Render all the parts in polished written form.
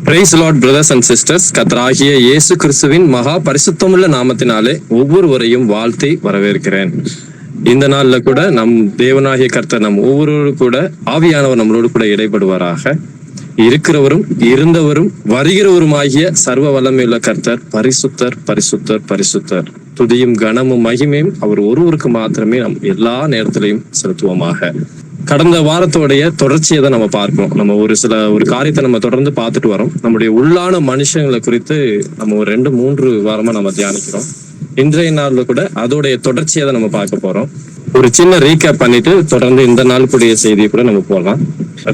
Price Lord brothers and sisters. கர்த்தராகிய இயேசு கிறிஸ்துவின் மகா பரிசுத்தமுள்ள நாமத்தினாலே ஒவ்வொருவரையும் வாழ்த்தி வரவேற்கிறேன். இந்த நாள்ல கூட நம் தேவனாகிய கர்த்தர் நம் ஒவ்வொருவரும் கூட ஆவியானவர் நம்மளோடு கூட இடைப்படுவாராக. இருக்கிறவரும் இருந்தவரும் வருகிறவருமாகிய சர்வ வல்லமையுள்ள கர்த்தர் பரிசுத்தர் பரிசுத்தர் பரிசுத்தர். துதியும் கனமும் மகிமையும் அவர் ஒருவருக்கு மாத்திரமே நம் எல்லா நேரத்திலையும் செலுத்துவோமாக. கடந்த வாரத்தோடைய தொடர்ச்சியை தான் நம்ம பார்க்கணும். நம்ம ஒரு காரியத்தை நம்ம தொடர்ந்து பார்த்துட்டு வரோம். நம்முடைய உள்ளான மனுஷங்களை குறித்து நம்ம ஒரு 2-3 வாரமா நம்ம தியானிக்கிறோம். இன்றைய நாள்ல கூட அதோடைய தொடர்ச்சியை தான் நம்ம பார்க்க போறோம். ஒரு சின்ன ரீகேப் பண்ணிட்டு தொடர்ந்து இந்த நாள் கூடிய செய்தியை கூட நம்ம போகலாம்.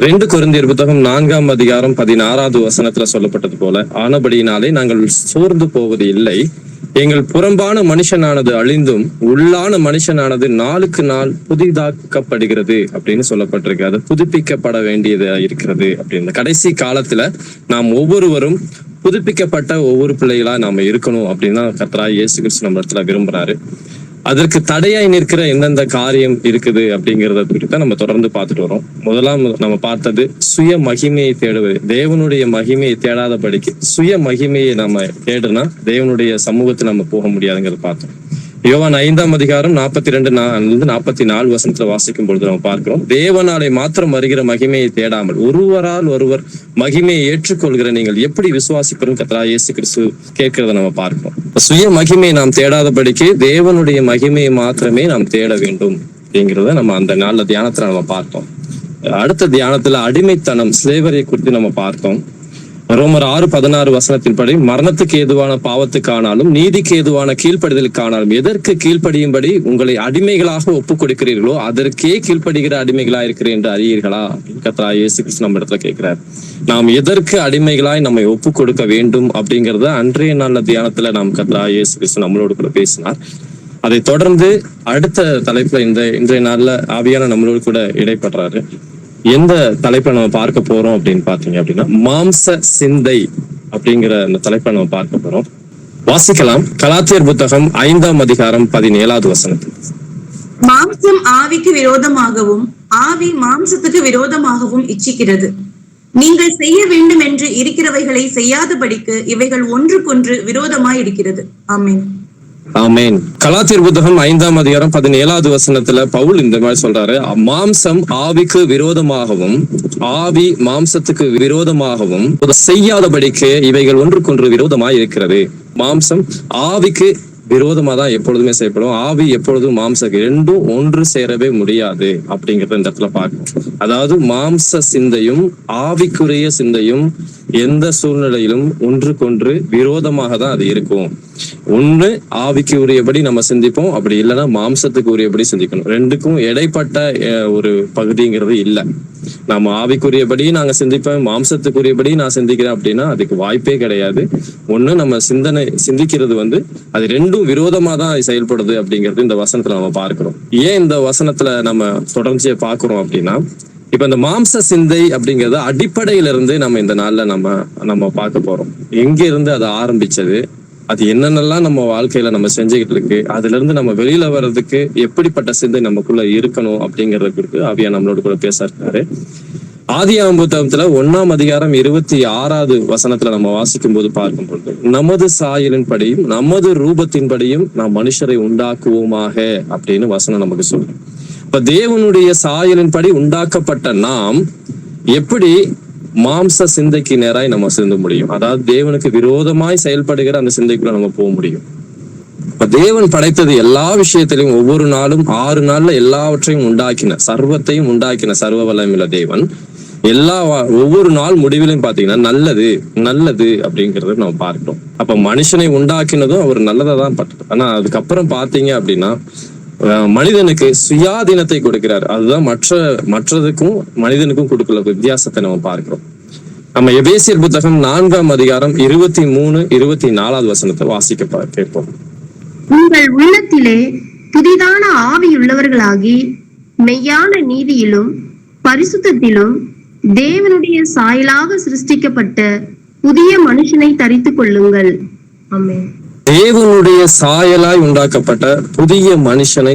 2 கொரிந்தியர் புத்தகம் 4ஆம் அதிகாரம் 16வது வசனத்துல சொல்லப்பட்டது போல, ஆனபடியினாலே நாங்கள் சோர்ந்து போவது இல்லை. எங்கள் புறம்பான மனுஷனானது அழிந்தும் உள்ளான மனுஷனானது நாளுக்கு நாள் புதிதாக்கப்படுகிறது அப்படின்னு சொல்லப்பட்டிருக்கு. அது புதுப்பிக்கப்பட வேண்டியது இருக்கிறது அப்படின்னு. கடைசி காலத்துல நாம் ஒவ்வொருவரும் புதுப்பிக்கப்பட்ட ஒவ்வொரு பிள்ளைகளா நாம இருக்கணும் அப்படின்னு தான் கர்த்தராகிய இயேசு கிறிஸ்து நம்ம இடத்துல விரும்புறாரு. அதற்கு தடையாய் நிற்கிற எந்தெந்த காரியம் இருக்குது அப்படிங்கிறத குறித்து நம்ம தொடர்ந்து பார்த்துட்டு வரோம். முதலாம் நம்ம பார்த்தது சுய மகிமையை தேடுவது. தேவனுடைய மகிமையை தேடாதபடிக்கு சுய மகிமையை நம்ம தேடுனா தேவனுடைய சமூகத்தை நம்ம போக முடியாதுங்கிறத பார்த்தோம். யோவான் 5ஆம் அதிகாரம் 42-44 வசனத்துல வாசிக்கும் பொழுது நம்ம பார்க்கிறோம், தேவனாலே மாத்திரம் வருகிற மகிமையை தேடாமல் ஒருவரால் ஒருவர் மகிமையை ஏற்றுக்கொள்கிற நீங்கள் எப்படி விசுவாசிக்கிறோம் கர்த்தராகிய இயேசு கிறிஸ்து கேட்கிறத நம்ம பார்க்கிறோம். சுய மகிமையை நாம் தேடாதபடிக்கு தேவனுடைய மகிமையை மாத்திரமே நாம் தேட வேண்டும் அப்படிங்கிறத நம்ம அந்த நாள்ல தியானத்துல நம்ம பார்த்தோம். அடுத்த தியானத்துல அடிமைத்தனம் ஸ்லேவரை குறித்து நம்ம பார்த்தோம். ரோமர் 6:16 வசனத்தின்படி, மரணத்துக்கு ஏதுவான பாவத்துக்கானாலும் நீதிக்கு ஏதுவான கீழ்ப்படிதலுக்கானாலும் எதற்கு கீழ்ப்படியும்படி உங்களை அடிமைகளாக ஒப்புக் கொடுக்கிறீர்களோ அதற்கே கீழ்ப்படுகிற அடிமைகளா இருக்கிறேன் என்று அறியீர்களா கர்த்தராகிய இயேசு கிறிஸ்து நம்ம இடத்துல கேட்கிறார். நாம் எதற்கு அடிமைகளாய் நம்மை ஒப்புக் கொடுக்க வேண்டும் அப்படிங்கறத அன்றைய நாள்ல தியானத்துல நாம் கர்த்தராகிய இயேசு கிறிஸ்து நம்மளோடு கூட பேசினார். அதை தொடர்ந்து அடுத்த தலைப்புல இன்றைய நாள்ல ஆவியான நம்மளோடு கூட இடைப்படுறாரு. எந்த தலைப்பை நம்ம பார்க்க போறோம் அப்படின்னு பாத்தீங்க அப்படின்னா, மாம்ச சிந்தை அப்படிங்கிற அந்த தலைப்பை நம்ம பார்க்க போறோம். வாசிக்கலாம். கலாத்தியர் புத்தகம் 5ஆம் அதிகாரம் 17வது வசனத்தில், மாம்சம் ஆவிக்கு விரோதமாகவும் ஆவி மாம்சத்துக்கு விரோதமாகவும் இச்சிக்கிறது. நீங்கள் செய்ய வேண்டும் என்று இருக்கிறவைகளை செய்யாதபடிக்கு இவைகள் ஒன்றுக்கொன்று விரோதமாய் இருக்கிறது. ஆமென். ஆமென். கலாத்தியர் புத்தகம் 5ஆம் அதிகாரம் 17வது வசனத்துல பவுல் இந்த மாதிரி சொல்றாரு, மாம்சம் ஆவிக்கு விரோதமாகவும் ஆவி மாம்சத்துக்கு விரோதமாகவும் செய்யாதபடிக்கு இவைகள் ஒன்றுக்கொன்று விரோதமாய் இருக்கிறது. மாம்சம் ஆவிக்கு விரோதமா தான் எப்பொழுதுமே செய்யப்படும். ஆவி எப்பொழுதும் மாம்சக்கு ரெண்டும் ஒன்று சேரவே முடியாது அப்படிங்கறத இந்த இடத்துல பார்க்கணும். அதாவது மாம்ச சிந்தையும் ஆவிக்குரிய சிந்தையும் எந்த சூழ்நிலையிலும் ஒன்றுக்கொன்று விரோதமாக தான் அது இருக்கும். ஒண்ணு ஆவிக்கு உரியபடி நம்ம சிந்திப்போம், அப்படி இல்லைன்னா மாம்சத்துக்கு உரியபடி சிந்திக்கணும். ரெண்டுக்கும் இடைப்பட்ட ஒரு பகுதிங்கிறது இல்லை. நம்ம ஆவிக்குரியபடி நாங்க சிந்திப்பேன், மாம்சத்துக்குரியபடி நான் சிந்திக்கிறேன் அப்படின்னா அதுக்கு வாய்ப்பே கிடையாது. ஒண்ணு நம்ம சிந்திக்கிறது அது ரெண்டும் விரோதமா தான் செயல்படுது அப்படிங்கிறது இந்த வசனத்துல நம்ம பார்க்கிறோம். ஏன் இந்த வசனத்துல நம்ம தொடர்ச்சியை பார்க்கிறோம் அப்படின்னா, இப்ப இந்த மாம்ச சிந்தை அப்படிங்கறது அடிப்படையில இருந்து நம்ம இந்த நாள்ல நம்ம பார்க்க போறோம். எங்க இருந்து அது ஆரம்பிச்சது, அது என்னென்னலாம் நம்ம வாழ்க்கையில நம்ம செஞ்சுக்கிட்டு இருக்கு, அதுல இருந்து நம்ம வெளியில வர்றதுக்கு எப்படிப்பட்ட சிந்தை நமக்குள்ள இருக்கணும் அப்படிங்கறத குறித்து ஆவியா நம்மளோட கூட பேச இருக்காரு. ஆதியாகமம் புத்தகத்துல 1ஆம் அதிகாரம் 26வது வசனத்துல நம்ம வாசிக்கும் போது பார்க்கும் பொழுது, நமது சாயலின் படியும் நமது ரூபத்தின்படியும் நாம் மனுஷரை உண்டாக்குவோமாக அப்படின்னு வசனம் நமக்கு சொல்றோம். இப்ப தேவனுடைய சாயலின்படி உண்டாக்கப்பட்ட நாம் எப்படி மாம்ச சிந்தைக்கு நேராய் நம்ம சிந்த முடியும்? அதாவது தேவனுக்கு விரோதமாய் செயல்படுகிற அந்த சிந்தைக்குள்ள நம்ம போக முடியும். இப்ப தேவன் படைத்தது எல்லா விஷயத்திலையும் ஒவ்வொரு நாளும் 6 நாள்ல எல்லாவற்றையும் உண்டாக்கின, சர்வத்தையும் உண்டாக்கின சர்வ வல்லமையுள்ள தேவன் ஒவ்வொரு நாள் முடிவிலையும் பாத்தீங்கன்னா நல்லது நல்லது அப்படிங்கறத நம்ம பார்க்கிறோம். அப்ப மனுஷனை உண்டாக்கினதும் அவர் நல்லதை தான் பட்டது. ஆனா அதுக்கப்புறம் பாத்தீங்க அப்படின்னா மனிதனுக்கு சுயாதீனத்தை கொடுக்கிறார். அதுதான் மற்றதுக்கும் மனிதனுக்கும் கொடுக்கல வித்தியாசத்தை நம்ம பார்க்கிறோம். நம்ம எபேசியர் புத்தகம் 4ஆம் அதிகாரம் 23-24வது வசனத்தை வாசிக்க கேட்போம். உங்கள் உள்ளத்திலே புதிதான ஆவியுள்ளவர்களாகி மெய்யான நீதியிலும் பரிசுத்தத்திலும் தேவனுடைய சாயலாக சிருஷ்டிக்கப்பட்ட புதிய மனுஷனை தரித்துக் கொள்ளுங்கள். ஆமென். தேவனுடைய சாயலாய் உண்டாக்கப்பட்ட புதிய மனுஷனை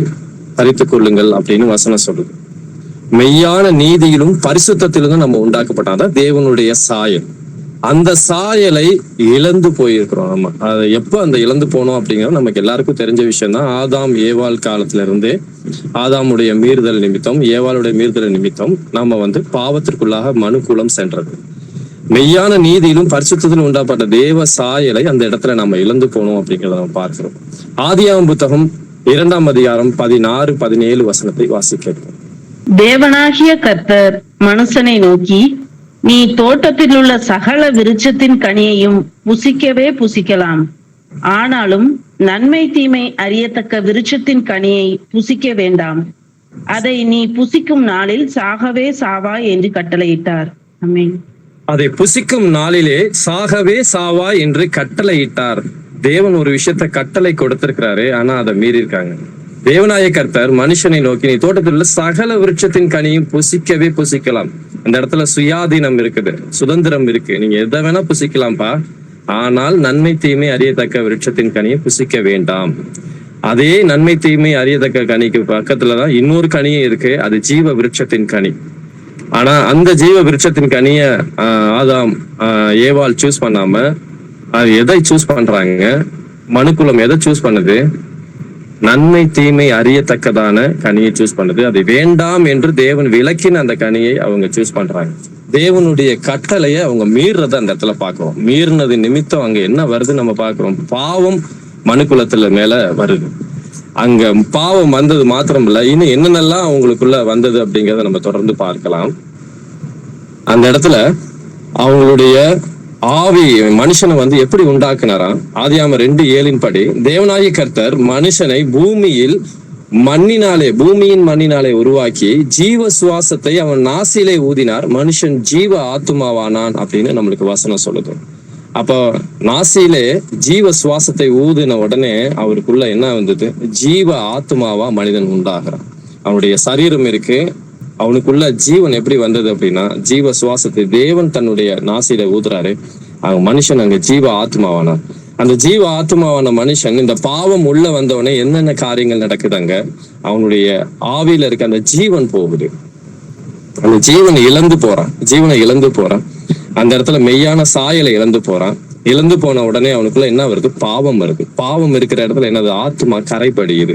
தரித்துக் கொள்ளுங்கள் அப்படின்னு வசனம் சொல்லுது. மெய்யான நீதியிலும் பரிசுத்தத்திலும் நம்ம உண்டாக்கப்பட்டாதான் தேவனுடைய சாயல். அந்த சாயலை இழந்து போயிருக்கிறோம். நம்ம அதை எப்போ அந்த இழந்து போனோம் அப்படிங்கிறது நமக்கு எல்லாருக்கும் தெரிஞ்ச விஷயம் தான். ஆதாம் ஏவாள் காலத்துல இருந்தே ஆதாமுடைய மீறுதல் நிமித்தம், ஏவாளுடைய மீறுதல் நிமித்தம் நம்ம பாவத்திற்குள்ளாக மனுக்குலம் சென்றது. மெய்யான நீதியிலும் பரிசுத்தத்திலும் உண்டாப்பட்ட தேவ சாயலை அந்த இடத்துல நம்ம இழந்து போனோம் அப்படிங்கிறத நம்ம பார்க்கிறோம். ஆதியாகமம் புத்தகம் 2ஆம் அதிகாரம் 16-17 வசனத்தை வாசிக்கிறோம். தேவனாகிய கர்த்தர் மனுஷனை நோக்கி, நீ தோட்டத்தில் உள்ள சகல விருட்சத்தின் கனியையும் புசிக்கவே புசிக்கலாம், ஆனாலும் நன்மை தீமை அறியத்தக்க விருட்சத்தின் கனியை புசிக்க வேண்டாம், அதை நீ புசிக்கும் நாளில் சாகவே சாவாய் என்று கட்டளையிட்டார். ஆமென். அதை புசிக்கும் நாளிலே சாகவே சாவாய் என்று கட்டளையிட்டார். தேவன் ஒரு விஷயத்த கட்டளை கொடுத்திருக்கிறாரு, ஆனா அதை மீறி இருக்காங்க. தேவனாய கர்த்தர் மனுஷனை நோக்கி, நீ தோட்டத்தில் உள்ள சகல விருட்சத்தின் கனியும் புசிக்கவே புசிக்கலாம். அந்த இடத்துல சுயாதீனம் இருக்குது, சுதந்திரம் இருக்கு, நீங்க எதை வேணா புசிக்கலாம்ப்பா, ஆனால் நன்மை தீமை அறியத்தக்க விருட்சத்தின் கனியை புசிக்க வேண்டாம். அதே நன்மை தீமை அறியத்தக்க கனிக்கு பக்கத்துலதான் இன்னொரு கனியும் இருக்கு, அது ஜீவ விருட்சத்தின் கனி. ஆனா அந்த ஜீவ விருட்சத்தின் கனிய ஆதாம் ஏவாள் சூஸ் பண்ணாம அது எதை சூஸ் பண்றாங்க? மனுக்குலம் எதை சூஸ் பண்ணுது? நன்மை தீமை அறியத்தக்கதான கனியை சூஸ் பண்ணுது. அதை வேண்டாம் என்று தேவன் விலக்கின அந்த கனியை அவங்க சூஸ் பண்றாங்க. தேவனுடைய கட்டளையை அவங்க மீறுறத அந்த இடத்துல பாக்குறோம். மீறினது நிமித்தம் அங்க என்ன வருது நம்ம பாக்குறோம்? பாவம் மனுக்குலத்துல மேல வருது. அங்க பாவம் வந்தது மாத்திரம் இல்ல, இன்னும் என்னென்னலாம் அவங்களுக்குள்ள வந்தது அப்படிங்கிறத நம்ம தொடர்ந்து பார்க்கலாம். அந்த இடத்துல அவங்களுடைய ஆவி மனுஷனை எப்படி உண்டாக்குனாராம்? ஆதியாகமம் 2:7 படி, தேவனாகிய கர்த்தர் மனுஷனை பூமியின் மண்ணினாலே உருவாக்கி ஜீவ சுவாசத்தை அவன் நாசிலே ஊதினார், மனுஷன் ஜீவ ஆத்துமாவானான் அப்படின்னு நம்மளுக்கு வசனம் சொல்லுது. அப்போ நாசியிலே ஜீவ சுவாசத்தை ஊதின உடனே அவருக்குள்ள என்ன வந்தது? ஜீவ ஆத்மாவா மனிதன் உண்டாகிறான். அவனுடைய சரீரம் இருக்கு, அவனுக்குள்ள ஜீவன் எப்படி வந்தது அப்படின்னா, ஜீவ சுவாசத்தை தேவன் தன்னுடைய நாசியில ஊதுறாரு, அவன் மனுஷன் அங்க ஜீவ ஆத்மாவானான். அந்த ஜீவ ஆத்மாவான மனுஷன் இந்த பாவம் உள்ள வந்தவனே என்னென்ன காரியங்கள் நடக்குதாங்க? அவனுடைய ஆவியில இருக்க அந்த ஜீவன் போகுது, அந்த ஜீவனை இழந்து போறான். அந்த இடத்துல மெய்யான சாயலை இழந்து போறான். இழந்து போன உடனே அவனுக்குள்ள என்ன வருது? பாவம் வருது. பாவம் இருக்கிற இடத்துல என்னது? ஆத்மா கரைப்படுகிறது.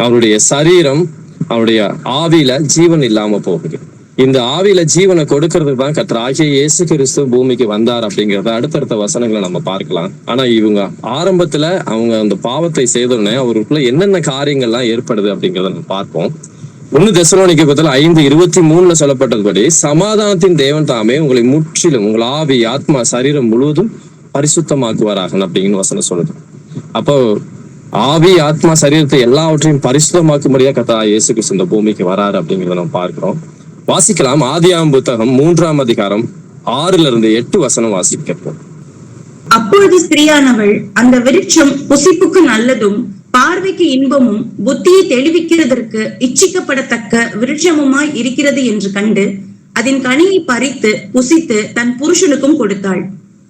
அவனுடைய சரீரம், அவனுடைய ஆவியில ஜீவன் இல்லாம போகுது. இந்த ஆவியில ஜீவனை கொடுக்கறதுக்கு தான் கர்த்தராகிய இயேசு கிறிஸ்து பூமிக்கு வந்தார் அப்படிங்கிறத அடுத்தடுத்த வசனங்களை நம்ம பார்க்கலாம். ஆனா இவங்க ஆரம்பத்துல அவங்க அந்த பாவத்தை செய்தோடனே அவருக்குள்ள என்னென்ன காரியங்கள்லாம் ஏற்படுது அப்படிங்கிறத நம்ம பார்ப்போம். 1 தெசலோனிக்கே 5:23 சொல்லப்பட்டதுபடி, சமாதானத்தின் தேவன் தாமே உங்களை முற்றிலும் உங்கள் ஆவி ஆத்மா சரீரம் முழுவதும் பரிசுத்தமாக்குவாராக அப்படின்னு வசனம் சொல்லுது. அப்போ ஆவி ஆத்மா சரீரத்தை எல்லாவற்றையும் பரிசுத்தமாக்கும்படியா கர்த்தர் இயேசு கிறிஸ்து இந்த பூமிக்கு வராரு அப்படிங்கிறத நம்ம பார்க்கிறோம். வாசிக்கலாம். ஆதியாகமம் புத்தகம் 3ஆம் அதிகாரம் 6-8 வசனம் வாசிக்கப்போம். அப்பொழுது ஸ்திரீயானவள், அந்த விருட்சம் புசிப்புக்கு நல்லதும் பார்வைக்கு இன்பமும் புத்தியை தெளிவிக்கிறதற்கு இச்சிக்கப்படத்தக்க விருட்சமுமாய் இருக்கிறது என்று கண்டு அதன் கனியை பறித்து புசித்து தன் புருஷனுக்கும் கொடுத்தாள்.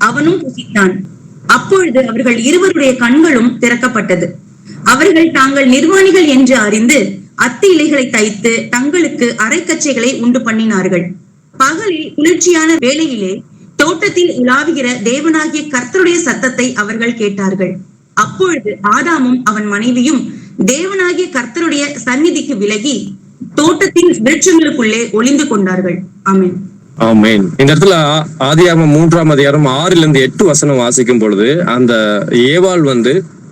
அவனும் புசித்தான். அப்பொழுது அவர்கள் இருவருடைய கண்களும் திறக்கப்பட்டது. அவர்கள் தாங்கள் நிர்வாணிகள் என்று அறிந்து அத்தி இலைகளை தைத்து தங்களுக்கு அரைக்கச்சைகளை உண்டு பண்ணினார்கள். பகலில் குளிர்ச்சியான வேளையிலே தோட்டத்தில் உலாவுகிற தேவனாகிய கர்த்தருடைய சத்தத்தை அவர்கள் கேட்டார்கள். அப்பொழுது ஆதாமும் அவன் மனைவியும் தேவனாகிய கர்த்தருடைய சந்நிதிக்கு விலகி தோட்டத்தின் விருட்சங்களுக்குள்ளே ஒளிந்து கொண்டார்கள். ஆமென். ஆமென். இந்த இடத்துல ஆதியாகமம் 3ஆம் அதிகாரம் 6-8 வசனம் வாசிக்கும் பொழுது அந்த ஏவாள்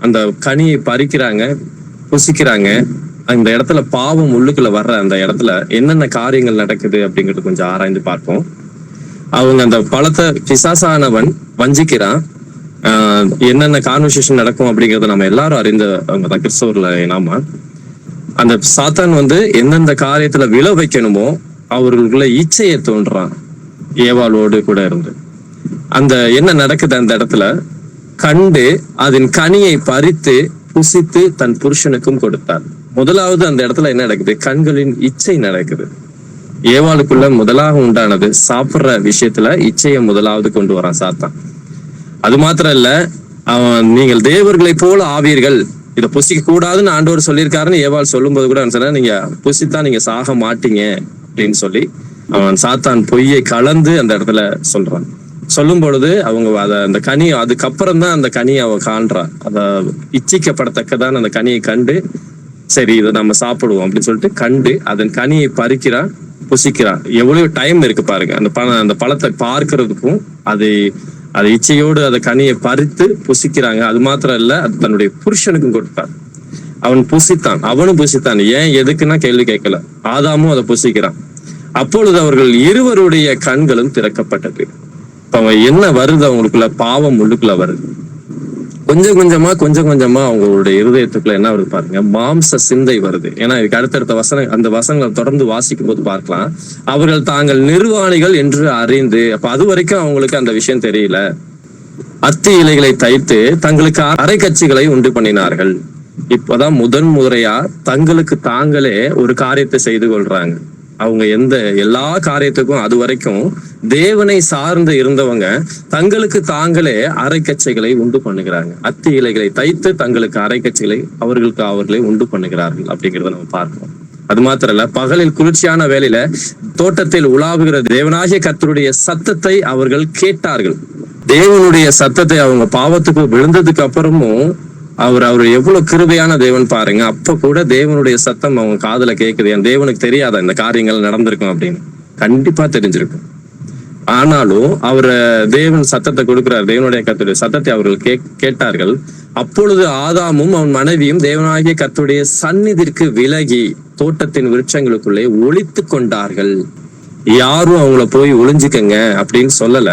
அந்த கனியை பறிக்கிறாங்க, புசிக்கிறாங்க. அந்த இடத்துல பாவம் உள்ளுக்குள்ள வர்ற அந்த இடத்துல என்னென்ன காரியங்கள் நடக்குது அப்படிங்கிறது கொஞ்சம் ஆராய்ந்து பார்ப்போம். அவங்க அந்த பழத்தை பிசாசானவன் வஞ்சிக்கிறான். என்னென்ன கான்வர்சேஷன் நடக்கும் அப்படிங்கறத நம்ம எல்லாரும் அறிந்த கிறிஸ்தவர்ல நாம அந்த சாத்தான் எந்தெந்த காரியத்துல விழ வைக்கணுமோ அவர்களுக்குள்ள இச்சையை தோன்றான். ஏவாளோடு கூட இருந்து அந்த என்ன நடக்குது அந்த இடத்துல கண்டு அதன் கனியை பறித்து புசித்து தன் புருஷனுக்கும் கொடுத்தார். முதலாவது அந்த இடத்துல என்ன நடக்குது? கண்களின் இச்சை நடக்குது. ஏவாளுக்குள்ள முதலாக உண்டானது சாப்பிடுற விஷயத்துல இச்சையை முதலாவது கொண்டு வரான் சாத்தான். அது மாத்திரம் இல்ல, அவன் நீங்கள் தேவர்களை போல ஆவீர்கள், இதை புசிக்க கூடாதுன்னு ஆண்டவர் சொல்லியிருக்காருன்னு ஏவாள் சொல்லும் போது கூட சொன்னா, நீங்க புசித்தான் நீங்க சாக மாட்டீங்க அப்படின்னு சொல்லி அவன் சாத்தான் பொய்யை கலந்து அந்த இடத்துல சொல்றான். சொல்லும் பொழுது அவங்க அந்த கனி, அதுக்கப்புறம் தான் அந்த கனியை அவ காண்றா. அத இச்சிக்கப்படத்தக்கதான் அந்த கனியை கண்டு, சரி இதை நம்ம சாப்பிடுவோம் அப்படின்னு சொல்லிட்டு கண்டு அதன் கனியை பறிக்கிறா, புசிக்கிறா. எவ்வளவு டைம் இருக்கு பாருங்க அந்த பழத்தை பார்க்கறதுக்கும், அதை இச்சையோடு அந்த கனியை பறித்து புசிக்கிறாங்க. அது மாத்திரம் இல்ல, அது தன்னுடைய புருஷனுக்கும் கொடுத்தார். அவனும் புசித்தான். ஏன் எதுக்குன்னா கேள்வி கேட்கல. ஆதாமும் அதை புசிக்கிறான். அப்பொழுது அவர்கள் இருவருடைய கண்களும் திறக்கப்பட்டது. இப்ப அவன் என்ன வருது அவங்களுக்குள்ள? பாவம் உள்ளுக்குள்ள வருது. கொஞ்சம் கொஞ்சமா அவங்களுடைய இருதயத்துக்குள்ள என்ன வருது பாருங்க, மாம்ச சிந்தை வருது. ஏன்னா இதுக்கு அடுத்தடுத்த அந்த வசனங்களை தொடர்ந்து வாசிக்கும் போது பார்க்கலாம். அவர்கள் தாங்கள் நிர்வாணிகள் என்று அறிந்து, அப்ப அது வரைக்கும் அவங்களுக்கு அந்த விஷயம் தெரியல. அத்தி இலைகளை தைத்து தங்களுக்கு அரை கட்சிகளை உண்டு பண்ணினார்கள். இப்பதான் முறையா தங்களுக்கு தாங்களே ஒரு காரியத்தை செய்து கொள்றாங்க. அவங்க எல்லா காரியத்துக்கும் அது வரைக்கும் தேவனை சார்ந்து இருந்தவங்க தங்களுக்கு தாங்களே அரைக்கச்சைகளை உண்டு பண்ணுகிறாங்க. அத்தி இலைகளை தைத்து தங்களுக்கு அரைக்கச்சைகளை அவர்களே உண்டு பண்ணுகிறார்கள் அப்படிங்கிறத நம்ம பார்க்கிறோம். அது மாத்திரம் இல்ல, பகலில் குளிர்ச்சியான வேளையில தோட்டத்தில் உலாவுகிற தேவனாகிய கர்த்தருடைய சத்தத்தை அவர்கள் கேட்டார்கள். தேவனுடைய சத்தத்தை அவங்க பாவத்துக்கு விழுந்ததுக்கு அப்புறமும் அவர் எவ்வளவு கிருபையான தேவன் பாருங்க. அப்ப கூட தேவனுடைய சத்தம் அவங்க காதுல கேக்குது. என் தேவனுக்கு தெரியாத இந்த காரியங்கள் நடந்திருக்கும் அப்படின்னு? கண்டிப்பா தெரிஞ்சிருக்கும். ஆனாலும் தேவன் சத்தத்தை கொடுக்கிறார். தேவனுடைய கர்த்தருடைய சத்தத்தை அவர்கள் கேட்டார்கள். அப்பொழுது ஆதாமும் அவன் மனைவியும் தேவனாகிய கர்த்தருடைய சந்நிதிக்கு விலகி தோட்டத்தின் விருட்சங்களுக்குள்ளே ஒளித்து கொண்டார்கள். யாரும் அவங்கள போய் ஒளிஞ்சுக்கங்க அப்படின்னு சொல்லல.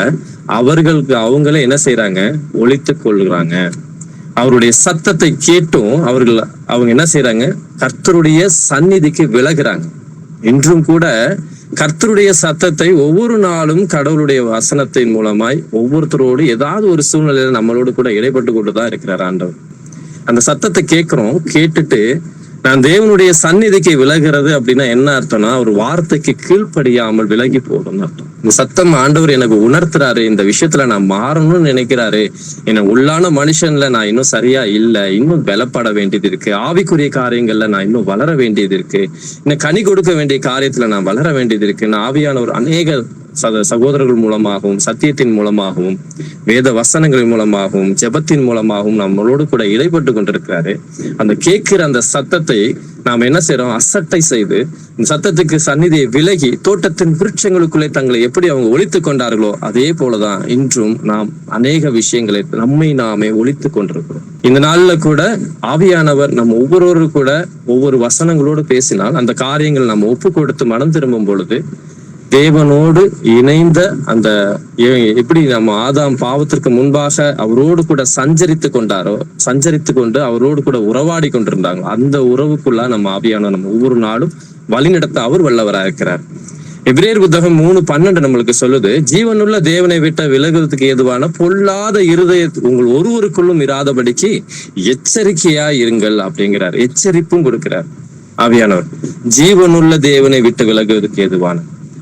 அவங்களே என்ன செய்யறாங்க? ஒளித்து கொள்ளுறாங்க. அவருடைய சத்தத்தை கேட்டும் அவங்க என்ன செய்யறாங்க? கர்த்தருடைய சந்நிதிக்கு விலகுறாங்க. இன்றும் கூட கர்த்தருடைய சத்தத்தை ஒவ்வொரு நாளும் கடவுளுடைய வசனத்தின் மூலமாய் ஒவ்வொருத்தரோடு ஏதாவது ஒரு சூழ்நிலையில நம்மளோடு கூட இடைப்பட்டு கொண்டுதான் இருக்கிறார் ஆண்டவர். அந்த சத்தத்தை கேட்டுட்டு நான் தேவனுடைய சந்நிதிக்கு விலகிறது அப்படின்னா என்ன அர்த்தம்னா, ஒரு வார்த்தைக்கு கீழ்ப்படியாமல் விலகி போகணும்னு அர்த்தம். இந்த சத்தம் ஆண்டவர் எனக்கு உணர்த்துறாரு, இந்த விஷயத்துல நான் மாறணும்னு நினைக்கிறாரு. என்ன உள்ளான மனுஷன்ல நான் இன்னும் சரியா இல்லை, இன்னும் பலப்பட வேண்டியது இருக்கு. ஆவிக்குரிய காரியங்கள்ல நான் இன்னும் வளர வேண்டியது இருக்கு. இன்னும் கனி கொடுக்க வேண்டிய காரியத்துல நான் வளர வேண்டியது இருக்கு. நான் ஆவியானவர் அநேக சகோதரர்கள் மூலமாகவும், சத்தியத்தின் மூலமாகவும், வேத வசனங்களின் மூலமாகவும், ஜெபத்தின் மூலமாகவும் நம்மளோடு கூட இடைப்பட்டு கொண்டிருக்கிறாரு. அந்த கேட்கிற அந்த சத்தத்தை நாம் என்ன செய்யறோம்? அசட்டை செய்து இந்த சத்தத்துக்கு சந்நிதியை விலகி தோட்டத்தின் விருட்சங்களுக்குள்ளே தங்களை எப்படி அவங்க ஒளித்து கொண்டார்களோ அதே போலதான் இன்றும் நாம் அநேக விஷயங்களை நாமே ஒளித்து கொண்டிருக்கிறோம். இந்த நாள்ல கூட ஆவியானவர் நம்ம ஒவ்வொருவரும் கூட ஒவ்வொரு வசனங்களோடு பேசினால் அந்த காரியங்கள் நம்ம ஒப்பு கொடுத்து மனம் திரும்பும் பொழுது தேவனோடு இணைந்த அந்த எப்படி நம்ம ஆதாம் பாவத்திற்கு முன்பாக அவரோடு கூட சஞ்சரித்து கொண்டு அவரோடு கூட உறவாடி கொண்டிருந்தாங்க. அந்த உறவுக்குள்ள நம்ம ஆவியான நம்ம ஒவ்வொரு நாளும் வழிநடத்த அவர் வல்லவராக இருக்கிறார். எபிரேயர் புத்தகம் 3:12 நம்மளுக்கு சொல்லுது, ஜீவனுள்ள தேவனை விட்ட விலகுவதற்கு ஏதுவான பொல்லாத இருதய உங்கள் ஒருவருக்குள்ளும் இராதபடிக்கு எச்சரிக்கையா இருங்கள் அப்படிங்கிறார். எச்சரிப்பும் கொடுக்கிறார் ஆவியானவர். ஜீவனுள்ள தேவனை விட்டு விலகுவதற்கு ஏதுவான,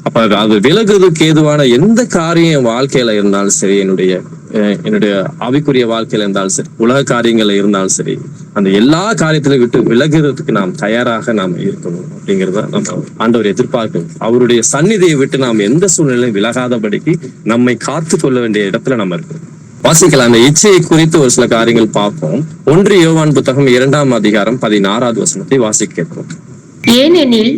அப்ப அது விலகுவதற்கு ஏதுவான எந்த காரியம் வாழ்க்கையில இருந்தாலும் சரி, என்னுடைய ஆவிக்குரிய வாழ்க்கையில இருந்தாலும் சரி, உலக காரியங்கள்ல இருந்தாலும் சரி, அந்த எல்லா காரியத்திலையும் விட்டு விலகுறதுக்கு நாம் தயாராக நாம் இருக்கணும் அப்படிங்கிறத நம்ம ஆண்டவர் எதிர்பார்க்கணும். அவருடைய சந்நிதியை விட்டு நாம் எந்த சூழ்நிலையும் விலகாதபடிக்கு நம்மை காத்து கொள்ள வேண்டிய இடத்துல நம்ம இருக்கணும். வாசிக்கலாம். அந்த இச்சையை குறித்து ஒரு சில காரியங்கள் பார்ப்போம். 1 யோவான் புத்தகம் 2ஆம் அதிகாரம் 16வது வசனத்தை வாசிக்க கேட்போம். ஏனெனில்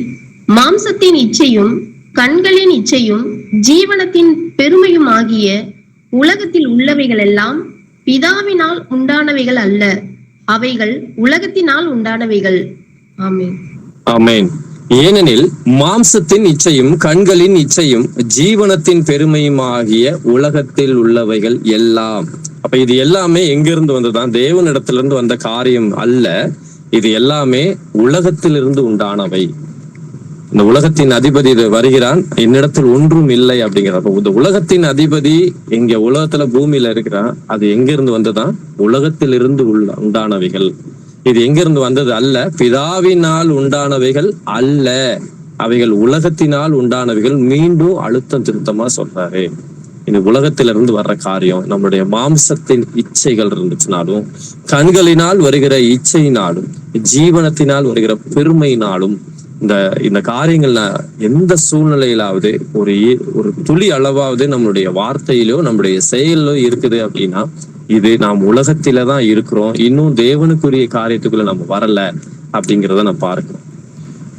மாம்சத்தின் இச்சையும் கண்களின் இச்சையும் ஜீவனத்தின் பெருமையும் ஆகிய உலகத்தில் உள்ளவைகள் எல்லாம் பிதாவினால் உண்டானவைகள் அல்ல, அவைகள் உலகத்தினால் உண்டானவைகள். ஆமென். ஆமென். ஏனெனில் மாம்சத்தின் இச்சையும் கண்களின் இச்சையும் ஜீவனத்தின் பெருமையும் ஆகிய உலகத்தில் உள்ளவைகள் எல்லாம். அப்ப இது எல்லாமே எங்கிருந்து வந்ததுதான்? தேவனிடத்திலிருந்து வந்த காரியம் அல்ல. இது எல்லாமே உலகத்திலிருந்து உண்டானவை. இந்த உலகத்தின் அதிபதி வருகிறான், என்னிடத்தில் ஒன்றும் இல்லை அப்படிங்கிறப்ப இந்த உலகத்தின் அதிபதி இங்க உலகத்துல பூமியில இருக்கிறான். அது எங்கிருந்து வந்ததுதான்? உலகத்திலிருந்து உண்டானவைகள். இது எங்கிருந்து வந்தது அல்ல, பிதாவினால் உண்டானவைகள் அல்ல, அவைகள் உலகத்தினால் உண்டானவைகள். மீண்டும் அழுத்தம் திருத்தமா சொல்றாரு. இந்த உலகத்திலிருந்து வர்ற காரியம் நம்மளுடைய மாம்சத்தின் இச்சைகள் இருந்துச்சுனாலும், கண்களினால் வருகிற இச்சையினாலும், ஜீவனத்தினால் வருகிற பெருமையினாலும் இந்த காரியங்கள்ல எந்த சூழ்நிலையிலாவது ஒரு துளி அளவாவது நம்மளுடைய வார்த்தையிலோ நம்மளுடைய செயலிலோ இருக்குது அப்படின்னா இது நாம் உலகத்தில தான் இருக்கிறோம், இன்னும் தேவனுக்குரிய காரியத்துக்குள்ள நம்ம வரல அப்படிங்கிறத நான் பார்க்கிறோம்.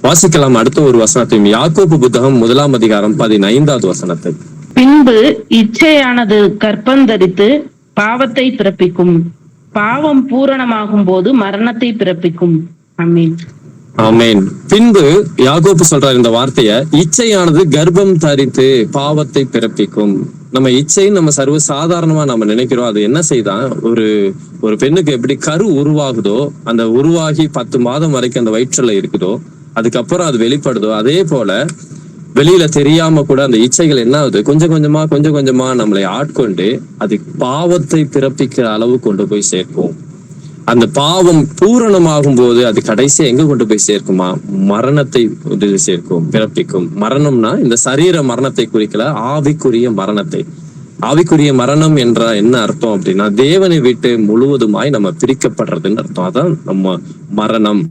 வாசிக்கலாம் அடுத்த ஒரு வசனத்தையும். யாக்கோபு புத்தகம் 1 அதிகாரம் 15வது வசனத்தை. பின்பு இச்சையானது கர்ப்பந்தரித்து பாவத்தை பிறப்பிக்கும், பாவம் பூரணமாகும் போது மரணத்தை பிறப்பிக்கும். ஆமென். ஆமென். பின்பு யாக்கோபு சொல்றார் இந்த வார்த்தைய, இச்சையானது கர்ப்பம் தரித்து பாவத்தை பிறப்பிக்கும். நம்ம இச்சை நம்ம சர்வ சாதாரணமா நம்ம நினைக்கிறோம். அது என்ன செய்தான், ஒரு பெண்ணுக்கு எப்படி கரு உருவாகுதோ, அந்த உருவாகி 10 மாதம் வரைக்கும் அந்த வயிற்றுல இருக்குதோ, அதுக்கப்புறம் அது வெளிப்படுதோ, அதே போல வெளியில தெரியாம கூட அந்த இச்சைகள் என்ன ஆகுது, கொஞ்சம் கொஞ்சமா நம்மளை ஆட்கொண்டு அது பாவத்தை பிறப்பிக்கிற அளவு கொண்டு போய் சேர்க்கும். அந்த பாவம் பூரணமாகும் போது அது கடைசியா எங்க கொண்டு போய் சேர்க்குமா, மரணத்தை சேர்க்கும், பிறப்பிக்கும். மரணம்னா இந்த சரீர மரணத்தை குறிக்கல, ஆவிக்குரிய மரணத்தை. ஆவிக்குரிய மரணம் என்ற என்ன அர்த்தம் அப்படின்னா, தேவனை விட்டு முழுவதுமாய் நம்ம பிரிக்கப்படுறதுன்னு அர்த்தம். அதான் நம்ம மரணம்.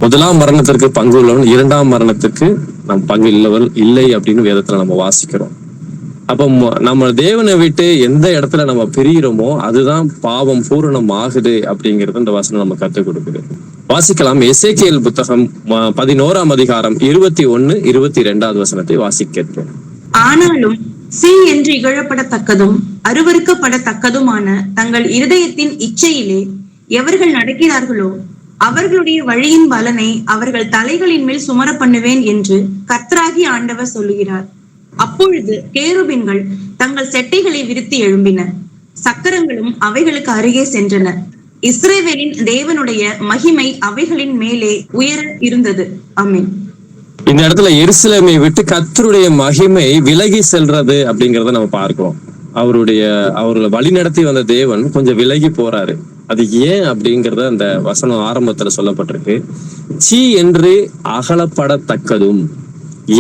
முதலாம் மரணத்திற்கு பங்கு உள்ளவன் 2ஆம் மரணத்துக்கு நம் பங்கு இல்லை அப்படின்னு வேதத்துல நம்ம வாசிக்கிறோம். அப்ப நம்ம தேவனை விட்டு எந்த இடத்துல நம்ம பிரிகிறோமோ அதுதான் பாவம் பூரணம் ஆகுது அப்படிங்கிறது இந்த வசனம் நம்ம கற்றுக் கொடுக்குது. வாசிக்கலாம் எசேக்கியேல் புத்தகம் 11ஆம் அதிகாரம் 21, 22வது வசனத்தை வாசிக்கிறோம். ஆனாலும் சீ என்று இகழப்படத்தக்கதும் அருவருக்கப்படத்தக்கதுமான தங்கள் இருதயத்தின் இச்சையிலே எவர்கள் நடக்கிறார்களோ அவர்களுடைய வழியின் பலனை அவர்கள் தலைகளின் மேல் சுமர பண்ணுவேன் என்று கர்த்தராகிய ஆண்டவர் சொல்லுகிறார். அப்பொழுது கேருபீன்கள் தங்கள் செட்டைகளை விரித்து எழும்பின, சக்கரங்களும் அவைகளுக்கு அருகே சென்றன. இஸ்ரவேலின் தேவனுடைய மகிமை அவைகளின் மேலே உயர இருந்தது. ஆமென். இந்த இடத்துல எருசலேமை விட்டு கர்த்தருடைய மகிமை விலகி செல்றது அப்படிங்கறத நம்ம பார்க்கிறோம். அவர்களை வழி நடத்தி வந்த தேவன் கொஞ்சம் விலகி போறாரு. அது ஏன் அப்படிங்கறத அந்த வசனம் ஆரம்பத்துல சொல்லப்பட்டிருக்கு. சீ என்று அகலப்படத்தக்கதும்,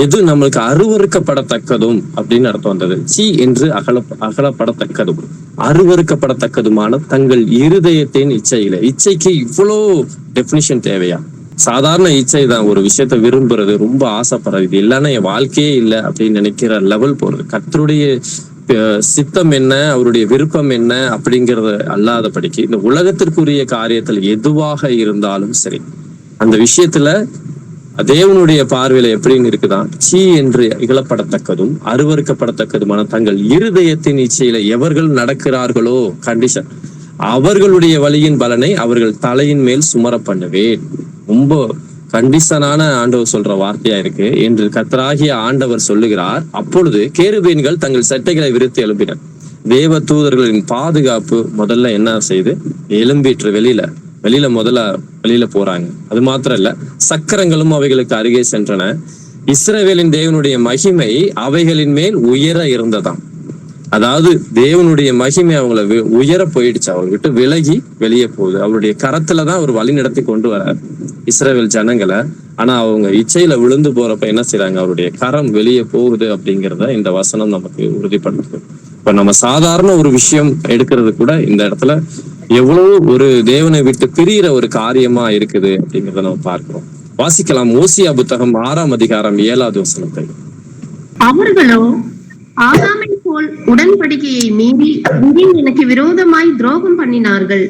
எது நம்மளுக்கு அருவருக்கப்படத்தக்கதும் அப்படின்னு அர்த்தம் வந்தது. சீ என்று அகலப்படத்தக்கதும் அருவருக்கப்படத்தக்கதுமான தங்கள் இருதயத்தின் இச்சையில. இச்சைக்கு இவ்வளோ டெபினிஷன் தேவையா? சாதாரண இச்சை தான், ஒரு விஷயத்த விரும்புறது, ரொம்ப ஆசைப்படுறது, இது இல்லைன்னா என் வாழ்க்கையே இல்லை அப்படின்னு நினைக்கிற லெவல் போறது. கர்த்தருடைய சித்தம் என்ன, அவருடைய விருப்பம் என்ன அப்படிங்கறத அல்லாதபடிக்கு இந்த உலகத்திற்குரிய காரியத்தில் எதுவாக இருந்தாலும் சரி, அந்த விஷயத்துல தேவனுடைய பார்வையில எப்படின்னு இருக்குதான், சீ என்று இகழப்படத்தக்கதும் அருவருக்கப்படத்தக்கதுமான தங்கள் இருதயத்தின் இச்சையில எவர்கள் நடக்கிறார்களோ, கண்டிஷன், அவர்களுடைய வழியின் பலனை அவர்கள் தலையின் மேல் சுமர பண்ணுவேன். ரொம்ப கண்டிஷனான ஆண்டவர் சொல்ற வார்த்தையா இருக்கு என்று கர்த்தராகிய ஆண்டவர் சொல்லுகிறார். அப்பொழுது கேருபீன்கள் தங்கள் சட்டைகளை விரித்து எழும்பினர். தேவ தூதர்களின் பாதுகாப்பு முதல்ல என்ன செய்து எழும்பிற்று, வெளியில போறாங்க. அது மாத்திரம் இல்ல, சக்கரங்களும் அவைகளுக்கு அருகே சென்றன. இஸ்ரவேலின் தேவனுடைய மகிமை அவைகளின் மேல் உயர இருந்ததாம். அதாவது தேவனுடைய மகிமை அவங்கள உயர போயிடுச்சு, அவர் விட்டு விலகி வெளியே போகுது. அவருடைய கரத்துலதான் அவர் வழி நடத்தி கொண்டு வரார் இஸ்ரவேல் ஜனங்களை. ஆனா அவங்க இச்சையில விழுந்து போறப்ப என்ன செய்யறாங்க, அவருடைய கரம் வெளியே போகுது அப்படிங்கிறத இந்த வசனம் நமக்கு உறுதிப்படுத்துது. இப்ப நம்ம சாதாரண ஒரு விஷயம் எடுக்கிறது கூட இந்த இடத்துல எவ்வளவு ஒரு தேவனை விட்டு பிரிகிற ஒரு காரியமா இருக்குது அப்படிங்கிறத நம்ம பார்க்கிறோம். வாசிக்கலாம் ஓசியா புத்தகம் 6ஆம் அதிகாரம் 7வது வசனத்தை. அவர்களோ ஆதாமை போல் உடன்படிக்கையை மீறி எனக்கு விரோதமாய் துரோகம் பண்ணினார்கள்.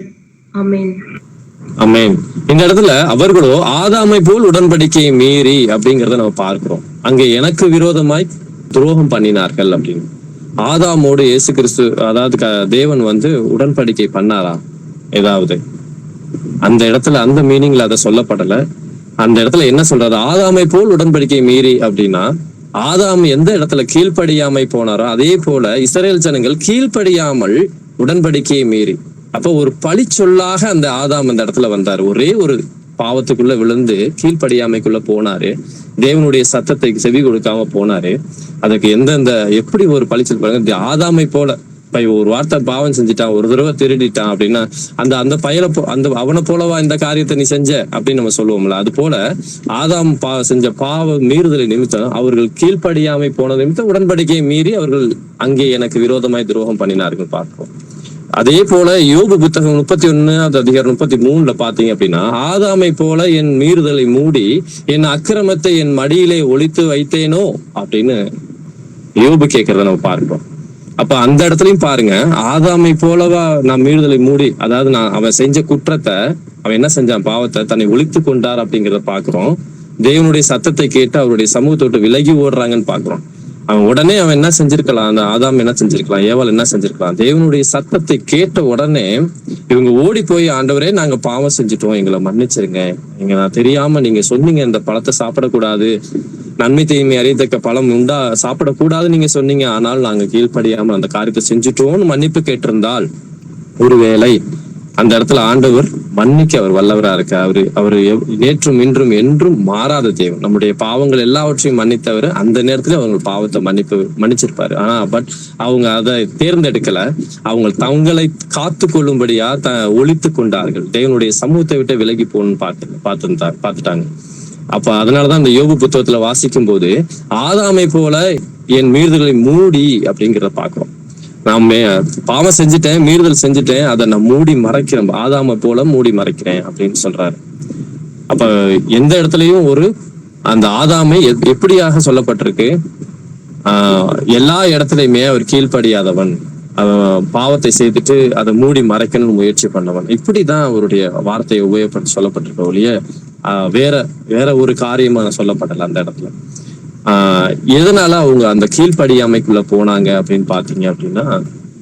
ஆமென். ஆமென். இந்த இடத்துல அவர்களோ ஆதாமை போல் உடன்படிக்கையை மீறி அப்படிங்கறத நம்ம பார்க்கிறோம். அங்க எனக்கு விரோதமாய் துரோகம் பண்ணினார்கள் அப்படின்னு. ஆதாமோடு இயேசு கிறிஸ்து, அதாவது தேவன் உடன்படிக்கை பண்ணாரா ஏதாவது? அந்த இடத்துல அந்த மீனிங்ல அதை சொல்லப்படல. அந்த இடத்துல என்ன சொல்றாரு, ஆதாமை போல் உடன்படிக்கை மீறி அப்படின்னா, ஆதாம் எந்த இடத்துல கீழ்ப்படியாமை போனாரோ அதே போல இஸ்ரவேல் ஜனங்கள் கீழ்ப்படியாமல் உடன்படிக்கையை மீறி. அப்ப ஒரு பழி சொல்லாக அந்த ஆதாம் அந்த இடத்துல வந்தாரு. ஒரே ஒரு பாவத்துக்குள்ள விழுந்து கீழ்ப்படியாமைக்குள்ள போனாரு, தேவனுடைய சத்தத்தை செவி கொடுக்காம போனாரு. அதுக்கு எப்படி ஒரு பழிச்சல் பாருங்க, ஆதாமை போல ஒரு வார்த்தை பாவம் செஞ்சுட்டான், ஒரு தடவை திருடிட்டான் அப்படின்னா அந்த பயல அவனை போலவா இந்த காரியத்தை நீ செஞ்ச அப்படின்னு நம்ம சொல்லுவோம்ல. அது போல ஆதாம் செஞ்ச பாவ மீறுதலை நிமித்தம் அவர்கள் கீழ்ப்படியாமை போன நிமித்தம் உடன்படிக்கையை மீறி அவர்கள் அங்கே எனக்கு விரோதமாய் துரோகம் பண்ணினார்கள் பார்ப்போம். அதே போல யோபு புத்தகம் 31 அதிகாரம் 33 பாத்தீங்க அப்படின்னா, ஆதாமை போல என் மீறுதலை மூடி என் அக்கிரமத்தை என் மடியிலே ஒளித்து வைத்தேனோ அப்படின்னு யோபு கேட்கறத நம்ம பார்க்கிறோம். அப்ப அந்த இடத்துலயும் பாருங்க, ஆதாமை போலவா நான் மீறுதலை மூடி, அதாவது அவன் செஞ்ச குற்றத்தை, அவன் என்ன செஞ்சான், பாவத்தை தன்னை ஒளித்து கொண்டார் அப்படிங்கிறத பாக்குறோம். தேவனுடைய சத்தத்தை கேட்டு அவருடைய சமூகத்தை விட்டு விலகி ஓடுறாங்கன்னு பாக்குறோம். அவன் உடனே அவன் என்ன செஞ்சிருக்கலாம், அந்த ஆதாம் என்ன செஞ்சிருக்கலாம், ஏவாள் என்ன செஞ்சிருக்கலாம், தேவனுடைய சத்தத்தை கேட்ட உடனே இவங்க ஓடி போய், ஆண்டவரே நாங்க பாவம் செஞ்சுட்டோம், எங்களை மன்னிச்சிருங்க, நான் தெரியாம நீங்க சொன்னீங்க இந்த பழத்தை சாப்பிடக்கூடாது, நன்மை தீமை அறியத்தக்க பழம் உண்டா சாப்பிடக்கூடாது நீங்க சொன்னீங்க, ஆனால் நாங்க கீழ்ப்படியாம அந்த காரியத்தை செஞ்சுட்டோம்னு மன்னிப்பு கேட்டிருந்தால், ஒருவேளை அந்த இடத்துல ஆண்டவர் மன்னிக்க அவர் வல்லவரா இருக்க. அவரு நேற்றும் இன்றும் என்றும் மாறாத தேவன். நம்முடைய பாவங்கள் எல்லாவற்றையும் மன்னித்தவர். அந்த நேரத்துல அவங்க பாவத்தை மன்னிச்சிருப்பாரு. ஆனா அவங்க அதை தேர்ந்தெடுக்கல. அவங்க தங்களை காத்து கொள்ளும்படியா ஒளித்து கொண்டார்கள். தேவனுடைய சமூகத்தை விட்டு விலகி போகணும்னு பார்த்துட்டாங்க. அப்ப அதனாலதான் இந்த யோபு புத்தகத்துல வாசிக்கும் போது, ஆதாமை போல என் மீறுதல்களை மூடி அப்படிங்கிறத பாக்குறோம். நான் பாவம் செஞ்சுட்டேன், மீறுதல் செஞ்சுட்டேன், அதை நான் மூடி மறைக்கிறேன், ஆதாமை போல மூடி மறைக்கிறேன் அப்படின்னு சொல்றாரு. அப்ப எந்த இடத்துலயும் அந்த ஆதாமை எப்படியாக சொல்லப்பட்டிருக்கு, எல்லா இடத்துலயுமே அவர் கீழ்ப்படியாதவன், பாவத்தை செய்துட்டு அதை மூடி மறைக்கணும்னு முயற்சி பண்ணவன், இப்படிதான் அவருடைய வார்த்தையை உபயோகப்படுத்தி சொல்லப்பட்டிருக்க ஒழிய வேற ஒரு காரியமா சொல்லப்படல அந்த இடத்துல. எதனால அவங்க அந்த கீழ்ப்படியாமைக்குள்ள போனாங்க அப்படின்னு பாத்தீங்க அப்படின்னா,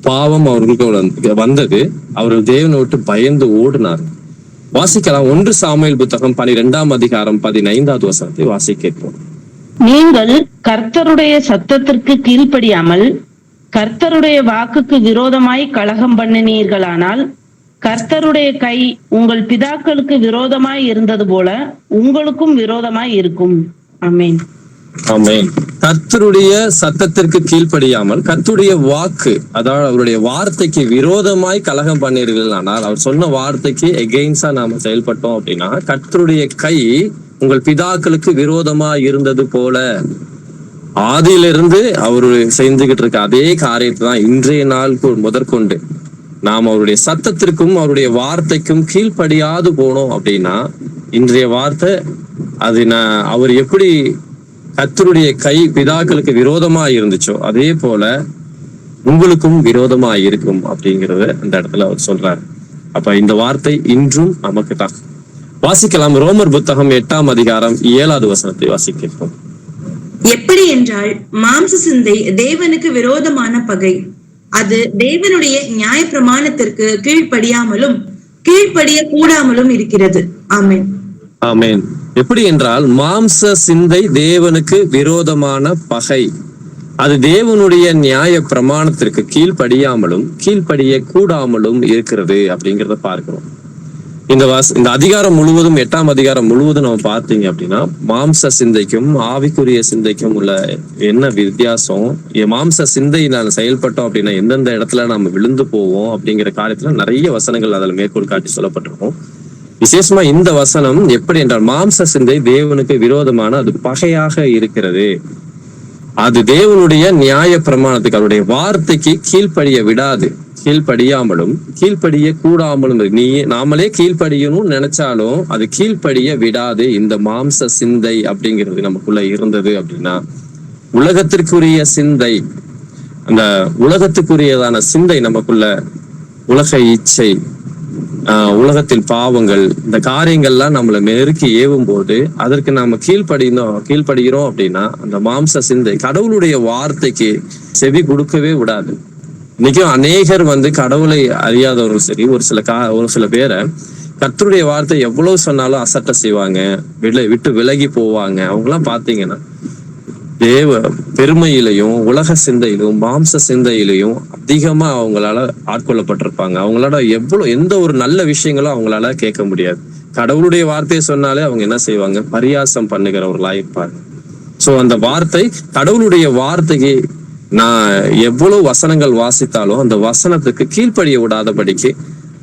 பாவம் அவர்களுக்கு வந்தது, அவர்கள் தேவனை விட்டு பயந்து ஓடினார். வாசிக்கலாம் 1 சாமுவேல் புத்தகம் 12 அதிகாரம் 15வது வசனத்தை வாசிக்கிறோம். நீங்கள் கர்த்தருடைய சத்தத்திற்கு கீழ்ப்படியாமல் கர்த்தருடைய வாக்குக்கு விரோதமாய் கலகம் பண்ணினீர்களானால், கர்த்தருடைய கை உங்கள் பிதாக்களுக்கு விரோதமாய் இருந்தது போல உங்களுக்கும் விரோதமாய் இருக்கும். ஆமென். ஆமென். கர்த்தருடைய சத்தத்திற்கு கீழ்ப்படியாமல் கர்த்தருடைய வாக்கு, அதாவது அவருடைய வார்த்தைக்கு விரோதமாய் கலகம் பண்ணீர்கள், ஆனால் அவர் சொன்ன வார்த்தைக்கு எகெயின்ஸ்டா நாம செயல்பட்டோம் அப்படின்னா, கர்த்தருடைய கை உங்கள் பிதாக்களுக்கு விரோதமா இருந்தது போல. ஆதியிலிருந்து அவரு செஞ்சுக்கிட்டு இருக்க அதே காரியத்தை தான் இன்றைய நாள் முதற்கொண்டு நாம் அவருடைய சத்தத்திற்கும் அவருடைய வார்த்தைக்கும் கீழ்ப்படியாது போனோம் அப்படின்னா, இன்றைய வார்த்தை அது அவர் எப்படி கர்த்தருடைய கை பிதாக்களுக்கு விரோதமா இருந்துச்சோ அதே போல உங்களுக்கும் விரோதமா இருக்கும் அப்படிங்கறத அந்த இடத்துல அவர் சொல்றாரு. அப்ப இந்த வார்த்தை இன்றும் நமக்கு தான். வாசிக்கலாம் ரோமர் புத்தகம் 8 அதிகாரம் 7வது வசனத்தை வாசிக்கிறோம். எப்படி என்றால், மாம்ச சிந்தை தேவனுக்கு விரோதமான பகை. அது தேவனுடைய நியாய பிரமாணத்திற்கு கீழ்ப்படியாமலும் கீழ்ப்படிய கூடாமலும் இருக்கிறது. ஆமென். ஆமென். எப்படி என்றால், மாம்ச சிந்தை தேவனுக்கு விரோதமான பகை. அது தேவனுடைய நியாய பிரமாணத்திற்கு கீழ்ப்படியாமலும் கீழ்ப்படிய கூடாமலும் இருக்கிறது அப்படிங்கிறத பார்க்கிறோம். இந்த அதிகாரம் முழுவதும் 8ஆம் அதிகாரம் முழுவதும் நம்ம பார்த்தீங்க அப்படின்னா, மாம்ச சிந்தைக்கும் ஆவிக்குரிய சிந்தைக்கும் உள்ள என்ன வித்தியாசம், மாம்ச சிந்தை நான் செயல்பட்டோம் அப்படின்னா எந்தெந்த இடத்துல நம்ம விழுந்து போவோம் அப்படிங்கிற காரியத்துல நிறைய வசனங்கள் அதில் மேற்கோள் காட்டி சொல்லப்பட்டிருக்கும். விசேஷமா இந்த வசனம் எப்படி என்றால், மாம்ச சிந்தை தேவனுக்கு விரோதமான அது பகையாக இருக்கிறது. அது தேவனுடைய நியாய பிரமாணத்துக்கு அவருடைய வார்த்தைக்கு கீழ்ப்படிய விடாது. கீழ்ப்படியாமலும் கீழ்ப்படிய கூடாமலும் நாமளே கீழ்ப்படியணும்னு நினைச்சாலும் அது கீழ்ப்படிய விடாது. இந்த மாம்ச சிந்தை அப்படிங்கிறது நமக்குள்ள இருந்தது அப்படின்னா, உலகத்திற்குரிய சிந்தை, அந்த உலகத்துக்குரியதான சிந்தை நமக்குள்ள, உலக இச்சை, உலகத்தில் பாவங்கள், இந்த காரியங்கள்லாம் நம்மளை நெருக்கி ஏவும் போது அதற்கு நாம கீழ்ப்படுகிறோம் அப்படின்னா, அந்த மாம்ச சிந்தை கடவுளுடைய வார்த்தைக்கு செவி கொடுக்கவே விடாது. இன்னைக்கும் அநேகர் கடவுளை அறியாதவர்கள் சரி, ஒரு சில பேரை கர்த்தருடைய வார்த்தை எவ்வளவு சொன்னாலும் அசட்டை செய்வாங்க, விட்டு விலகி போவாங்க. அவங்கெல்லாம் பாத்தீங்கன்னா தேவ பெருமையிலையும் உலக சிந்தையிலும் மாம்ச சிந்தையிலையும் அதிகமா அவங்களால ஆட்கொள்ளப்பட்டிருப்பாங்க. அவங்களால எந்த ஒரு நல்ல விஷயங்களும் அவங்களால கேட்க முடியாது. கடவுளுடைய வார்த்தையை சொன்னாலே அவங்க என்ன செய்வாங்க, பரியாசம் பண்ணுகிறவர்களா இருப்பாங்க. சோ அந்த வார்த்தை, கடவுளுடைய வார்த்தைக்கு நான் எவ்வளவு வசனங்கள் வாசித்தாலும் அந்த வசனத்துக்கு கீழ்ப்படிய விடாதபடிக்கு,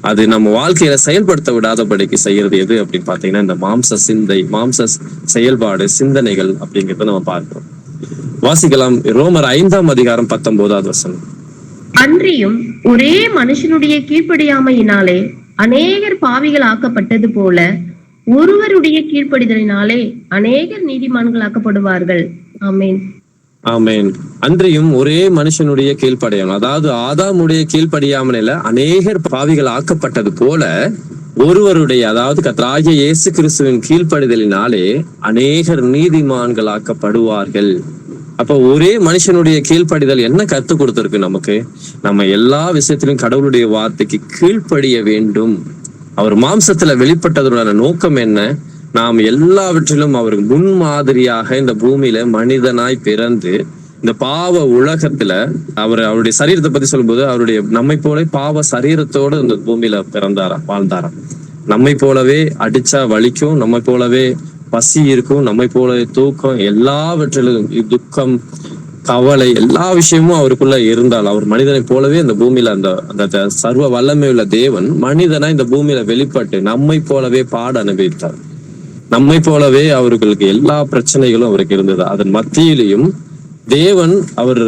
அது நம்ம வாழ்க்கையில செயல்படுத்த விடாதபடிக்கு செய்யறது எது அப்படின்னு பாத்தீங்கன்னா, இந்த மாம்ச சிந்தை, மாம்ச செயல்பாடு, சிந்தனைகள் அப்படிங்கிறத நம்ம பார்க்கிறோம். வாசிக்கலாம் ரோமர் 5 அதிகாரம் 19வது வசனம். அன்றியும் ஒரே மனுஷனுடைய கீழ்ப்படியாமையினாலே அநேகர் பாவிகள் ஆக்கப்பட்டது போல ஒருவருடைய கீழ்ப்படிதலினாலே அநேகர் நீதிமான்கள் ஆக்கப்படுவார்கள். ஆமென். ஆமென். அன்றியும் ஒரே மனுஷனுடைய கீழ்ப்படியாமல், அதாவது ஆதாமுடைய கீழ்ப்படியாமல அநேகர் பாவிகள் ஆக்கப்பட்டது போல ஒருவருடைய, அதாவது கர்த்தராகிய இயேசு கிறிஸ்துவின் கீழ்ப்படிதலினாலே அநேகர் நீதிமான்கள் ஆக்கப்படுவார்கள். அப்ப ஒரே மனுஷனுடைய கீழ்ப்படிதல் என்ன கற்றுக் கொடுத்திருக்கு நமக்கு? நம்ம எல்லா விஷயத்திலும் கடவுளுடைய வார்த்தைக்கு கீழ்ப்படிய வேண்டும். அவர் மாம்சத்துல வெளிப்பட்டதோட நோக்கம் என்ன? நாம் எல்லாவற்றிலும் அவருக்கு முன்மாதிரியாக இந்த பூமியில மனிதனாய் பிறந்து இந்த பாவ உலகத்துல அவருடைய சரீரத்தை பத்தி சொல்லும்போது அவருடைய நம்மை போல பாவ சரீரத்தோடு இந்த பூமியில வாழ்ந்தாராம். நம்மை போலவே அடிச்சா வலிக்கும், நம்மை போலவே பசி இருக்கும், நம்மை போலவே தூக்கம், எல்லாவற்றிலும் துக்கம், கவலை, எல்லா விஷயமும் அவருக்குள்ள இருந்தால் அவர் மனிதனை போலவே இந்த பூமியில அந்த சர்வ வல்லமை உள்ள தேவன் மனிதனா இந்த பூமியில வெளிப்பட்டு நம்மை போலவே பாட அனுபவித்தார். நம்மை போலவே அவர்களுக்கு எல்லா பிரச்சனைகளும் அவருக்கு இருந்தது. அதன் மத்தியிலையும் தேவன், அவர்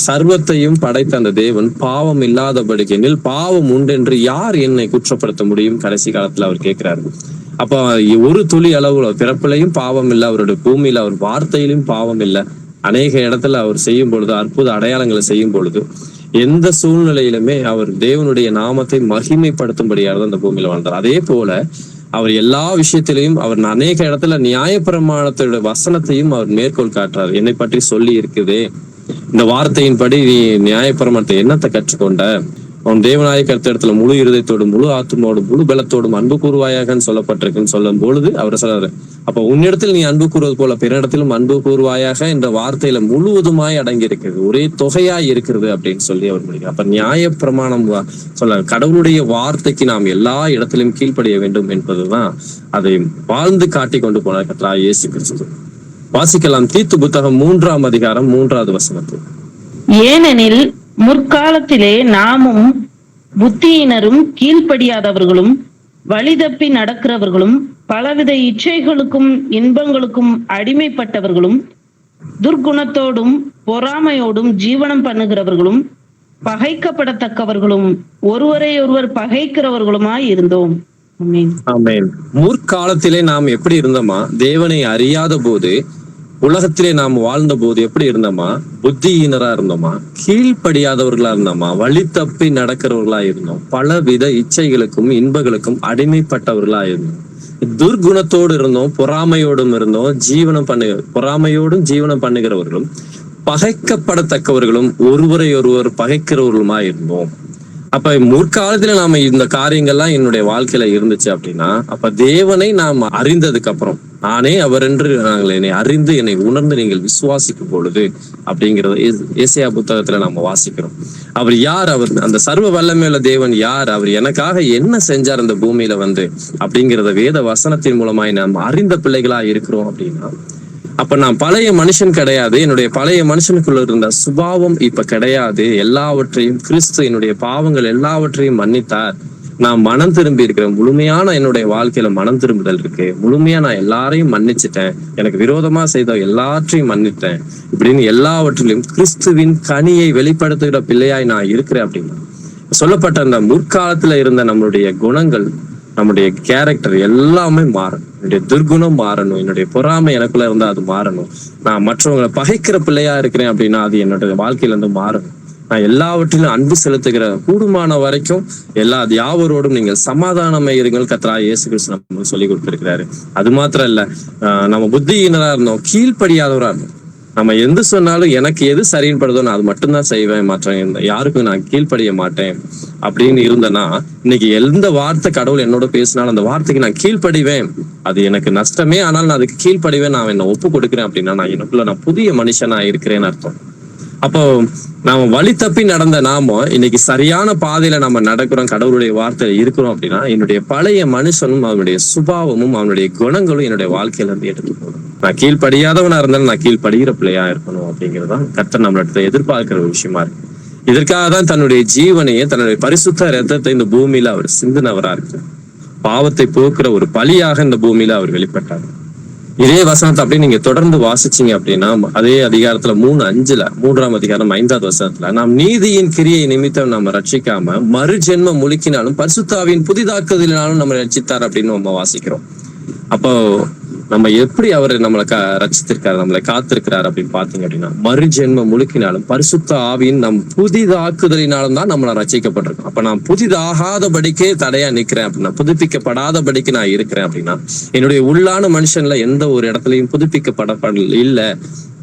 சர்வத்தையும் படைத்த அந்த தேவன் பாவம் இல்லாதபடிக்கு, எனில் பாவம் உண்டென்று யார் என்னை குற்றப்படுத்த முடியும்? கடைசி காலத்துல அவர் கேட்கிறாரு. அப்ப ஒரு துளி அளவு பிறப்பிலையும் பாவம் இல்லை, அவருடைய பூமியில அவர் வார்த்தையிலும் பாவம் இல்லை. அநேக இடத்துல அவர் செய்யும் பொழுது, அற்புத அடையாளங்களை செய்யும் பொழுது, எந்த சூழ்நிலையிலுமே அவர் தேவனுடைய நாமத்தை மகிமைப்படுத்தும்படியாக அந்த பூமியில வாழ்ந்தார். அதே போல அவர் எல்லா விஷயத்திலையும் அவர் அநேக இடத்துல நியாயப்பிரமாணத்தோட வசனத்தையும் அவர் மேற்கோள் காட்டுறார். என்னை பற்றி சொல்லி இருக்குது, இந்த வார்த்தையின்படி நீ நியாயப்பிரமாணத்தை என்னத்தை கற்றுக்கொண்ட, அவன் தேவனாய கர்த்தரிடத்துல முழு இருதயத்தோடும் முழு ஆத்மாவோடும் முழு பலத்தோடும் அன்பு கூறுவாயாகன்னு சொல்லப்பட்டிருக்குன்னு சொல்லும் பொழுது அவர் சொல்றாரு, அப்ப உன்னிடத்தில் நீ அன்பு கூறுவது போல பிறனிடத்திலும் அன்பு கூறுவாயாக என்ற வார்த்தையில முழுவதுமாய் அடங்கி இருக்கிறது, ஒரே தொகையாய் இருக்கிறது அப்படின்னு சொல்லி அவர் முடிக்கிறார். அப்ப நியாயப்பிரமாணம் சொல்ல கடவுளுடைய வார்த்தைக்கு நாம் எல்லா இடத்திலும் கீழ்ப்படிய வேண்டும் என்பதுதான் அதை வாழ்ந்து காட்டி கொண்டு போனார் கர்த்தராகிய இயேசு கிறிஸ்து. வாசிக்கலாம் தீத்து புத்தகம் 3ஆம் அதிகாரம் 3வது வசனத்தை. ஏனெனில் முற்காலத்திலே நாமும் புத்தியினரும் கீழ்ப்படியாதவர்களும் வழிதப்பி நடக்கிறவர்களும் பலவித இச்சைகளுக்கும் இன்பங்களுக்கும் அடிமைப்பட்டவர்களும் துர்க்குணத்தோடும் பொறாமையோடும் ஜீவனம் பண்ணுகிறவர்களும் பகைக்கப்படத்தக்கவர்களும் ஒருவரையொருவர் பகைக்கிறவர்களுமாய் இருந்தோம். ஆமென். முற்காலத்திலே நாம் எப்படி இருந்தோமா? தேவனை அறியாத போது, உலகத்திலே நாம் வாழ்ந்த போது எப்படி இருந்தோமா? புத்தியினரா இருந்தோமா? கீழ்ப்படியாதவர்களா இருந்தோமா? வழி தப்பி நடக்கிறவர்களா இருந்தோம். பலவித இச்சைகளுக்கும் இன்பங்களுக்கும் அடிமைப்பட்டவர்களா இருந்தோம். துர்குணத்தோடு இருந்தோம், பொறாமையோடும் இருந்தோம், பொறாமையோடும் ஜீவனம் பண்ணுகிறவர்களும் பகைக்கப்படத்தக்கவர்களும் ஒருவரை ஒருவர் பகைக்கிறவர்களுமா இருந்தோம். அப்ப முற்காலத்துல நாம இந்த காரியங்கள்லாம் என்னுடைய வாழ்க்கையில இருந்துச்சு அப்படின்னா, அப்ப தேவனை நாம் அறிந்ததுக்கு அப்புறம், நானே அவர் என்று நாங்கள் என்னை அறிந்து என்னை உணர்ந்து நீங்கள் விசுவாசிக்கும் பொழுது அப்படிங்கிறது ஏசாயா புத்தகத்துல நாம வாசிக்கிறோம். அவர் யார்? அவர் அந்த சர்வ வல்லமையுள்ள தேவன் யார்? அவர் எனக்காக என்ன செஞ்சார் அந்த பூமியில அப்படிங்கிறத வேத வசனத்தின் மூலமாய் நாம் அறிந்த பிள்ளைகளா இருக்கிறோம் அப்படின்னா, அப்ப நான் பழைய மனுஷன் கிடையாது, என்னுடைய பழைய மனுஷனுக்குள்ள இருந்த சுபாவம் இப்ப கிடையாது. எல்லாவற்றையும் கிறிஸ்து என்னுடைய பாவங்கள் எல்லாவற்றையும் மன்னித்தார். நான் மனம் திரும்பி இருக்கிறேன். முழுமையான என்னுடைய வாழ்க்கையில மனம் திரும்புதல் இருக்கு. முழுமையா நான் எல்லாரையும் மன்னிச்சுட்டேன். எனக்கு விரோதமா செய்த எல்லாற்றையும் மன்னிட்டேன். இப்படின்னு எல்லாவற்றிலும் கிறிஸ்துவின் கனியை வெளிப்படுத்துகிற பிள்ளையாய் நான் இருக்கிறேன் அப்படின்னா, சொல்லப்பட்ட அந்த முற்காலத்துல இருந்த நம்மளுடைய குணங்கள், நம்முடைய கேரக்டர் எல்லாமே மாறணும். என்னுடைய துர்குணம் மாறணும். என்னுடைய பொறாமை எனக்குள்ள இருந்தா அது மாறணும். நான் மற்றவங்களை பகைக்கிற பிள்ளையா இருக்கிறேன் அப்படின்னா அது என்னுடைய வாழ்க்கையில இருந்து மாறணும். நான் எல்லாவற்றிலும் அன்பு செலுத்துகிற கூடுமான வரைக்கும் யாவரோடும் நீங்கள் சமாதானமா இருங்கள் கர்த்தராகிய இயேசு கிறிஸ்து நமக்கு சொல்லி கொடுத்திருக்கிறாரு. அது மாத்திரம் இல்ல, நம்ம புத்தியினரா இருந்தோம், கீழ்ப்படியாதவரா இருந்தோம். நம்ம எந்த சொன்னாலும் எனக்கு எது சரின்னு படுதோ நான் அது மட்டும்தான் செய்வேன், மற்ற யாருக்கும் நான் கீழ்ப்படிய மாட்டேன் அப்படின்னு இருந்தேன்னா, இன்னைக்கு எந்த வார்த்தை கடவுள் என்னோட பேசினாலும் அந்த வார்த்தைக்கு நான் கீழ்ப்படிவேன். அது எனக்கு நஷ்டமே, ஆனால் நான் அதுக்கு கீழ்ப்படிவேன், நான் என்ன ஒப்பு கொடுக்குறேன் அப்படின்னா நான் எனக்குள்ள நான் புதிய மனுஷனா இருக்கிறேன்னு அர்த்தம். அப்போ நாம வழி தப்பி நடந்த நாம இன்னைக்கு சரியான பாதையில நம்ம நடக்கிறோம், கடவுளுடைய வார்த்தையில இருக்கிறோம் அப்படின்னா, என்னுடைய பழைய மனுஷனும் அவனுடைய சுபாவமும் அவனுடைய குணங்களும் என்னுடைய வாழ்க்கையில இருந்து எடுத்து போகணும். நான் கீழ்ப்படியாதவனா இருந்தாலும் நான் கீழ்ப்படுகிற பிள்ளையா இருக்கணும் அப்படிங்கிறதான் கர்த்தர் நம்மளிடத்துல எதிர்பார்க்கிற ஒரு விஷயமா இருக்கு. இதற்காக தான் தன்னுடைய ஜீவனையே, தன்னுடைய பரிசுத்த ரத்தத்தை இந்த பூமியில அவர் சிந்தினவரா இருக்கு. பாவத்தை போக்குற ஒரு பலியாக இந்த பூமியில அவர் வெளிப்பட்டார். இதே வசனத்தை அப்படியே நீங்க தொடர்ந்து வாசிச்சீங்க அப்படின்னா அதே அதிகாரத்துல 3:5 அதிகாரம் 5வது வசனத்துல, நாம் நீதியின் கிரியை நிமித்தம் நம்ம ரட்சிக்காம மறுஜென்ம முழுக்கினாலும் பரிசுத்தாவின் புதிதாக்குதலினாலும் நம்ம ரட்சித்தார் அப்படின்னு நம்ம வாசிக்கிறோம். அப்போ நம்ம எப்படி அவர் நம்மளை ரட்சித்திருக்காரு, நம்மளை காத்திருக்கிறார் அப்படின்னு பாத்தீங்க அப்படின்னா, மறுஜென்ம முழுக்கினாலும் பரிசுத்த ஆவியின் நம் புதிதாக்குதலினாலும் தான் நம்மளை ரட்சிக்கப்பட்டிருக்கோம். அப்ப நான் புதிதாகாதபடிக்கே தடையா நிக்கிறேன் அப்படின்னா, புதுப்பிக்கப்படாதபடிக்கு நான் இருக்கிறேன் அப்படின்னா, என்னுடைய உள்ளான மனுஷன்ல எந்த ஒரு இடத்துலயும் புதுப்பிக்கப்படப்படல இல்ல,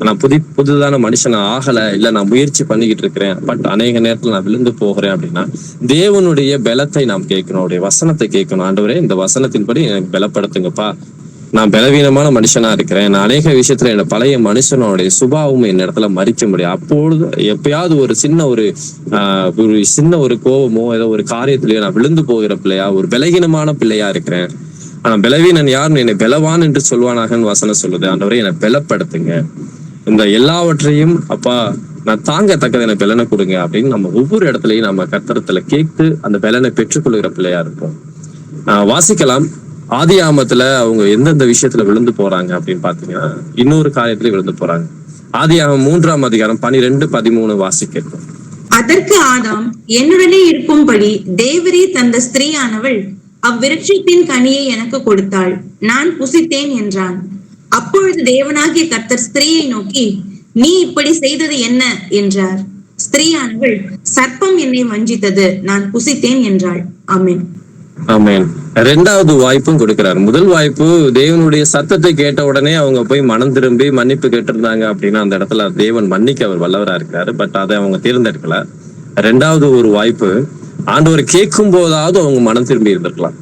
நான் புதுதான மனுஷன் ஆகல, இல்ல நான் முயற்சி பண்ணிக்கிட்டு இருக்கிறேன், பட் அநேக நேரத்துல நான் விழுந்து போகிறேன் அப்படின்னா, தேவனுடைய பலத்தை நாம் கேட்கணும், அவருடைய வசனத்தை கேட்கணும். ஆண்டவரே, இந்த வசனத்தின்படி எனக்கு பலப்படுத்துங்கப்பா, நான் பலவீனமான மனுஷனா இருக்கிறேன், நான் அநேக விஷயத்துல என்ன பழைய மனுஷனுடைய சுபாவம் என் இடத்துல மறிக்க முடியும். அப்பொழுது எப்பயாவது ஒரு சின்ன ஒரு கோபமோ ஏதோ ஒரு காரியத்திலயோ நான் விழுந்து போகிற பிள்ளையா, ஒரு பலகீனமான பிள்ளையா இருக்கிறேன். ஆனா பலவீனன் யாருன்னு என்னை பலவான் என்று சொல்வானாகன்னு வசனம் சொல்லுது. ஆண்டவரே, என்னை பலப்படுத்துங்க, இந்த எல்லாவற்றையும் அப்பா நான் தாங்கத்தக்கது எனக்கு பலனை கொடுங்க அப்படின்னு நம்ம ஒவ்வொரு இடத்துலயும் நம்ம கர்த்தரத்துல கேட்டு அந்த பலனை பெற்றுக்கொள்கிற பிள்ளையா இருப்போம். வாசிக்கலாம். ஆதியாகமத்துல அவங்க எந்தெந்த விஷயத்துல விழுந்து போறாங்க அப்படின்னு பாத்தீங்கன்னா, இன்னொரு காரியத்துல விழுந்து போறாங்க. ஆதியாகமம் 3 அதிகாரம் 12-13 வாசிக்கிறோம். அதற்கு ஆதாம், என்னுடனே இருக்கும்படி தேவரே தந்த ஸ்திரீயானவள் அவ்விருட்சத்தின் கனியை எனக்கு கொடுத்தாள், நான் புசித்தேன் என்றான். அப்பொழுது தேவனாகிய கர்த்தர் ஸ்திரீயை நோக்கி, நீ இப்படி செய்தது என்ன என்றார். ஸ்திரீயானவள், சர்ப்பம் என்னை வஞ்சித்தது, நான் புசித்தேன் என்றாள். ஆமென். ஆமென். 2வது வாய்ப்பும் கொடுக்கிறார். முதல் வாய்ப்பு, தேவனுடைய சத்தத்தை கேட்ட உடனே அவங்க போய் மனம் திரும்பி மன்னிப்பு கேட்டிருந்தாங்க அப்படின்னா அந்த இடத்துல தேவன் மன்னிக்க அவர் வல்லவரா இருக்கிறாரு. பட் அதை அவங்க தேர்ந்தெடுக்கல. 2வது ஒரு வாய்ப்பு, ஆண்டவர் கேட்கும் போதாவது அவங்க மனம் திரும்பி இருந்திருக்கலாம்.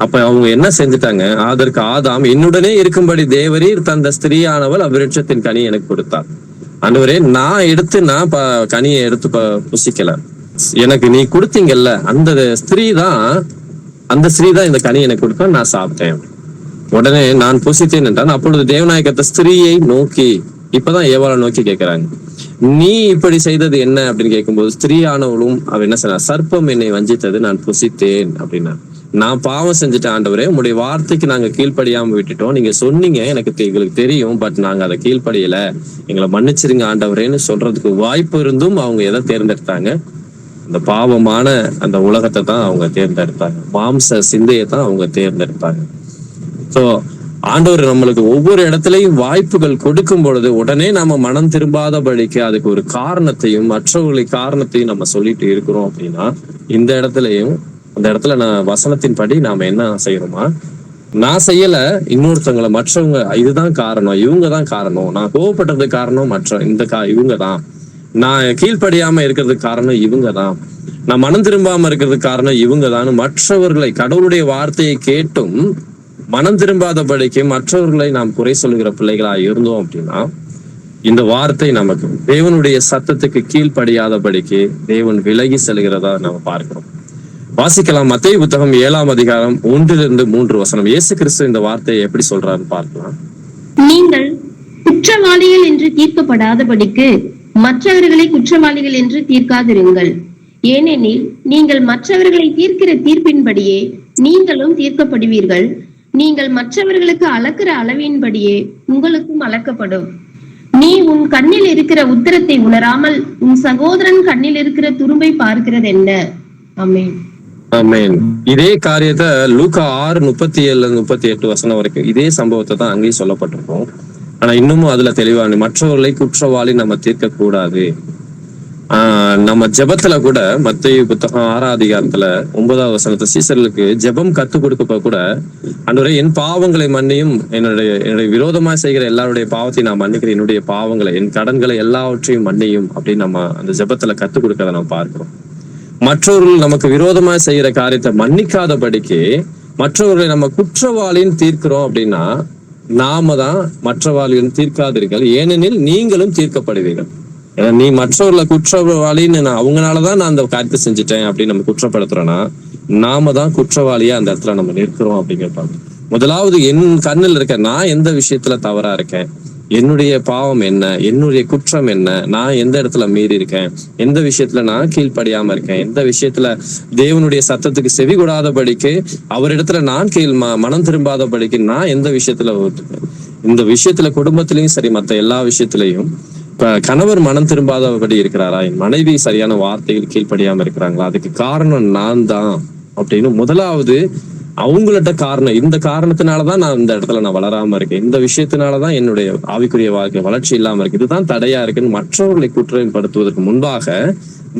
அப்ப அவங்க என்ன செஞ்சுட்டாங்க, அதற்கு ஆதாம், என்னுடனே இருக்கும்படி தேவரீர் தந்த ஸ்திரீயானவள் அவ்விருட்சத்தின் கனி எனக்கு கொடுத்தார். ஆண்டவரே, நான் கனியை எடுத்து புசிக்கல, எனக்கு நீ கொடுத்தீங்கல்ல, அந்த ஸ்திரீ தான் இந்த கனி எனக்கு கொடுத்தா, நான் சாப்பிட்டேன். உடனே நான் புசித்தேன் என்றான். அப்பொழுது தேவநாயகத்தை ஸ்திரீயை நோக்கி, இப்பதான் ஏவாளை நோக்கி கேட்கிறாங்க, நீ இப்படி செய்தது என்ன அப்படின்னு கேட்கும்போது, ஸ்திரீயானவளும் அவ என்ன சொன்னா, சர்ப்பம் என்னை வஞ்சித்தது, நான் புசித்தேன் அப்படின்னா, நான் பாவம் செஞ்சுட்டேன் ஆண்டவரே, உங்களுடைய வார்த்தைக்கு நாங்க கீழ்ப்படியாம விட்டுட்டோம், நீங்க சொன்னீங்க எங்களுக்கு தெரியும், பட் நாங்க அதை கீழ்ப்படியல, எங்களை மன்னிச்சிருங்க ஆண்டவரேன்னு சொல்றதுக்கு வாய்ப்பு இருந்தும் அவங்க எதை தேர்ந்தெடுத்தாங்க, அந்த பாவமான அந்த உலகத்தை தான் அவங்க தேர்ந்தெடுத்தாங்க, மாம்ச சிந்தையை தான் அவங்க தேர்ந்தெடுத்தாங்க. சோ ஆண்டவர் நம்மளுக்கு ஒவ்வொரு இடத்துலயும் வாய்ப்புகள் கொடுக்கும் பொழுது உடனே நம்ம மனம் திரும்பாதபடிக்கு அதுக்கு ஒரு காரணத்தையும் மற்றவர்களை காரணத்தையும் நம்ம சொல்லிட்டு இருக்கிறோம் அப்படின்னா, இந்த இடத்துலயும் அந்த இடத்துல நான் வசனத்தின்படி நாம என்ன செய்யறோமா, நான் செய்யல, இன்னொருத்தவங்களை மற்றவங்க இதுதான் காரணம், இவங்கதான் காரணம், நான் கோவப்பட்டதுக்கு காரணம் இவங்கதான், நான் கீழ்ப்படியாம இருக்கிறதுக்கு காரணம் இவங்கதான், நான் மனம் திரும்பாம இருக்கிறதுக்கு காரணம் இவங்கதான், மற்றவர்களை கடவுளுடைய வார்த்தையை கேட்டும் மனம் திரும்பாதபடிக்கு மற்றவர்களை நாம் குறை சொல்லுகிற பிள்ளைகளா இருந்தோம் அப்படின்னா, இந்த வார்த்தை நமக்கு தேவனுடைய சத்தத்துக்கு கீழ்ப்படியாதபடிக்கு தேவன் விலகி செல்கிறதா நம்ம பார்க்கிறோம். வாசிக்கலாம். மத்தேயு புத்தகம் 7 அதிகாரம் 1-3 இயேசு கிறிஸ்து இந்த வார்த்தையை எப்படி சொல்றாருன்னு பார்க்கலாம். நீங்கள் குற்றவாளிகள் என்று தீர்க்கப்படாதபடிக்கு மற்றவர்களை குற்றவாளிகள் என்று தீர்க்காதிருங்கள், ஏனெனில் நீங்கள் மற்றவர்களை தீர்க்கிற தீர்ப்பின்படியே நீங்களும் தீர்க்கப்படுவீர்கள், நீங்கள் மற்றவர்களுக்கு அளக்கிற அளவின்படியே உங்களுக்கும் அளக்கப்படும். நீ உன் கண்ணில் இருக்கிற உத்தரத்தை உணராமல் உன் சகோதரன் கண்ணில் இருக்கிற துரும்பை பார்க்கிறது என்ன? ஆமென். ஆமென். இதே காரியத்தை லூக்கா 6:37-38 வரைக்கும் இதே சம்பவத்தை தான் அங்கேயும் சொல்லப்பட்டிருக்கும். ஆனா இன்னமும் அதுல தெளிவான, மற்றவர்களை குற்றவாளி நம்ம தீர்க்க கூடாது. நம்ம ஜெபத்துல கூட மத்தேயு புத்தகம் 6 அதிகாரத்துல 9 சீசர்களுக்கு ஜெபம் கத்து கொடுக்கப்ப கூட, ஆண்டவரே என் பாவங்களை மன்னியும், என்னுடைய விரோதமா செய்கிற எல்லாருடைய பாவத்தை நான் மன்னிக்கிறேன், என்னுடைய பாவங்களை என் கடன்களை எல்லாவற்றையும் மன்னியும் அப்படின்னு நம்ம அந்த ஜெபத்துல கத்து கொடுக்கறத நம்ம பார்க்கிறோம். மற்றவர்கள் நமக்கு விரோதமா செய்யற காரியத்தை மன்னிக்காதபடிக்கு மற்றவர்களை நம்ம குற்றவாளின்னு தீர்க்கிறோம் அப்படின்னா, நாம தான் மற்றவாளிகளும் தீர்க்காதீர்கள், ஏனெனில் நீங்களும் தீர்க்கப்படுவீர்கள். ஏன்னா நீ மற்றவர்களை குற்றவாளின்னு அவங்களாலதான் நான் அந்த காரியத்தை செஞ்சுட்டேன் அப்படின்னு நம்ம குற்றப்படுத்துறோம்னா, நாம தான் குற்றவாளியா அந்த இடத்துல நம்ம நிற்கிறோம் அப்படிங்கிறப்பாங்க. முதலாவது என் கண்ணில் இருக்க நான் எந்த விஷயத்துல தவறா இருக்கேன், என்னுடைய பாவம் என்ன, என்னுடைய குற்றம் என்ன, நான் எந்த இடத்துல மீறி இருக்கேன், எந்த விஷயத்துல நான் கீழ்ப்படியாம இருக்கேன், எந்த விஷயத்துல தேவனுடைய சத்தத்துக்கு செவி கொடாதபடிக்கு அவரிடத்துல நான் மனம் திரும்பாதபடிக்கு நான் எந்த விஷயத்துல இந்த விஷயத்துல குடும்பத்திலையும் சரி, மத்த எல்லா விஷயத்திலையும் இப்ப கணவர் மனம் திரும்பாதபடி இருக்கிறாரா, என் மனைவி சரியான வார்த்தைகள் கீழ்ப்படியாம இருக்கிறாங்களா, அதுக்கு காரணம் நான் தான் அப்படின்னு முதலாவது அவங்கள்ட்ட காரணம், இந்த காரணத்தினாலதான் நான் இந்த இடத்துல நான் வளராம இருக்கேன், இந்த விஷயத்தினாலதான் என்னுடைய ஆவிக்குரிய வாழ்க்கை வளர்ச்சி இல்லாம இருக்கு, இதுதான் தடையா இருக்குன்னு மற்றவர்களை குற்றப்படுத்துவதற்கு முன்பாக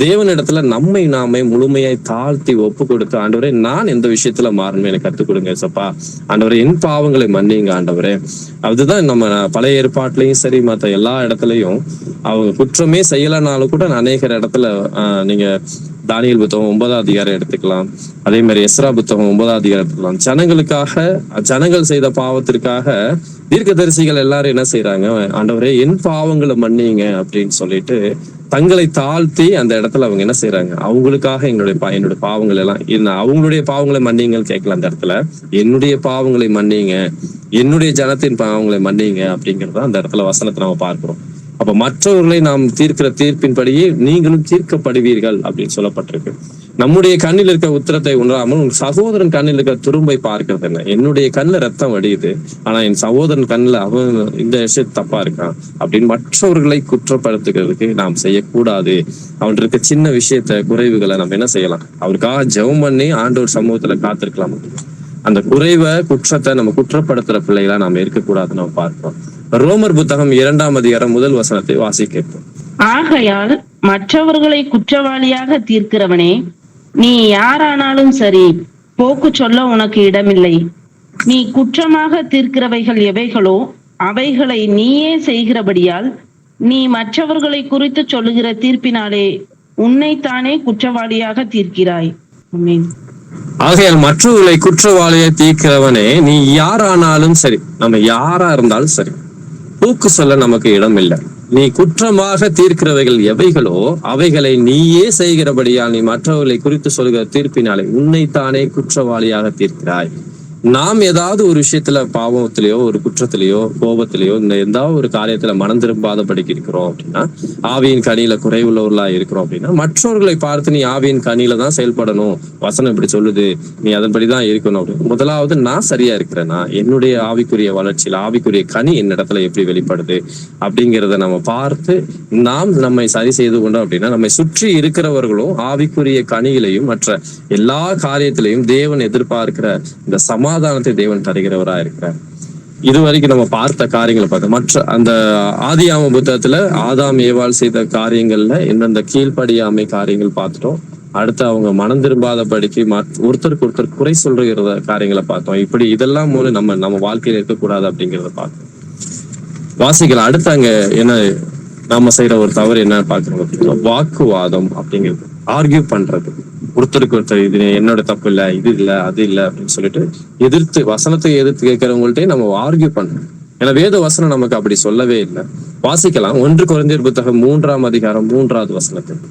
தேவனிடத்துல நம்மை நாமே முழுமையாய் தாழ்த்தி ஒப்பு கொடுத்து, ஆண்டவரே நான் எந்த விஷயத்துல மாறணுமே எனக்கு கத்துக் கொடுங்க சப்பா, ஆண்டவரே என் பாவங்களை மன்னிங்க ஆண்டவரே. அதுதான் நம்ம பழைய ஏற்பாட்டிலையும் சரி, மற்ற எல்லா இடத்துலயும் அவங்க குற்றமே செய்யலனாலும் கூட அநேக இடத்துல நீங்க தானியேல் புத்தகம் 9ஆம் அதிகாரம் எடுத்துக்கலாம், அதே மாதிரி எஸ்ரா புத்தகம் 9ஆம் அதிகாரம் எடுத்துக்கலாம். ஜனங்கள் செய்த பாவத்திற்காக தீர்க்கதரிசிகள் எல்லாரும் என்ன செய்யறாங்க, ஆண்டவரே என் பாவங்களை மன்னிங்க அப்படின்னு சொல்லிட்டு தங்களை தாழ்த்தி அந்த இடத்துல அவங்க என்ன செய்யறாங்க, அவங்களுக்காக என்னுடைய பாவங்கள் எல்லாம் அவங்களுடைய பாவங்களை மன்னிங்கன்னு கேட்கல, அந்த இடத்துல என்னுடைய பாவங்களை மன்னிங்க, என்னுடைய ஜனத்தின் பாவங்களை மன்னிங்க அப்படிங்கறத அந்த இடத்துல வசனத்தை நம்ம பார்க்கிறோம். அப்ப மற்றவர்களை நாம் தீர்க்கிற தீர்ப்பின்படியே நீங்களும் தீர்க்கப்படுவீர்கள் அப்படின்னு சொல்லப்பட்டிருக்கு. நம்முடைய கண்ணில் இருக்க உத்திரத்தை உணராமல் உன் சகோதரன் கண்ணில் இருக்க துரும்பை பார்க்கறது என்ன, என்னுடைய கண்ணுல ரத்தம் வடியுது ஆனா என் சகோதரன் கண்ணுல அவன் இந்த விஷயம் தப்பா இருக்கான் அப்படின்னு மற்றவர்களை குற்றப்படுத்துகிறதுக்கு நாம் செய்யக்கூடாது. அவன் இருக்க சின்ன விஷயத்த குறைவுகளை நம்ம என்ன செய்யலாம், அவருக்காக ஜெபம் பண்ணி ஆண்டவர் சமூகத்துல காத்திருக்கலாம். அந்த குறைவை குற்றத்தை நம்ம குற்றப்படுத்துற பிள்ளைகளா நாம இருக்கக்கூடாதுன்னு நம்ம பார்க்கிறோம். ரோமர் புத்தகம் 2ஆம் அதிகாரம் 1 வசனத்தை வாசிக்கிறோம். ஆகையால் மற்றவர்களை குற்றவாளியாக தீர்க்கிறவனே, நீ யாரானாலும் சரி, போக்கு சொல்ல உனக்கு இடமில்லை. நீ குற்றமாக தீர்க்கிறவைகள் எவைகளோ அவைகளை நீயே செய்கிறபடியால் நீ மற்றவர்களை குறித்து சொல்லுகிற தீர்ப்பினாலே உன்னைத்தானே குற்றவாளியாக தீர்க்கிறாய். ஆமென். ஆகையால் மற்றவர்களை குற்றவாளியை தீர்க்கிறவனே, நீ யாரானாலும் சரி, நம்ம யாரா இருந்தாலும் சரி, போக்கு சொல்ல நமக்கு இடம் இல்லை. நீ குற்றமாக தீர்க்கிறவைகள் எவைகளோ அவைகளை நீயே செய்கிறபடியால் நீ மற்றவர்களை குறித்து சொல்கிற தீர்ப்பினாலே உன்னைத்தானே குற்றவாளியாக தீர்க்கிறாய். நாம் ஏதாவது ஒரு விஷயத்துல பாவத்திலேயோ ஒரு குற்றத்திலேயோ கோபத்திலேயோ இந்த எதாவது ஒரு காரியத்துல மனம் திரும்பாதபடிக்கு இருக்கிறோம் அப்படின்னா, ஆவியின் கனியில குறைவுள்ளவர்களா இருக்கிறோம் அப்படின்னா, மற்றவர்களை பார்த்து நீ ஆவியின் கனியில தான் செயல்படணும், வசனம் இப்படி சொல்லுது, நீ அதன்படிதான் இருக்கணும் அப்படின்னு முதலாவது நான் சரியா இருக்கிறேன்னா, என்னுடைய ஆவிக்குரிய வளர்ச்சியில ஆவிக்குரிய கனி என்னிடத்துல எப்படி வெளிப்படுது அப்படிங்கிறத நம்ம பார்த்து நாம் நம்மை சரி செய்து கொண்டோம் அப்படின்னா, நம்மை சுற்றி இருக்கிறவர்களும் ஆவிக்குரிய கனியிலையும் மற்ற எல்லா காரியத்திலையும் தேவன் எதிர்பார்க்கிற இந்த சமாதானத்தை தேவன் தருகிறவரா இருக்கிறார். இதுவரைக்கும் நம்ம பார்த்த காரியங்களை பார்த்து மற்ற அந்த ஆதியாம புத்தகத்துல ஆதாம் ஏவாள் செய்த காரியங்கள்ல எந்தெந்த கீழ்ப்படியாமை காரியங்கள் பார்த்துட்டோம். அடுத்து அவங்க மனம் திரும்பாதபடிக்கு ஒருத்தருக்கு ஒருத்தர் குறை சொல்ற காரியங்களை பார்த்தோம். இப்படி இதெல்லாம் மூலம் நம்ம வாழ்க்கையில இருக்கக்கூடாது அப்படிங்கிறத பார்த்தோம். வாசிக்கலாம். அடுத்து அங்க என்ன நாம செய்யற ஒரு தவறு என்ன பாக்குறோம் அப்படின்னா, வாக்குவாதம் அப்படிங்கிறது, ஆர்கியூ பண்றது, ஒருத்தருக்கு ஒருத்தர் இது என்னோட தப்பு இல்ல, இது இல்ல, அது இல்ல அப்படின்னு சொல்லிட்டு வசனத்தை எதிர்த்து கேட்கிறவங்கள்ட்டே நம்ம ஆர்கியூ பண்றோம். ஏன்னா வேத வசனம் நமக்கு அப்படி சொல்லவே இல்லை. வாசிக்கலாம். 1 கொரிந்தியர் புத்தகம் 3ஆம் அதிகாரம் 3வது வசனத்தில்,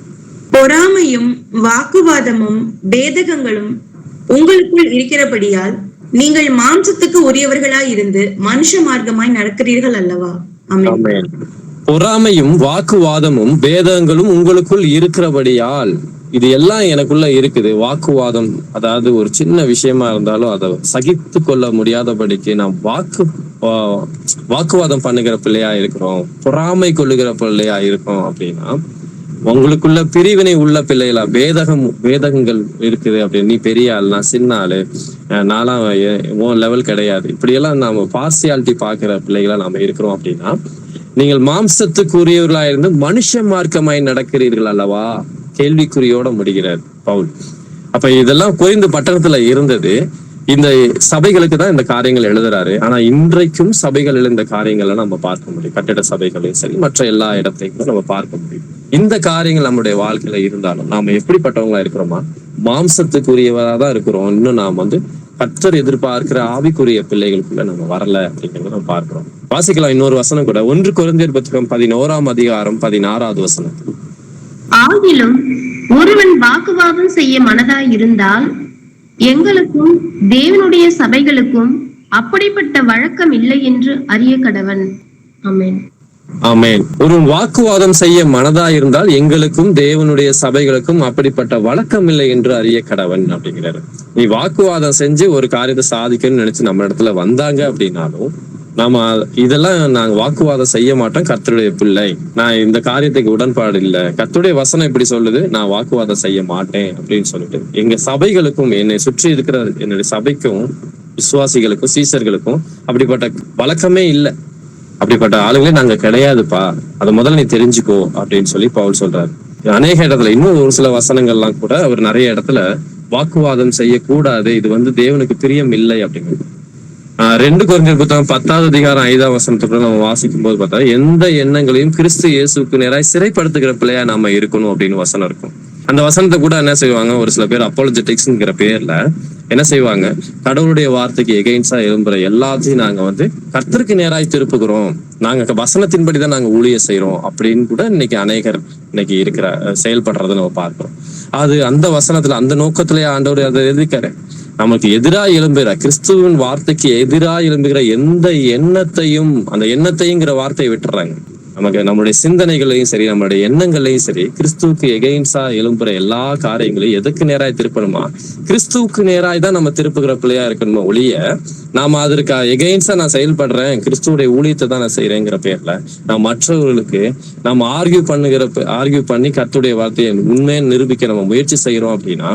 பொறாமையும் வாக்குவாதமும் பேதகங்களும் உங்களுக்குள் இருக்கிறபடியால் நீங்கள் மாம்சத்துக்கு உரியவர்களாய் இருந்து மனுஷ மார்க்கமாய் நடக்கிறீர்கள் அல்லவா. ஆமென். பொறாமையும் வாக்குவாதமும் பேதங்களும் உங்களுக்குள் இருக்கிறபடியால், இது எல்லாம் எனக்குள்ள இருக்குது. வாக்குவாதம், அதாவது ஒரு சின்ன விஷயமா இருந்தாலும் அதை சகித்து கொள்ள முடியாதபடிக்கு நாம் வாக்குவாதம் பண்ணுகிற பிள்ளையா இருக்கிறோம், பொறாமை கொள்ளுகிற பிள்ளையா இருக்கோம் அப்படின்னா, உங்களுக்குள்ள பிரிவினை உள்ள பிள்ளைகளா, வேதகங்கள் இருக்குது அப்படின்னு, நீ பெரிய ஆள், நான் சின்ன ஆளு, நான்லாம் உன் லெவல் கிடையாது, இப்படியெல்லாம் நாம பார்சியாலிட்டி பாக்குற பிள்ளைகளா நாம இருக்கிறோம் அப்படின்னா, நீங்கள் மாம்சத்துக்குரியவர்களா இருந்து மனுஷ மார்க்கமாய் நடக்கிறீர்கள் அல்லவா, கேள்விக்குறியோட முடிகிறார் பவுல். அப்ப இதெல்லாம் கொரிந்து பட்டணத்துல இருந்தது. இந்த சபைகளுக்கு தான் இந்த காரியங்கள் எழுதுறாரு. ஆனா இன்றைக்கும் சபைகள் எழுந்த காரியங்களை நம்ம பார்க்க முடியும். கட்டிட சபைகளையும் சரி, மற்ற எல்லா இடத்தையும் நம்ம பார்க்க முடியும். இந்த காரியங்கள் நம்முடைய வாழ்க்கையில இருந்தாலும் நாம எப்படிப்பட்டவங்களா இருக்கிறோமா, மாம்சத்துக்குரியவரா தான் இருக்கிறோம். இன்னும் நாம் கர்த்தர் எதிர்பார்க்கிற ஆவிக்குரிய பிள்ளைகளுக்குள்ள நம்ம வரல அப்படிங்கிறத நம்ம பார்க்கிறோம். வாசிக்கலாம் இன்னொரு வசனம் கூட, 1 கொரிந்தியர் புத்தகம் 11ஆம் அதிகாரம் 16வது வசனம். ஆகிலும் ஒருவன் வாக்குவாதம் செய்ய மனதாய் இருந்தால் எங்களுக்கும் தேவனுடைய சபைகளுக்கும் அப்படிப்பட்ட வழக்கம் இல்லை என்று அறிய கடவன். ஆமென். ஆமென். ஒரு வாக்குவாதம் செய்ய மனதா இருந்தால் எங்களுக்கும் தேவனுடைய சபைகளுக்கும் அப்படிப்பட்ட வழக்கம் இல்லை என்று அறிய கடவன் அப்படிங்கிறாரு. நீ வாக்குவாதம் செஞ்சு ஒரு காரியத்தை சாதிக்கணும்னு நினைச்சு நம்ம இடத்துல வந்தாங்க அப்படின்னாலும் நாம இதெல்லாம் நாங்க வாக்குவாதம் செய்ய மாட்டோம், கர்த்தருடைய பிள்ளை, நான் இந்த காரியத்துக்கு உடன்பாடு இல்லை, கர்த்தருடைய வசனம் இப்படி சொல்லுது, நான் வாக்குவாதம் செய்ய மாட்டேன் அப்படின்னு சொல்லிட்டு எங்க சபைகளுக்கும் என்னை சுற்றி இருக்கிற என்னுடைய சபைக்கும் விசுவாசிகளுக்கும் சீசர்களுக்கும் அப்படிப்பட்ட வழக்கமே இல்லை. அப்படிப்பட்ட ஆளுங்களே நாங்க கிடையாதுப்பா, அதை முதல்ல நீ தெரிஞ்சுக்கோ அப்படின்னு சொல்லி பவுல் சொல்றாரு. அநேக இடத்துல இன்னும் ஒரு சில வசனங்கள்லாம் கூட அவர் நிறைய இடத்துல வாக்குவாதம் செய்யக்கூடாது, இது தேவனுக்கு பிரியம் இல்லை அப்படிங்கிறது. 2 கொரிந்தியர் புத்தகம் 10வது அதிகாரம் 5ஆம் வசனத்துக்குள்ள நம்ம வாசிக்கும் போது பார்த்தா, எந்த எண்ணங்களையும் கிறிஸ்து இயேசுக்கு நேராய் சிறைப்படுத்துகிற பிள்ளையா நாம இருக்கணும் அப்படின்னு வசனம் இருக்கும். அந்த வசனத்தை கூட என்ன செய்வாங்க, ஒரு சில பேர் அப்போலஜெட்டிக்ஸ்ங்கிற பேர்ல என்ன செய்வாங்க, கடவுளுடைய வார்த்தைக்கு எகெயின்ஸ்டா எழும்புற எல்லாத்தையும் நாங்க கர்த்தருக்கு நேராய் திருப்புகிறோம், நாங்க வசனத்தின்படிதான் நாங்க ஊழிய செய்யறோம் அப்படின்னு கூட இன்னைக்கு அநேகர் இருக்கிற செயல்படுறதை நம்ம பார்க்கிறோம். அது அந்த வசனத்துல அந்த நோக்கத்திலேயே ஆண்டவர் அதை எழுதிக்காரு. நமக்கு எதிராக எழும்புகிற கிறிஸ்துவின் வார்த்தைக்கு எதிராக எழும்புகிற எந்த எண்ணத்தையும், அந்த எண்ணத்தையுங்கிற வார்த்தையை விட்டுறாங்க. நமக்கு நம்மளுடைய சிந்தனைகளையும் சரி, நம்மளுடைய எண்ணங்களையும் சரி, கிறிஸ்துவுக்கு எகெயின்ஸ்டா எழும்புற எல்லா காரியங்களையும் எதுக்கு நேராய் திருப்பணுமா, கிறிஸ்துவுக்கு நேராய் தான் நம்ம திருப்புகிற பிள்ளையா இருக்கணுமா ஒழிய, நாம அதற்கு எகெயின்ஸ்டா நான் செயல்படுறேன், கிறிஸ்துவோடைய ஊழியத்தை தான் நான் செய்யறேங்கிற பேர்ல நான் மற்றவர்களுக்கு நம்ம ஆர்கியூ பண்ணி கர்த்தருடைய வார்த்தையை உண்மையை நிரூபிக்க நம்ம முயற்சி செய்யறோம் அப்படின்னா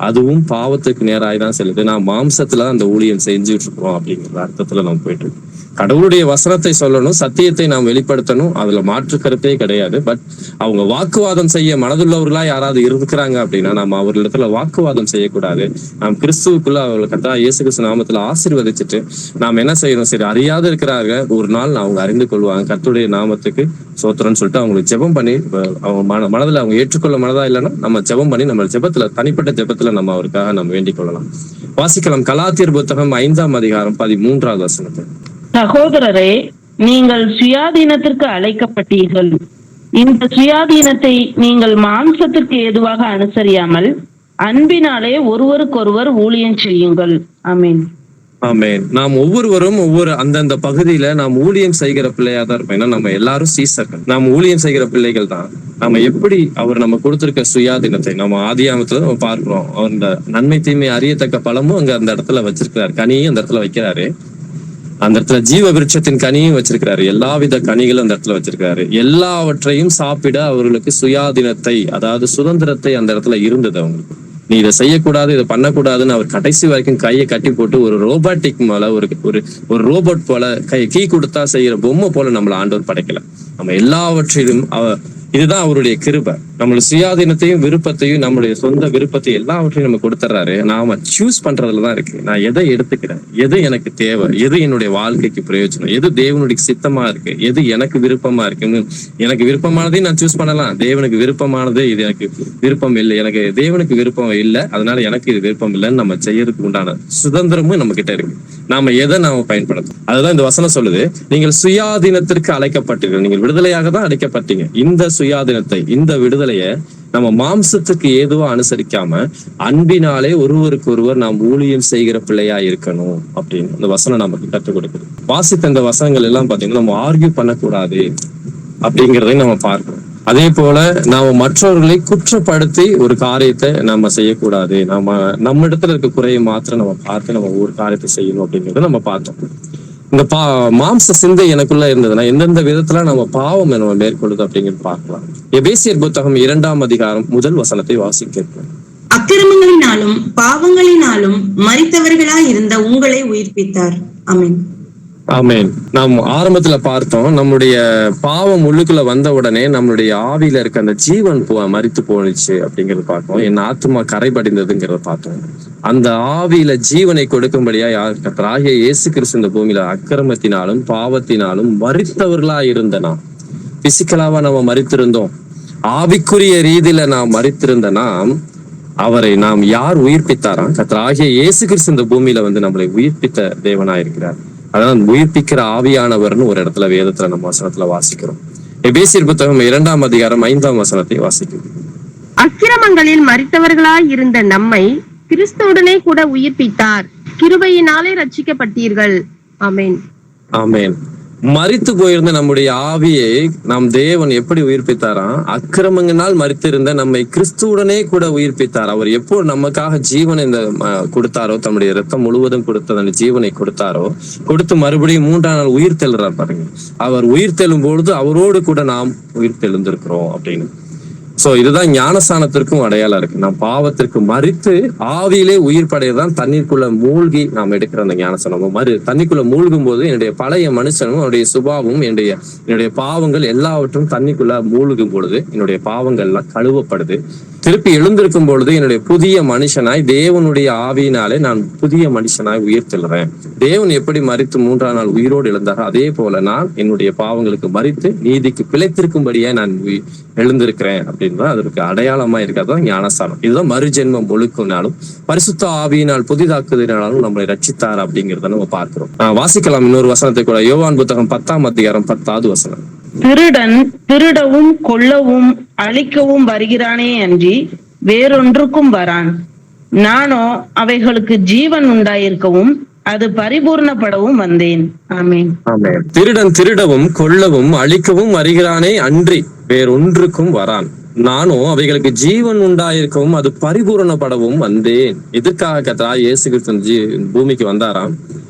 அதுவும் பாவத்துக்கு நேராய் தான் செல்லுது. நான் மாம்சத்துல அந்த ஊழியம் செஞ்சுட்டு இருக்கிறோம் அப்படிங்கிற அர்த்தத்துல நம்ம போயிட்டு இருக்கோம். கடவுளுடைய வசனத்தை சொல்லணும், சத்தியத்தை நாம் வெளிப்படுத்தணும், அதுல மாற்று கருத்தே கிடையாது. பட் அவங்க வாக்குவாதம் செய்ய மனதுள்ளவர்களா யாராவது இருக்கிறாங்க அப்படின்னா நம்ம அவர்களிடத்துல வாக்குவாதம் செய்யக்கூடாது. நாம் கிறிஸ்துவுக்குள்ள அவர்களை கர்த்தர் இயேசு கிறிஸ்து நாமத்துல ஆசீர்வதிச்சுட்டு நாம் என்ன செய்யணும், சரி அறியாத இருக்கிறாங்க, ஒரு நாள் அவங்க அறிந்து கொள்வாங்க, கர்த்தருடைய நாமத்துக்கு சோத்திரம்னு சொல்லிட்டு அவங்களுக்கு ஜெபம் பண்ணி அவங்க மனதுல அவங்க ஏற்றுக்கொள்ள மனதா இல்லைன்னா நம்ம ஜெபம் பண்ணி நம்ம ஜெபத்துல தனிப்பட்ட ஜெபத்துல நம்ம அவருக்காக நம்ம வேண்டிக் கொள்ளலாம். வாசிக்கலாம் கலாத்தியர் புத்தகம் 5ஆம் அதிகாரம் 13வது வசனத்தை. சகோதரரே, நீங்கள் சுயாதீனத்திற்கு அழைக்கப்பட்டீர்கள். இந்த சுயாதீனத்தை நீங்கள் மாம்சத்திற்கு ஏதுவாக அனுசரியாமல் அன்பினாலே ஒருவருக்கொருவர் ஊழியம் செய்யுங்கள். ஆமென். ஆமென். நாம் ஒவ்வொருவரும் ஒவ்வொரு அந்தந்த பகுதியில நாம் ஊழியம் செய்கிற பிள்ளையா தான் இருப்போம். ஏன்னா நம்ம எல்லாரும் சீசர்கள், நாம் ஊழியம் செய்கிற பிள்ளைகள் தான். நம்ம எப்படி அவர் நம்ம கொடுத்திருக்க சுயாதீனத்தை நம்ம ஆதியாமத்துல நம்ம பார்க்கிறோம். அந்த நன்மை தீமை அறியத்தக்க பழமும் அங்க அந்த இடத்துல வச்சிருக்கிறாரு, கனியும் அந்த இடத்துல வைக்கிறாரு, அந்த இடத்துல ஜீவ விருட்சத்தின் கனியும் வச்சிருக்கிறாரு, எல்லாவித கனிகளும் அந்த இடத்துல வச்சிருக்கிறாரு. எல்லாவற்றையும் சாப்பிட அவர்களுக்கு சுயாதீனத்தை, அதாவது சுதந்திரத்தை அந்த இடத்துல இருந்தது அவங்களுக்கு. நீ இதை செய்யக்கூடாது, இதை பண்ணக்கூடாதுன்னு அவர் கடைசி வரைக்கும் கையை கட்டி போட்டு ஒரு ரோபோட்டிக் மேல ஒரு ரோபோட் போல கீ கொடுத்தா செய்யற பொம்மை போல நம்மள ஆண்டவர் படைக்கல. நம்ம எல்லாவற்றிலும் இதுதான் அவருடைய கிருபை. நம்மளுடைய சுயாதீனத்தையும் விருப்பத்தையும் நம்மளுடைய சொந்த விருப்பத்தையும் எல்லாவற்றையும் நம்ம கொடுத்துட்றாரு. நாம சூஸ் பண்றதுலதான் இருக்கு. நான் எதை எடுத்துக்கிறேன், எது எனக்கு தேவை, எது என்னுடைய வாழ்க்கைக்கு பிரயோஜனம், எது தேவனுடைய சித்தமா இருக்கு, எது எனக்கு விருப்பமா இருக்குன்னு. எனக்கு விருப்பமானதையும் நான் சூஸ் பண்ணலாம், தேவனுக்கு விருப்பமானது இது எனக்கு விருப்பம் இல்லை, எனக்கு தேவனுக்கு விருப்பம் இல்லை, அதனால எனக்கு இது விருப்பம் இல்லைன்னு நம்ம செய்யறதுக்கு உண்டான சுதந்திரமும் நம்ம கிட்ட இருக்கு. நாம எதை நாம பயன்படுத்தும், அதுதான் இந்த வசனம் சொல்லுது. நீங்கள் சுயாதீனத்திற்கு அழைக்கப்பட்டீர்கள், நீங்கள் விடுதலையாக தான் அழைக்கப்பட்டீங்க. இந்த சுயாதீனத்தை, இந்த விடுதலைய நம்ம மாம்சத்துக்கு ஏதுவா அனுசரிக்காம அன்பினாலே ஒருவருக்கு ஒருவர் நாம் ஊழியம் செய்கிற பிள்ளையா இருக்கணும் அப்படின்னு அந்த வசனம் நமக்கு கற்றுக் கொடுக்குது. வாசித்த இந்த வசனங்கள் எல்லாம் பாத்தீங்கன்னா நம்ம ஆர்கியூ பண்ணக்கூடாது அப்படிங்கிறதையும் நம்ம பார்க்கிறோம். அதே போல நாம மற்றவர்களை குற்றப்படுத்தி ஒரு காரியத்தை நம்ம செய்யக்கூடாது. நம்ம இடத்துல இருக்க குறையை மாத்திரம் நம்ம பார்த்து நம்ம ஒவ்வொரு காரியத்தை செய்யணும் அப்படிங்கறத நம்ம பார்த்தோம். இந்த மாம்ச சிந்தை எனக்குள்ள இருந்ததுன்னா எந்தெந்த விதத்துல நம்ம பாவம் நம்ம மேற்கொள்ளுது அப்படிங்கிறது பார்க்கலாம். எபேசியர் புத்தகம் 2ஆம் அதிகாரம் 1 வசனத்தை வாசிக்கிறோம். அக்கிரமங்களினாலும் பாவங்களினாலும் மரித்தவர்களாய் இருந்த உங்களை உயிர்ப்பித்தார். ஆமென். ஆமென். நாம் ஆரம்பத்துல பார்த்தோம், நம்முடைய பாவம் உள்ளுக்குள்ள வந்த உடனே நம்மளுடைய ஆவியில இருக்க அந்த ஜீவன் மரித்து போயிடுச்சு அப்படிங்கறது பார்த்தோம். என் ஆத்மா கரைபடிந்ததுங்கிறத பார்த்தோம். அந்த ஆவியில ஜீவனை கொடுக்கும்படியா கர்த்தராகிய இயேசு கிறிஸ்து இந்த பூமியில அக்கிரமத்தினாலும் பாவத்தினாலும் மரித்தவர்களா இருந்த நாம், பிசிக்கலாவா நம்ம மரித்திருந்தோம், ஆவிக்குரிய ரீதியில நாம் மரித்திருந்த நாம், அவரை நாம் யார் உயிர்ப்பித்தாராம்? கர்த்தராகிய இயேசு கிறிஸ்து இந்த பூமியில நம்மளை உயிர்ப்பித்த தேவனா இருக்கிறார். அதான் உயிர்ப்பிக்கிற ஆவியானவர்னு ஒரு இடத்துல வேதத்துல நம்ம வசனத்துல வாசிக்கிறோம். எபேசியர் புத்தகம் 2ஆம் அதிகாரம் 5ஆம் வசனத்தை வாசிக்கிறோம். அக்கிரமங்களில் மரித்தவர்களாய் இருந்த நம்மை கிறிஸ்துவுடனே கூட உயிர்ப்பித்தார், கிருபையினாலே ரட்சிக்கப்பட்டீர்கள். ஆமென். ஆமென். மரித்து போயிருந்த நம்முடைய ஆவியை நம் தேவன் எப்படி உயிர்ப்பித்தாராம்? அக்கிரமங்களால் மரித்திருந்த நம்மை கிறிஸ்துவுடனே கூட உயிர்ப்பித்தார். அவர் எப்போ நமக்காக ஜீவனை கொடுத்தாரோ, தம்முடைய ரத்தம் முழுவதும் கொடுத்த அந்த ஜீவனை கொடுத்து மறுபடியும் 3ஆம் நாள் உயிர் தெழுறார் பாருங்க. அவர் உயிர் தெழும் பொழுது அவரோடு கூட நாம் உயிர் தெழுந்திருக்கிறோம் அப்படின்னு. சோ இதுதான் ஞானஸ்தானத்திற்கும் அடையாளம் இருக்கு. நாம் பாவத்திற்கு மரித்து ஆவியிலே உயிர் படையதான் தண்ணீருக்குள்ள மூழ்கி நாம் எடுக்கிற அந்த ஞானஸ்தானம். தண்ணிக்குள்ள மூழ்கும் போது என்னுடைய பழைய மனுஷனும் என்னுடைய சுபாவமும் என்னுடைய பாவங்கள் எல்லாவற்றும் தண்ணிக்குள்ள மூழ்கும் பொழுது என்னுடைய பாவங்கள் எல்லாம் கழுவப்படுது. திருப்பி எழுந்திருக்கும் பொழுது என்னுடைய புதிய மனுஷனாய் தேவனுடைய ஆவியினாலே நான் புதிய மனுஷனாய் உயிர் தெழுறேன். தேவன் எப்படி மரித்து 3ஆம் நாள் உயிரோடு எழுந்தாரோ அதே போல நான் என்னுடைய பாவங்களுக்கு மரித்து நீதிக்கு பிழைத்திருக்கும்படியா நான் எழுந்திருக்கிறேன் அப்படின்தான் அதற்கு அடையாளமா இருக்காதான் ஞானஸ்தானம். இதுதான் மறுஜென்மம் ஒழுக்கினாலும் பரிசுத்த ஆவியினால் புதிதாக்குதினாலும் நம்மளை ரட்சித்தார் அப்படிங்கிறத நம்ம பார்க்கிறோம். வாசிக்கலாம் இன்னொரு வசனத்தை கூட. யோவான் புத்தகம் 10ஆம் அதிகாரம் 10வது வசனம். திருடன் திருடவும் கொல்லவும் அழிக்கவும் வருகிறானே அன்றி வேறொன்றுக்கும் வரான். நானோ அவைகளுக்கு ஜீவன் உண்டாயிருக்கவும் அது பரிபூர்ணப்படவும் வந்தேன். ஆமென். திருடன் திருடவும் கொல்லவும் அழிக்கவும் வருகிறானே அன்றி வேறொன்றுக்கும் வரான். நானோ அவைகளுக்கு ஜீவன் உண்டாயிருக்கவும் அது பரிபூரணப்படவும் வந்தேன். எதற்காக கர்த்தர் இயேசு கிறிஸ்து பூமிக்கு வந்தாராம்?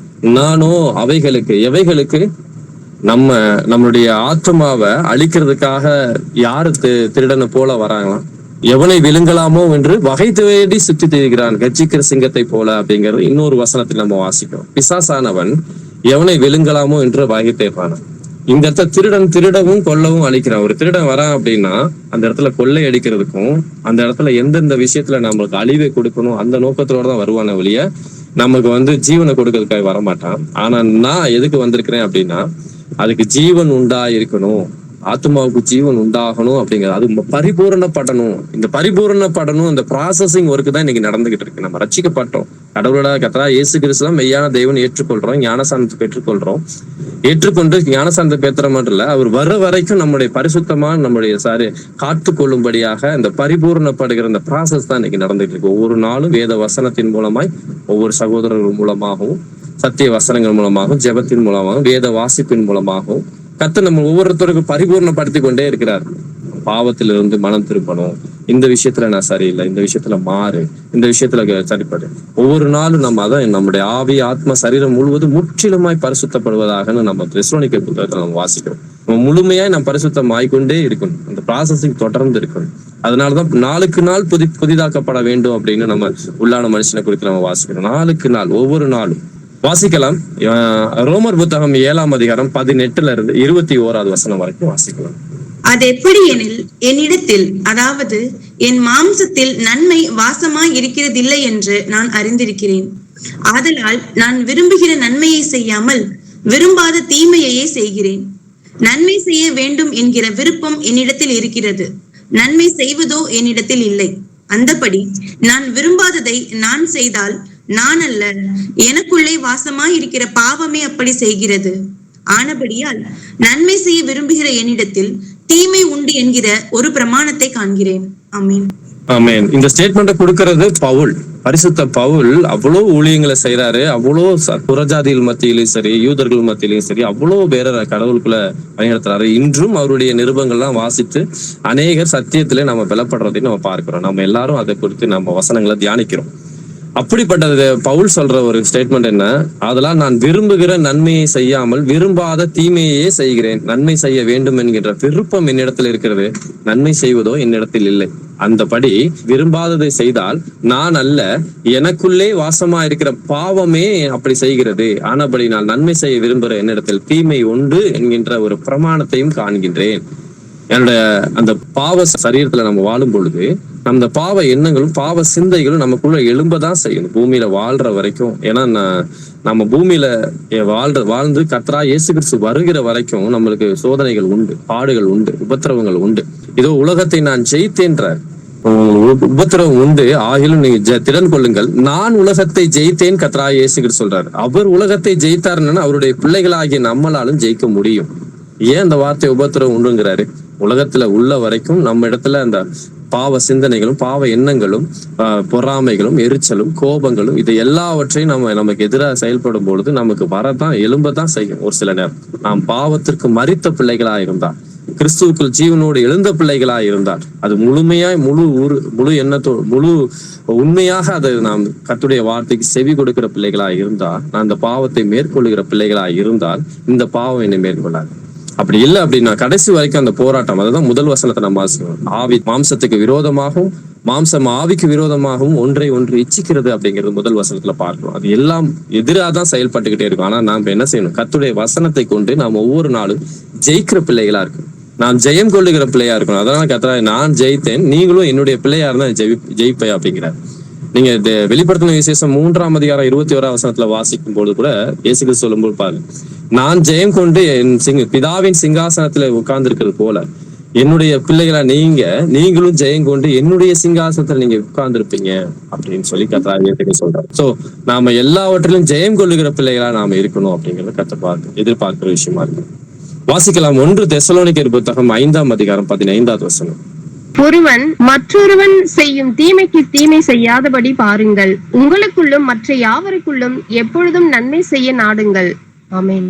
நானோ அவைகளுக்கு, எவைகளுக்கு? நம்மளுடைய ஆத்மாவை அழிக்கிறதுக்காக யாரு திருடனை போல வராங்களாம்? எவனை விழுங்கலாமோ என்று வகை தேடி சுத்தி திரிகிறான் கர்ஜிக்கிற சிங்கத்தை போல அப்படிங்கிறது இன்னொரு வசனத்தில் நம்ம வாசிக்கிறோம். பிசாசானவன் எவனை விழுங்கலாமோ என்று வகை தேடுறான். இந்த இடத்துல திருடன் திருடவும் கொல்லவும் அழிக்கிறான். ஒரு திருடன் வரான் அப்படின்னா அந்த இடத்துல கொள்ளை அடிக்கிறதுக்கும் அந்த இடத்துல எந்தெந்த விஷயத்துல நம்மளுக்கு அழிவை கொடுக்கணும் அந்த நோக்கத்தோட தான் வருவான ஒழிய நமக்கு ஜீவனை கொடுக்கறதுக்காக வரமாட்டான். ஆனா நான் எதுக்கு வந்திருக்கிறேன் அப்படின்னா அதுக்கு ஜீவன் இருக்கணும், ஆத்மாவுக்கு ஜீவன் உண்டாகணும் அப்படிங்கிறது. அது பரிபூரணப்படணும். இந்த பரிபூரணப்படணும் அந்த ப்ராசஸிங் ஒர்க்கு தான் இன்னைக்கு நடந்துகிட்டு இருக்கு. நம்ம ரட்சிக்கப்பட்டோம், கடவுளோட கர்த்தராகிய இயேசு கிறிஸ்து மெய்யான தெய்வன் ஏற்றுக்கொள்றோம், ஞானஸ்தானத்தை பெற்றுக்கொள்றோம். ஏற்றுக்கொண்டு ஞானஸ்தானத்தை பெற்ற மட்டும் இல்ல, அவர் வர வரைக்கும் நம்முடைய பரிசுத்தமா நம்முடைய காத்து கொள்ளும்படியாக இந்த பரிபூரணப்படுகிற அந்த ப்ராசஸ் தான் இன்னைக்கு நடந்துட்டு இருக்கு. ஒவ்வொரு நாளும் வேத வசனத்தின் மூலமாய் ஒவ்வொரு சகோதரர்கள் மூலமாகவும் சத்திய வசனங்கள் மூலமாகவும் ஜெபத்தின் மூலமாகவும் வேத வாசிப்பின் மூலமாகவும் கர்த்தர் நம்ம ஒவ்வொருத்தருக்கும் பரிபூர்ணப்படுத்தி கொண்டே இருக்கிறார். பாவத்திலிருந்து மனம் திருப்பணும், இந்த விஷயத்துல நான் சரியில்லை, இந்த விஷயத்துல மாறு, இந்த விஷயத்துல சரிப்படு. ஒவ்வொரு நாளும் நம்ம அதான் நம்முடைய ஆவி ஆத்மா சரீரம் முழுவதும் முற்றிலுமாய் பரிசுத்தப்படுவதாக நம்ம தெசலோனிக்கே புத்தகத்துல நம்ம வாசிக்கிறோம். நம்ம முழுமையாய் நம்ம பரிசுத்தம் ஆய்கொண்டே இருக்கணும், அந்த ப்ராசஸிங் தொடர்ந்து இருக்கணும். அதனாலதான் நாளுக்கு நாள் புதிதாக்கப்பட வேண்டும் அப்படின்னு நம்ம உள்ளான மனுஷனை குறித்து நம்ம வாசிக்கிறோம். நாளுக்கு நாள் ஒவ்வொரு நாளும் வாசிக்கலாம். ரோமர் புத்தகம் 7ஆம் அதிகாரம் 18ல இருந்து 21வது வசனம் வரைக்கும் வாசிக்கலாம். அது எப்படி எனில் என்னிடத்தில், அதாவது என் மாம்சத்தில் நன்மை வாசமாய் இருக்கிறதில்லை என்று நான் அறிந்திருக்கிறேன். ஆதலால் நான் விரும்புகிற நன்மையை செய்யாமல் விரும்பாத தீமையையே செய்கிறேன். நன்மை செய்ய வேண்டும் என்கிற விருப்பம் என்னிடத்தில் இருக்கிறது, நன்மை செய்வதோ என்னிடத்தில் இல்லை. அந்தபடி நான் விரும்பாததை நான் செய்தால் நான் அல்ல, எனக்குள்ளே வாசமாய் இருக்கிற பாவமே அப்படி செய்கிறது. ஆனபடியால் நன்மை செய்ய விரும்புகிற என்னிடத்தில் தீமை உண்டு என்கிற ஒரு பிரமாணத்தை காண்கிறேன். ஆமென். ஆமென். இந்த ஸ்டேட்மெண்ட்டை கொடுக்கிறது பவுல், பரிசுத்த பவுல். அவ்வளவு ஊழியங்களை செய்யறாரு, அவ்வளவு புறஜாதிகள் மத்தியிலும் சரி யூதர்கள் மத்தியிலும் சரி அவ்வளவு பேர கடவுளுக்குள்ள பயன்படுத்துறாரு. இன்றும் அவருடைய நிருபங்கள்லாம் வாசித்து அநேகர் சத்தியத்திலே நம்ம பலப்படுறதையும் நம்ம பார்க்கிறோம். நம்ம எல்லாரும் அதை குறித்து நம்ம வசனங்களை தியானிக்கிறோம். அப்படிப்பட்டது பவுல் சொல்ற ஒரு ஸ்டேட்மெண்ட் என்ன? அதெல்லாம் நான் விரும்புகிற நன்மையை செய்யாமல் விரும்பாத தீமையே செய்கிறேன். நன்மை செய்ய வேண்டும் என்கின்ற விருப்பம் என்னிடத்தில் இருக்கிறது, நன்மை செய்வதோ என்னிடத்தில் இல்லை. அந்தபடி விரும்பாததை செய்தால் நான் அல்ல, எனக்குள்ளே வாசமா இருக்கிற பாவமே அப்படி செய்கிறது. ஆனபடி நான் நன்மை செய்ய விரும்புகிற என்னிடத்தில் தீமை உண்டு என்கின்ற ஒரு பிரமாணத்தையும் காண்கின்றேன். என்னோட அந்த பாவ சரீரத்துல நம்ம வாழும் பொழுது அந்த பாவ எண்ணங்களும் பாவ சிந்தைகளும் நமக்குள்ள எழும்பதான் செய்யணும் பூமியில வாழ்ற வரைக்கும். ஏன்னா நம்ம பூமியில வாழ்ந்து கர்த்தராகிய இயேசு கிறிஸ்து வருகிற வரைக்கும் நம்மளுக்கு சோதனைகள் உண்டு, பாடுகள் உண்டு, உபத்திரவங்கள் உண்டு. இதோ உலகத்தை நான் ஜெயித்தேன்ற உபத்திரவம் உண்டு, ஆகிலும் நீங்க திடன் கொள்ளுங்கள், நான் உலகத்தை ஜெயித்தேன் கர்த்தராகிய இயேசு கிறிஸ்து சொல்றாரு. அவர் உலகத்தை ஜெயித்தாருன்னா அவருடைய பிள்ளைகளாகிய நம்மளாலும் ஜெயிக்க முடியும். ஏன் அந்த வார்த்தை உபத்திரவம் உண்டுங்கிறாரு? உலகத்துல உள்ள வரைக்கும் நம்ம இடத்துல அந்த பாவ சிந்தனைகளும் பாவ எண்ணங்களும் பொறாமைகளும் எரிச்சலும் கோபங்களும் இது எல்லாவற்றையும் நமக்கு எதிராக செயல்படும் பொழுது நமக்கு வரதான் எழும்பதான் செய்யும். ஒரு சில நேரம் நாம் பாவத்திற்கு மரித்த பிள்ளைகளா இருந்தால், கிறிஸ்துவுக்குள் ஜீவனோடு எழுந்த பிள்ளைகளா இருந்தால், அது முழுமையாய் முழு எண்ணத்தோடு முழு உண்மையாக அதை நாம் கர்த்தருடைய வார்த்தைக்கு செவி கொடுக்கிற பிள்ளைகளா இருந்தால், நான் அந்த பாவத்தை மேற்கொள்ளுகிற பிள்ளைகளா இருந்தால் இந்த பாவம் என்னை மேற்கொள்ளாது. அப்படி இல்லை அப்படின்னா கடைசி வரைக்கும் அந்த போராட்டம், அதுதான் முதல் வசனத்தை நம்ம வாசிக்கணும். ஆவி மாம்சத்துக்கு விரோதமாகவும் மாம்சம் ஆவிக்கு விரோதமாகவும் ஒன்றை ஒன்று இச்சிக்கிறது அப்படிங்கிறது முதல் வசனத்துல பார்க்கணும். அது எல்லாம் எதிராக தான் செயல்பட்டுக்கிட்டே இருக்கும். ஆனா நாம என்ன செய்யணும்? கர்த்தருடைய வசனத்தை கொண்டு நாம் ஒவ்வொரு நாளும் ஜெயிக்கிற பிள்ளைகளா இருக்கும். நான் ஜெயம் கொள்ளுகிற பிள்ளையா இருக்கணும். அதனால கர்த்தரே நான் ஜெயித்தேன், நீங்களும் என்னுடைய பிள்ளையா இருந்தா ஜெயிப்பே அப்படிங்கிறார். நீங்க வெளிப்படுத்தின விசேஷம் 3ஆம் அதிகாரம் 21ஆம் வசனத்துல வாசிக்கும் போது கூட இயேசு கிறிஸ்து சொல்லும்போது பாருங்க, நான் ஜெயம் கொண்டு என் பிதாவின் சிங்காசனத்துல உட்கார்ந்து இருக்கிறது போல என்னுடைய பிள்ளைகளா நீங்களும் ஜெயம் கொண்டு என்னுடைய சிங்காசனத்துல நீங்க உட்கார்ந்து இருப்பீங்க அப்படின்னு சொல்லி கர்த்தர் சொல்றாரு. சோ நாம எல்லாவற்றிலும் ஜெயம் கொள்ளுகிற பிள்ளைகளா நாம இருக்கணும் அப்படிங்கறத கர்த்தர் எதிர்பார்க்கிற விஷயமா இருக்கு. வாசிக்கலாம் 1 தெசலோனிக்கர் புத்தகம் 5ஆம் அதிகாரம் 15வது வசனம். ஒருவன் மற்றொருவன் செய்யும் தீமைக்கு தீமை செய்யாதபடி பாருங்கள், உங்களுக்குள்ளும் மற்ற யாவருக்குள்ளும் எப்பொழுதும் நன்மை செய்ய நாடுங்கள். ஆமென்.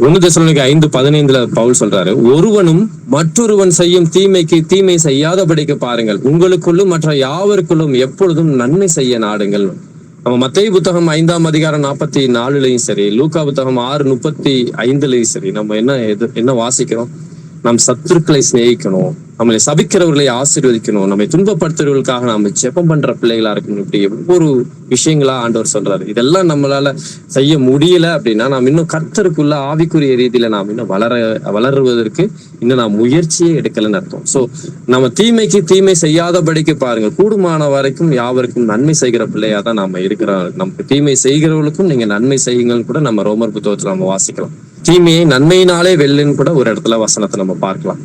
1 தெசலோனிக்கர் 5:15 பவுல் சொல்றாரு, ஒருவனும் மற்றொருவன் செய்யும் தீமைக்கு தீமை செய்யாதபடிக்கு பாருங்கள், உங்களுக்குள்ளும் மற்ற யாவருக்குள்ளும் எப்பொழுதும் நன்மை செய்ய நாடுங்கள். நம்ம மத்தேயு புத்தகம் 5ஆம் அதிகாரம் 44லயும் சரி, லூக்கா புத்தகம் 6:35லயும் சரி, நம்ம என்ன வாசிக்கிறோம்? நம் சத்துருக்களை சிநேகிக்கணும், நம்மளை சபிக்கிறவர்களை ஆசீர்வதிக்கணும், நம்மை துன்பப்படுத்துறவர்களுக்காக நாம ஜெபம் பண்ற பிள்ளைகளா இருக்கணும். இப்படி ஒவ்வொரு விஷயங்களா ஆண்டவர் சொல்றாரு. இதெல்லாம் நம்மளால செய்ய முடியல அப்படின்னா நாம் இன்னும் கர்த்தருக்குள்ள ஆவிக்குரிய ரீதியில நாம் இன்னும் வளருவதற்கு இன்னும் நாம் முயற்சியே எடுக்கலன்னு அர்த்தம். சோ நம்ம தீமைக்கு தீமை செய்யாதபடிக்கு பாருங்க, கூடுமான வரைக்கும் யாவருக்கும் நன்மை செய்கிற பிள்ளையா தான் நாம இருக்கிறோம். நமக்கு தீமை செய்கிறவர்களுக்கும் நீங்க நன்மை செய்யுங்கன்னு கூட நம்ம ரோமர் புத்தகத்துல நம்ம வாசிக்கலாம். தீமையை நன்மையினாலே வெல்லுன்னு கூட ஒரு இடத்துல வசனத்தை நம்ம பார்க்கலாம்.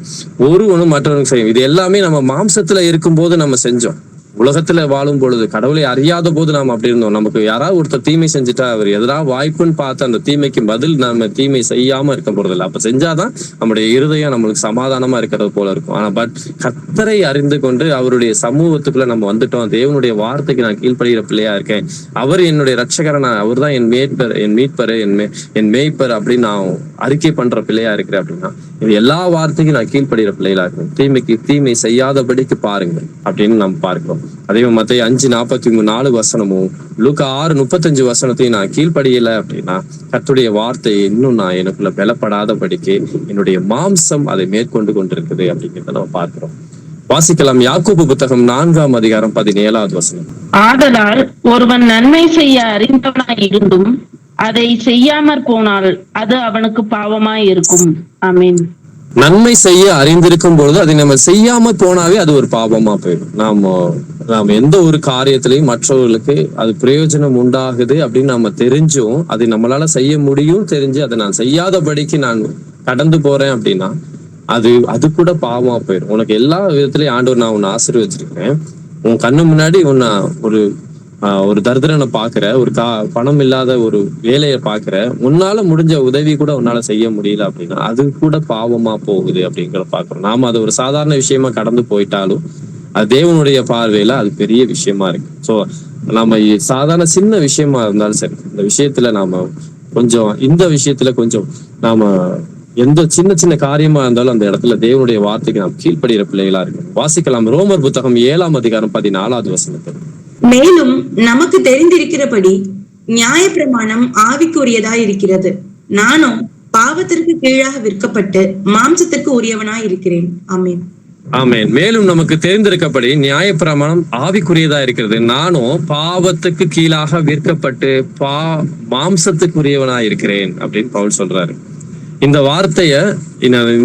ஒருவனும் மற்றவனுக்கு செய்யும். இது எல்லாமே நம்ம மாம்சத்துல இருக்கும் போது நம்ம செஞ்சோம். உலகத்துல வாழும் பொழுது, கடவுளை அறியாத போது நாம் அப்படி இருந்தோம். நமக்கு யாராவது ஒருத்தர் தீமை செஞ்சுட்டா அவர் எதாவது வாய்ப்புன்னு பார்த்து அந்த தீமைக்கு பதில் நம்ம தீமை செய்யாம இருக்க போறது இல்லை. அப்ப செஞ்சாதான் நம்முடைய இருதயம் நம்மளுக்கு சமாதானமா இருக்கிறது போல இருக்கும். ஆனா கர்த்தரை அறிந்து கொண்டு அவருடைய சமூகத்துக்குள்ள நம்ம வந்துட்டோம், தேவனுடைய வார்த்தைக்கு நான் கீழ்ப்படுகிற பிள்ளையா இருக்கேன், அவர் என்னுடைய ரட்சகரனா, அவர் தான் என் மீட்பர் என் மேய்ப்பர் அப்படின்னு நான் அறிக்கை பண்ற பிள்ளையா இருக்கிறேன் அப்படின்னா இது எல்லா வார்த்தைக்கும் நான் கீழ்ப்படுகிற பிள்ளைகளா இருக்கேன். தீமைக்கு தீமை செய்யாதபடிக்கு பாருங்க அப்படின்னு நம்ம பார்க்கிறோம். அதே மத்தேயு 5:44 வசனமும் லூக்கா 6:35 வசனத்தையும் நான் கீழ்ப்படியல அப்படின்னா கர்த்தருடைய வார்த்தையை இன்னும் நான் எனக்குள்ள பலப்படாதபடிக்கு என்னுடைய மாம்சம் அதை மேற்கொண்டு கொண்டிருக்குது அப்படிங்கிறத நம்ம பார்க்கிறோம். வாசிக்கலாம் யாக்கோபு புத்தகம் 4ஆம் அதிகாரம் 17வது வசனம். ஆதலால் ஒருவன் நன்மை செய்ய அறிந்தவனாய் இருந்தும் அதை செய்யாமற் போனால் அது அவனுக்கு பாவமாய் இருக்கும். ஆமென். நன்மை செய்ய அறிந்திருக்கும் பொழுது அதை நம்ம செய்யாம போனாவே அது ஒரு பாவமா போயிடும். நாம எந்த ஒரு காரியத்திலையும் மற்றவர்களுக்கு அது பிரயோஜனம் உண்டாகுது அப்படின்னு நம்ம தெரிஞ்சும் அதை நம்மளால செய்ய முடியும் தெரிஞ்சு அதை நான் செய்யாதபடிக்கு நான் கடந்து போறேன் அப்படின்னா அது கூட பாவமா போயிடும். உனக்கு எல்லா விதத்திலயும் ஆண்டவர் நான் உன்னை ஆசீர்வதிச்சிருக்கேன், உன் கண்ணு முன்னாடி உன்னை ஒரு தரித்திரனை பாக்குற, ஒரு பணம் இல்லாத ஒரு வேலையை பாக்குற, உன்னால முடிஞ்ச உதவி கூட உன்னால செய்ய முடியல அப்படின்னா அது கூட பாவமா போகுது அப்படிங்கிறத பாக்குறோம். நாம அது ஒரு சாதாரண விஷயமா கடந்து போயிட்டாலும் அது தேவனுடைய பார்வையில அது பெரிய விஷயமா இருக்கு. சோ நம்ம சாதாரண சின்ன விஷயமா இருந்தாலும் சரி, இந்த விஷயத்துல இந்த விஷயத்துல கொஞ்சம் நாம எந்த சின்ன சின்ன காரியமா இருந்தாலும் அந்த இடத்துல தேவனுடைய வார்த்தைக்கு நாம் கீழ்ப்படுகிற பிள்ளைகளா இருக்கணும். வாசிக்கலாம் ரோமர் புத்தகம் 7ஆம் அதிகாரம் 14வது வசனத்தை. மேலும் நமக்கு தெரிந்திருக்கிறபடி நியாயப்பிரமாணம் ஆவிக்குரியதாய் இருக்கிறது, நானும் பாவத்திற்கு கீழாக விற்கப்பட்டு மாம்சத்திற்கு உரியவனாய் இருக்கிறேன். ஆமென். ஆமென். மேலும் நமக்கு தெரிந்திருக்கப்படி நியாயப்பிரமாணம் ஆவிக்குரியதா இருக்கிறது, நானும் பாவத்துக்கு கீழாக விற்கப்பட்டு மாம்சத்துக்குரியவனா இருக்கிறேன் அப்படின்னு பவுல் சொல்றாரு. இந்த வார்த்தைய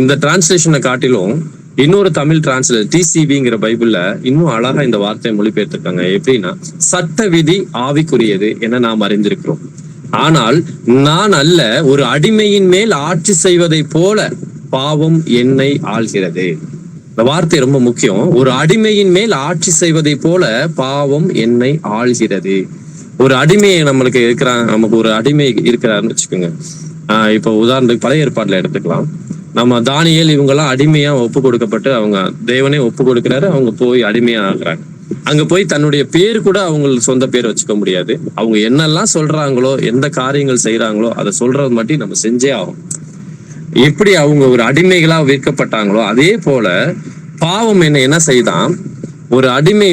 இந்த டிரான்ஸ்லேஷனை காட்டிலும் இன்னொரு தமிழ் டிரான்ஸ்லேஷன் TCBங்கிற பைபிள்ல இன்னும் அழகா இந்த வார்த்தையை மொழிபெயர்த்திருக்காங்க. எப்படின்னா, சட்ட விதி ஆவிக்குரியது என நாம் அறிந்திருக்கிறோம், ஆனால் நான் அல்ல, ஒரு அடிமையின் மேல் ஆட்சி செய்வதை போல பாவம் என்னை ஆள்கிறது. இந்த வார்த்தை ரொம்ப முக்கியம். ஒரு அடிமையின் மேல் ஆட்சி செய்வதை போல பாவம் என்னை ஆள்கிறது. ஒரு அடிமையை நமக்கு ஒரு அடிமை இருக்கிறாருன்னு வச்சுக்கோங்க. இப்ப உதாரணத்துக்கு பழைய ஏற்பாடுல எடுத்துக்கலாம். நம்ம தானியேல் இவங்கெல்லாம் அடிமையா ஒப்பு கொடுக்கப்பட்டு அவங்க தேவனே ஒப்பு கொடுக்கிறாரு, அவங்க போய் அடிமையா ஆகுறாங்க. அங்க போய் தன்னுடைய பேர் கூட அவங்களுக்கு சொந்த பேர் வச்சுக்க முடியாது. அவங்க என்னெல்லாம் சொல்றாங்களோ, எந்த காரியங்கள் செய்யறாங்களோ அதை சொல்றது மட்டும் நம்ம செஞ்சே ஆகும். எப்படி அவங்க ஒரு அடிமைகளா விற்கப்பட்டாங்களோ அதே போல பாவம் என்ன செய்தான், ஒரு அடிமை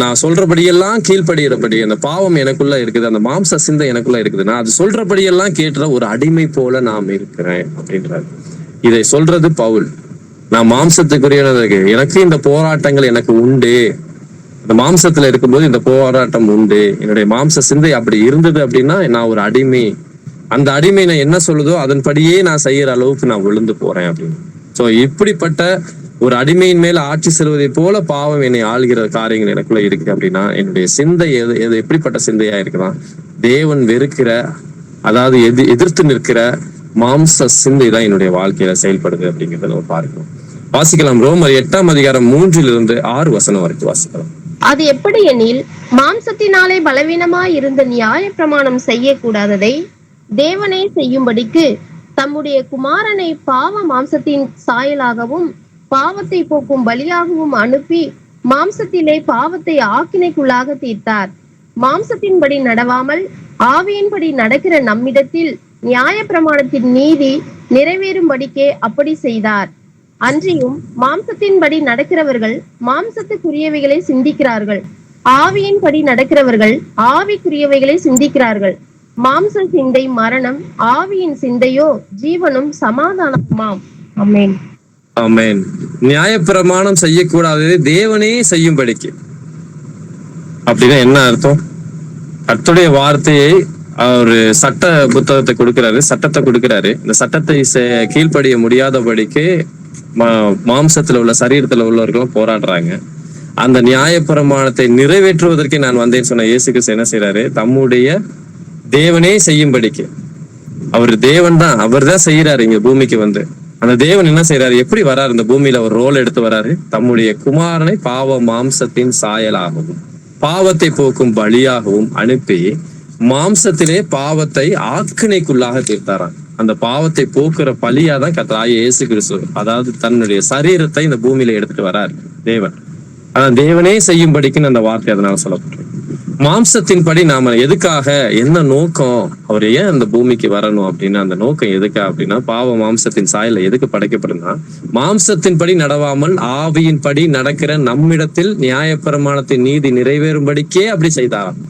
நான் சொல்றபடியெல்லாம் கீழ்ப்படுகிறபடி அந்த பாவம் எனக்குள்ள இருக்குது, அந்த மாம்ச சிந்தை எனக்குள்ள இருக்குதுன்னா அது சொல்றபடியெல்லாம் கேட்டுற ஒரு அடிமை போல நாம் இருக்கிறேன் அப்படின்றாரு. இதை சொல்றது பவுல். நான் மாம்சத்துக்குரியவனுக்கு எனக்கு இந்த போராட்டங்கள் எனக்கு உண்டு, இந்த மாம்சத்துல இருக்கும்போது இந்த போராட்டம் உண்டு, என்னுடைய மாம்ச சிந்தை அப்படி இருந்தது அப்படின்னா நான் ஒரு அடிமை, அந்த அடிமை நான் என்ன சொல்லுதோ அதன்படியே நான் செய்யற அளவுக்கு நான் விழுந்து போறேன் அப்படின்னு. சோ இப்படிப்பட்ட ஒரு அடிமையின் மேல ஆட்சி செல்வதை போல பாவம் என்னை ஆள்கிற காரியங்கள் எனக்குள்ள இருக்கு அப்படின்னா என்னுடைய சிந்தை எது எப்படிப்பட்ட சிந்தையா இருக்குதான், தேவன் வெறுக்கிற, அதாவது எதிர்த்து நிற்கிற மாம்ச சிந்தை தான் என்னுடைய வாழ்க்கையில செயல்படுது அப்படிங்கிறத நம்ம பார்க்கணும். வாசிக்கலாம். ரோமர் 8ஆம் அதிகாரம் 3-6 வரைக்கும் வாசிக்கலாம். அது எப்படி எனில், மாம்சத்தினாலே பலவீனமாய் இருந்த நியாய பிரமாணம் செய்யக்கூடாததை தேவனே செய்யும்படிக்கு தம்முடைய குமாரனை பாவ மாம்சத்தின் சாயலாகவும் பாவத்தை போக்கும் பலியாகவும் அனுப்பி மாம்சத்திலே பாவத்தை ஆக்கினைக்குள்ளாக தீர்த்தார். மாம்சத்தின்படி நடவாமல் ஆவியின்படி நடக்கிற நம்மிடத்தில் நியாய பிரமாணத்தின் நீதி நிறைவேறும்படிக்கே அப்படி செய்தார். அன்றியும் மாம்சத்தின்படி நடக்கிறவர்கள் மாம்சத்துக்குரியவைகளை சிந்திக்கிறார்கள், ஆவியின்படி நடக்கிறவர்கள் ஆவிக்குரியவைகளை சிந்திக்கிறார்கள். மாம்ச சிந்தை மரணம், ஆவியின் சிந்தையோ ஜீவனும் சமாதானமாம். ஆமென். ஆமென். நியாயப்பிரமாணம் செய்யக்கூடாது தேவனே செய்யும்படிக்கு அப்படின்னா என்ன அர்த்தம்? கர்த்தருடைய வார்த்தையை அவரு சட்ட புத்தகத்தை கொடுக்கிறாரு, சட்டத்தை கொடுக்கிறாரு. இந்த சட்டத்தை கீழ்ப்படிய முடியாதபடிக்கு மாம்சத்துல உள்ள சரீரத்துல உள்ளவர்களும் போராடுறாங்க. அந்த நியாயப்பிரமாணத்தை நிறைவேற்றுவதற்கு நான் வந்தேன்னு சொன்ன இயேசு கிறிஸ்து என்ன செய்யறாரு, தம்முடைய தேவனே செய்யும்படிக்கு, அவர் தேவன் தான், அவர் தான் செய்யறாரு. இங்க பூமிக்கு அந்த தேவன் என்ன செய்யறாரு, எப்படி வராரு இந்த பூமியில ஒரு ரோல் எடுத்து வராரு, தம்முடைய குமாரனை பாவ மாம்சத்தின் சாயலாகவும் பாவத்தை போக்கும் பலியாகவும் அனுப்பி மாம்சத்திலே பாவத்தை ஆக்கினைக்குள்ளாக தீர்த்தாராம். அந்த பாவத்தை போக்குற பலியாதான் கர்த்தராகிய இயேசு கிறிஸ்து, அதாவது தன்னுடைய சரீரத்தை இந்த பூமியில எடுத்துட்டு வராரு தேவன். ஆனா தேவனே செய்யும்படிக்குன்னு அந்த வார்த்தை அதனால சொல்லப்பட்டிருக்கு. மாம்சத்தின்படி நாம எதுக்காக, என்ன நோக்கம், அவர் ஏன் அந்த பூமிக்கு வரணும் அப்படின்னா அந்த நோக்கம் எதுக்கா அப்படின்னா, பாவ மாம்சத்தின் சாயல எதுக்கு படைக்கப்படுதுன்னா, மாம்சத்தின்படி நடவாமல் ஆவியின்படி நடக்கிற நம்மிடத்தில் நியாயப்பிரமாணத்தின் நீதி நிறைவேறும்படிக்கே அப்படி செய்தாராம்.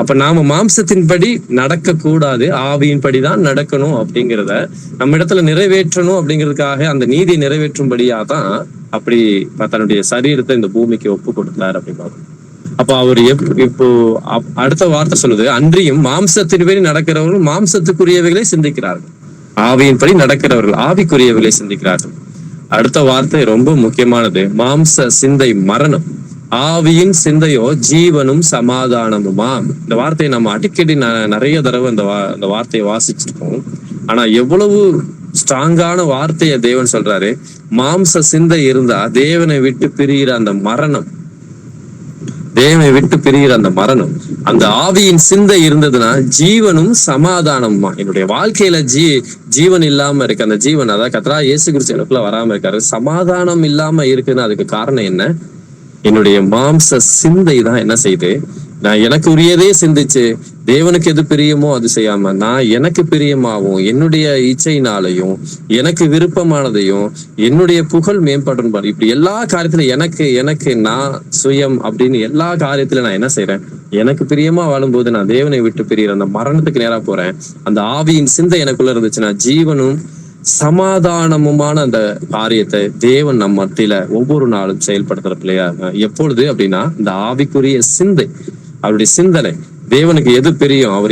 அப்ப நாம மாம்சத்தின்படி நடக்க கூடாது, ஆவியின்படிதான் நடக்கணும் அப்படிங்கிறத நம்ம இடத்துல நிறைவேற்றணும் அப்படிங்கிறதுக்காக அந்த நீதி நிறைவேற்றும்படியாதான் அப்படி தன்னுடைய சரீரத்தை இந்த பூமிக்கு ஒப்பு கொடுத்தாரு அப்படின்னு. அப்ப அவர் இப்போ அடுத்த வார்த்தை சொல்லுது, அன்றியும் மாம்சத்தின்படி நடக்கிறவர்கள் மாம்சத்துக்குரியவைகளை சிந்திக்கிறார்கள், ஆவியின்படி நடக்கிறவர்கள் ஆவிக்குரியவைகளை சிந்திக்கிறார்கள். அடுத்த வார்த்தை ரொம்ப முக்கியமானது, மாம்ச சிந்தை மரணம், ஆவியின் சிந்தையோ ஜீவனும் சமாதானமுமா. இந்த வார்த்தையை நம்ம அடிக்கடி நிறைய தடவை இந்த வார்த்தையை வாசிச்சிருக்கோம். ஆனா எவ்வளவு ஸ்ட்ராங்கான வார்த்தையை தேவன் சொல்றாரு. மாம்ச சிந்தை இருந்தா தேவனை விட்டு பிரிகிற அந்த மரணம், தேவனை விட்டு பிரிகிற அந்த மரணம், அந்த ஆவியின் சிந்தை இருந்ததுன்னா ஜீவனும் சமாதானமுமா. என்னுடைய வாழ்க்கையில ஜீவன் இல்லாம இருக்கு, அந்த ஜீவன் அதாவது கர்த்தராகிய இயேசு கிறிஸ்து எனக்குள்ள வராம இருக்காரு, சமாதானம் இல்லாம இருக்குன்னு அதுக்கு காரணம் என்ன? என்னுடைய மாம்ச சிந்தை தான் என்ன செய்யுது, நான் எனக்கு உரியதே சிந்திச்சு தேவனுக்கு எது பிரியமோ அது செய்யாம நான் எனக்கு பிரியமாவும் என்னுடைய இச்சையினாலையும் எனக்கு விருப்பமானதையும் என்னுடைய புகழ் மேம்படும் இப்படி எல்லா காரியத்துல எனக்கு நான் சுயம் அப்படின்னு எல்லா காரியத்துல நான் என்ன செய்யறேன், எனக்கு பிரியமா வாழும்போது நான் தேவனை விட்டு பிரியிற அந்த மரணத்துக்கு நேரா போறேன். அந்த ஆவியின் சிந்தை எனக்குள்ள இருந்துச்சுன்னா ஜீவனும் சமாதானமுமான அந்த காரியத்தை தேவன் நம்ம மத்தியில ஒவ்வொரு நாளும் செயல்படுத்துற பிள்ளையா எப்பொழுது அப்படின்னா இந்த ஆவிக்குரிய சிந்தை, அவருடைய சிந்தனை, தேவனுக்கு எது பிரியும், அவர்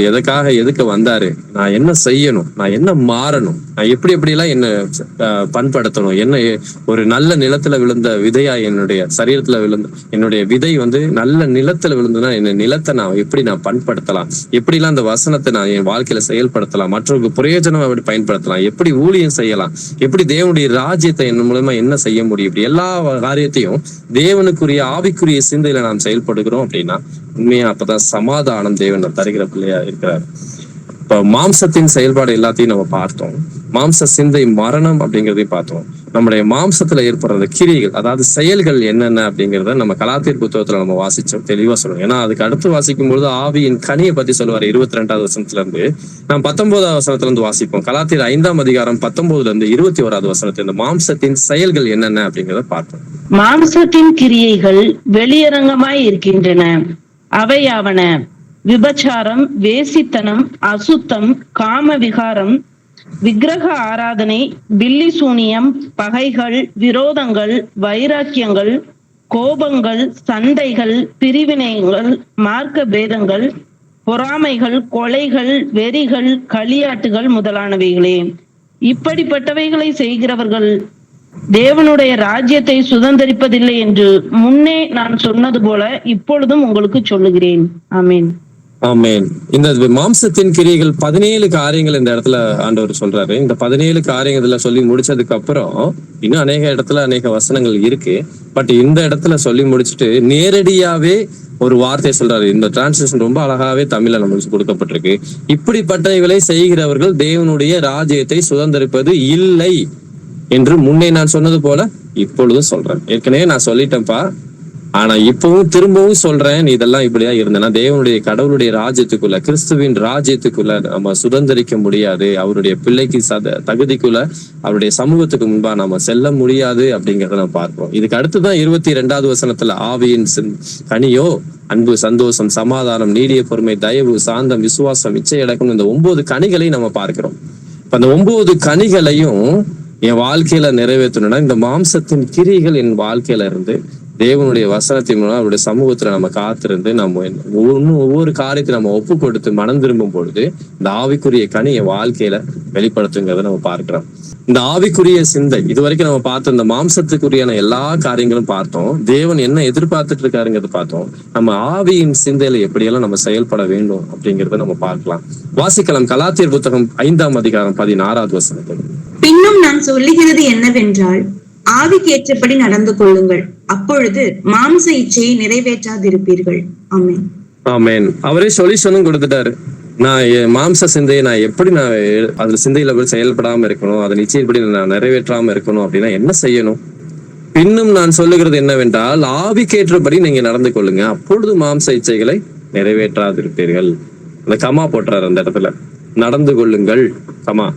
எதுக்கு வந்தாரு, நான் என்ன செய்யணும், நான் என்ன மாறணும், நான் எப்படி எல்லாம் என்ன பண்படுத்தணும், என்ன ஒரு நல்ல நிலத்துல விழுந்த விதையா என்னுடைய சரீரத்துல விழுந்த என்னுடைய விதை நல்ல நிலத்துல விழுந்துன்னா என்ன நிலத்தை நான் பண்படுத்தலாம், எப்படிலாம் அந்த வசனத்தை நான் என் வாழ்க்கையில செயல்படுத்தலாம், மற்றவருக்கு பிரயோஜனம் அப்படி பயன்படுத்தலாம், எப்படி ஊழியம் செய்யலாம், எப்படி தேவனுடைய ராஜ்யத்தை என் மூலமா என்ன செய்ய முடியும், இப்படி எல்லா காரியத்தையும் தேவனுக்குரிய ஆவிக்குரிய சிந்தையில நாம் செயல்படுகிறோம் அப்படின்னா உண்மையா அப்பதான் சமாதானம் தேவன் தருகிற பிள்ளையா இருக்கிறார். இப்ப மாம்சத்தின் செயல்பாடு எல்லாத்தையும் நம்ம பார்த்தோம். மாம்ச சிந்தை மரணம் அப்படிங்கிறதையும் பார்த்தோம். நம்முடைய மாம்சத்துல ஏற்படுற அந்த கிரியைகள், அதாவது செயல்கள் என்னென்ன அப்படிங்கிறத நம்ம கலாத்தியர் புத்தகத்துல நம்ம வாசிச்சோம், தெளிவா சொல்லுவோம். ஏன்னா அதுக்கு அடுத்து வாசிக்கும் பொழுது ஆவியின் கனியை பத்தி சொல்லுவாரு 22வது வசனத்துல இருந்து. நாம் 19வது வசனத்துல இருந்து வாசிப்போம். கலாத்தியர் 5ஆம் அதிகாரம் 19ல இருந்து 21வது வசனத்துல இந்த மாம்சத்தின் செயல்கள் என்னென்ன அப்படிங்கிறத பார்த்தோம். மாம்சத்தின் கிரியைகள் வெளியரங்கமாய் இருக்கின்றன. அவையாவன: விபச்சாரம், வேசித்தனம், அசுத்தம், காம விகாரம், விக்கிரக ஆராதனை, பில்லி சூனியம், பகைகள், விரோதங்கள், வைராக்கியங்கள், கோபங்கள், சண்டைகள், பிரிவினைகள், மார்க்க பேதங்கள், பொறாமைகள், கொலைகள், வெறிகள், களியாட்டுகள் முதலானவைகளே. இப்படிப்பட்டவைகளை செய்கிறவர்கள் தேவனுடைய ராஜ்யத்தை சுதந்தரிப்பதில்லை என்று முன்னே நான் சொன்னது போல இப்பொழுதும் உங்களுக்கு சொல்லுகிறேன். ஆமேன். ஆமேன். இந்த மாம்சத்தின் கிரியைகள் 17 காரியங்கள் இந்த இடத்துல ஆண்டவர் சொல்றாரு. இந்த 17 காரியங்கள்ல சொல்லி முடிச்சதுக்கு அப்புறம் இன்னும் அநேக இடத்துல அநேக வசனங்கள் இருக்கு. பட் இந்த இடத்துல சொல்லி முடிச்சுட்டு நேரடியாவே ஒரு வார்த்தை சொல்றாரு. இந்த டிரான்ஸ்லேஷன் ரொம்ப அழகாவே தமிழ்ல நம்மளுக்கு கொடுக்கப்பட்டிருக்கு. இப்படிப்பட்டவைகளை செய்கிறவர்கள் தேவனுடைய ராஜ்யத்தை சுதந்தரிப்பது இல்லை என்று முன்னே நான் சொன்னது போல இப்பொழுதும் சொல்றேன். ஏற்கனவே நான் சொல்லிட்டேன்ப்பா, ஆனா இப்பவும் திரும்பவும் சொல்றேன், நீ இதெல்லாம் இப்படியா இருந்தேன்னா தேவனுடைய கடவுளுடைய ராஜ்யத்துக்குள்ள, கிறிஸ்துவின் ராஜ்யத்துக்குள்ள நம்ம சுதந்திரிக்க முடியாது. அவருடைய பிள்ளைக்கு தகுதிக்குள்ள, அவருடைய சமூகத்துக்கு முன்பா நம்ம செல்ல முடியாது அப்படிங்கிறத நம்ம பார்ப்போம். இதுக்கு அடுத்துதான் 22வது வசனத்துல ஆவியின் கனியோ அன்பு, சந்தோஷம், சமாதானம், நீடிய பொறுமை, தயவு, சாந்தம், விசுவாசம், இச்சையடக்கம், இந்த 9 கனிகளை நம்ம பார்க்கிறோம். இப்ப அந்த 9 கனிகளையும் என் வாழ்க்கையில நிறைவேற்றணும்னா இந்த மாம்சத்தின் கிரியைகள் என் வாழ்க்கையில இருந்து தேவனுடைய வசனத்தின் மூலம் அவருடைய சமூகத்துல நம்ம காத்திருந்து நம்ம ஒவ்வொரு காரியத்தை நம்ம ஒப்பு கொடுத்து மனம் திரும்பும் பொழுது இந்த ஆவிக்குரிய கனி என் வாழ்க்கையில வெளிப்படுத்துங்கிறத நம்ம பார்க்கிறோம். இந்த ஆவிக்குரிய சிந்தை, இதுவரைக்கும் நம்ம பார்த்த இந்த மாம்சத்துக்குரியான எல்லா காரியங்களும் பார்த்தோம். தேவன் என்ன எதிர்பார்த்துட்டு இருக்காருங்கிறத பார்த்தோம். நம்ம ஆவியின் சிந்தையில எப்படியெல்லாம் நம்ம செயல்பட வேண்டும் அப்படிங்கிறத நம்ம பார்க்கலாம். வாசிக்கலாம். கலாத்தியர் புத்தகம் 5ஆம் அதிகாரம் 16வது வசனத்தில். பின்னும் நான் சொல்லுகிறது என்னவென்றால், ஆவிக்கேற்றபடி நடந்து கொள்ளுங்கள், அப்பொழுது மாம்ச இச்சையை நிறைவேற்றாதிருப்பீர்கள். ஆமென். ஆமென். அவரே சொல்யூஷனும் கொடுத்துட்டாரு. நான் மாம்ச சிந்தையை நான் எப்படி நான் அதுல சிந்தையில போய் செயல்படாம இருக்கணும், அதை நிச்சயப்படி நான் நிறைவேற்றாம இருக்கணும் அப்படின்னா என்ன செய்யணும்? பின்னும் நான் சொல்லுகிறது என்னவென்றால், ஆவிக்கேற்றபடி நீங்க நடந்து கொள்ளுங்க, அப்பொழுது மாம்ச இச்சைகளை நிறைவேற்றாதிருப்பீர்கள். அந்த கமா போட்டுறாரு அந்த இடத்துல, நடந்து கொள்ளுங்கள் கமா,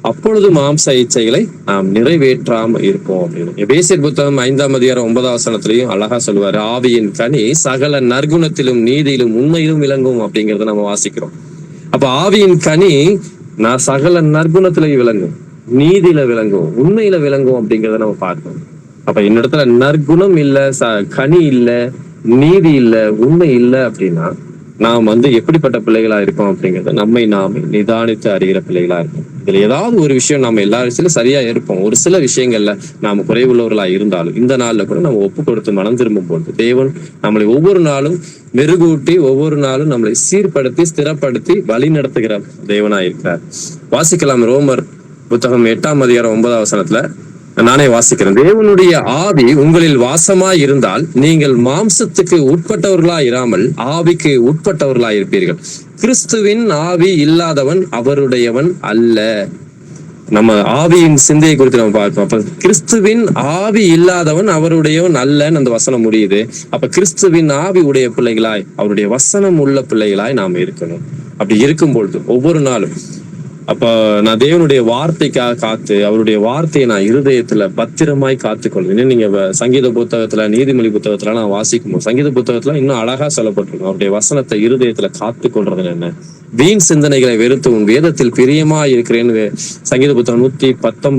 அப்பொழுது மாம்ச இச்சைகளை நாம் நிறைவேற்றாம இருப்போம் அப்படின்னு. எபேசியர் புத்தகம் 5ஆம் அதிகாரம் 9வது வசனத்திலையும் அழகா சொல்லுவாரு, ஆவியின் கனி சகல நற்குணத்திலும் நீதியிலும் உண்மையிலும் விளங்கும் அப்படிங்கறத நம்ம வாசிக்கிறோம். அப்ப ஆவியின் கனி நான் சகல நற்குணத்திலையும் விளங்கும், நீதியில விளங்கும், உண்மையில விளங்கும் அப்படிங்கிறத நம்ம பார்க்கணும். அப்ப என்னிடத்துல நற்குணம் இல்ல, கனி இல்ல, நீதி இல்ல, உண்மை இல்ல அப்படின்னா நாம் எப்படிப்பட்ட பிள்ளைகளா இருப்போம் அப்படிங்கறத நம்மை நாமே நிதானித்து அறிகிற பிள்ளைகளா இருப்போம். இதுல ஏதாவது ஒரு விஷயம் நம்ம எல்லா விஷயத்திலும் சரியா இருப்போம். ஒரு சில விஷயங்கள்ல நாம குறைவுள்ளவர்களா இருந்தாலும் இந்த நாள்ல கூட நம்ம ஒப்பு கொடுத்து மனம் திரும்பும் பொழுது தேவன் நம்மளை ஒவ்வொரு நாளும் மெருகூட்டி ஒவ்வொரு நாளும் நம்மளை சீர்படுத்தி ஸ்திரப்படுத்தி வழி நடத்துகிற தேவனா இருக்கிறார். வாசிக்கலாம். ரோமர் புத்தகம் 8ஆம் அதிகாரம் 9வது வசனத்துல நானே வாசிக்கிறேன். தேவனுடைய ஆவி உங்களில் வாசமாய் இருந்தால் நீங்கள் மாம்சத்துக்கு உட்பட்டவர்களா இராமல் ஆவிக்கு உட்பட்டவர்களா இருப்பீர்கள். கிறிஸ்துவின் ஆவி இல்லாதவன் அவருடையவன் அல்ல. நம்ம ஆவியின் சிந்தையை குறித்து நம்ம பார்ப்போம். அப்ப கிறிஸ்துவின் ஆவி இல்லாதவன் அவருடையவன் அல்லன்னு அந்த வசனம் முடியுது. அப்ப கிறிஸ்துவின் ஆவி உடைய பிள்ளைகளாய், அவருடைய வசனம் உள்ள பிள்ளைகளாய் நாம் இருக்கணும். அப்படி இருக்கும் பொழுது ஒவ்வொரு நாளும் அப்ப நான் தேவனுடைய வார்த்தைக்காக காத்து அவருடைய வார்த்தையை நான் இருதயத்துல பத்திரமாய் காத்துக்கொள்வேன். நீங்க சங்கீத புத்தகத்துல, நீதிமொழி புத்தகத்துல நான் வாசிக்கும் போது சங்கீத புத்தகத்துல இன்னும் அழகா சொல்லப்பட்டிருக்கும், அவருடைய வசனத்தை இருதயத்துல காத்து கொள்றது என்ன, வீண் சிந்தனைகளை வெறுத்து உன் வேதத்தில் பிரியமா இருக்கிறேன்னு சங்கீத புத்தகம்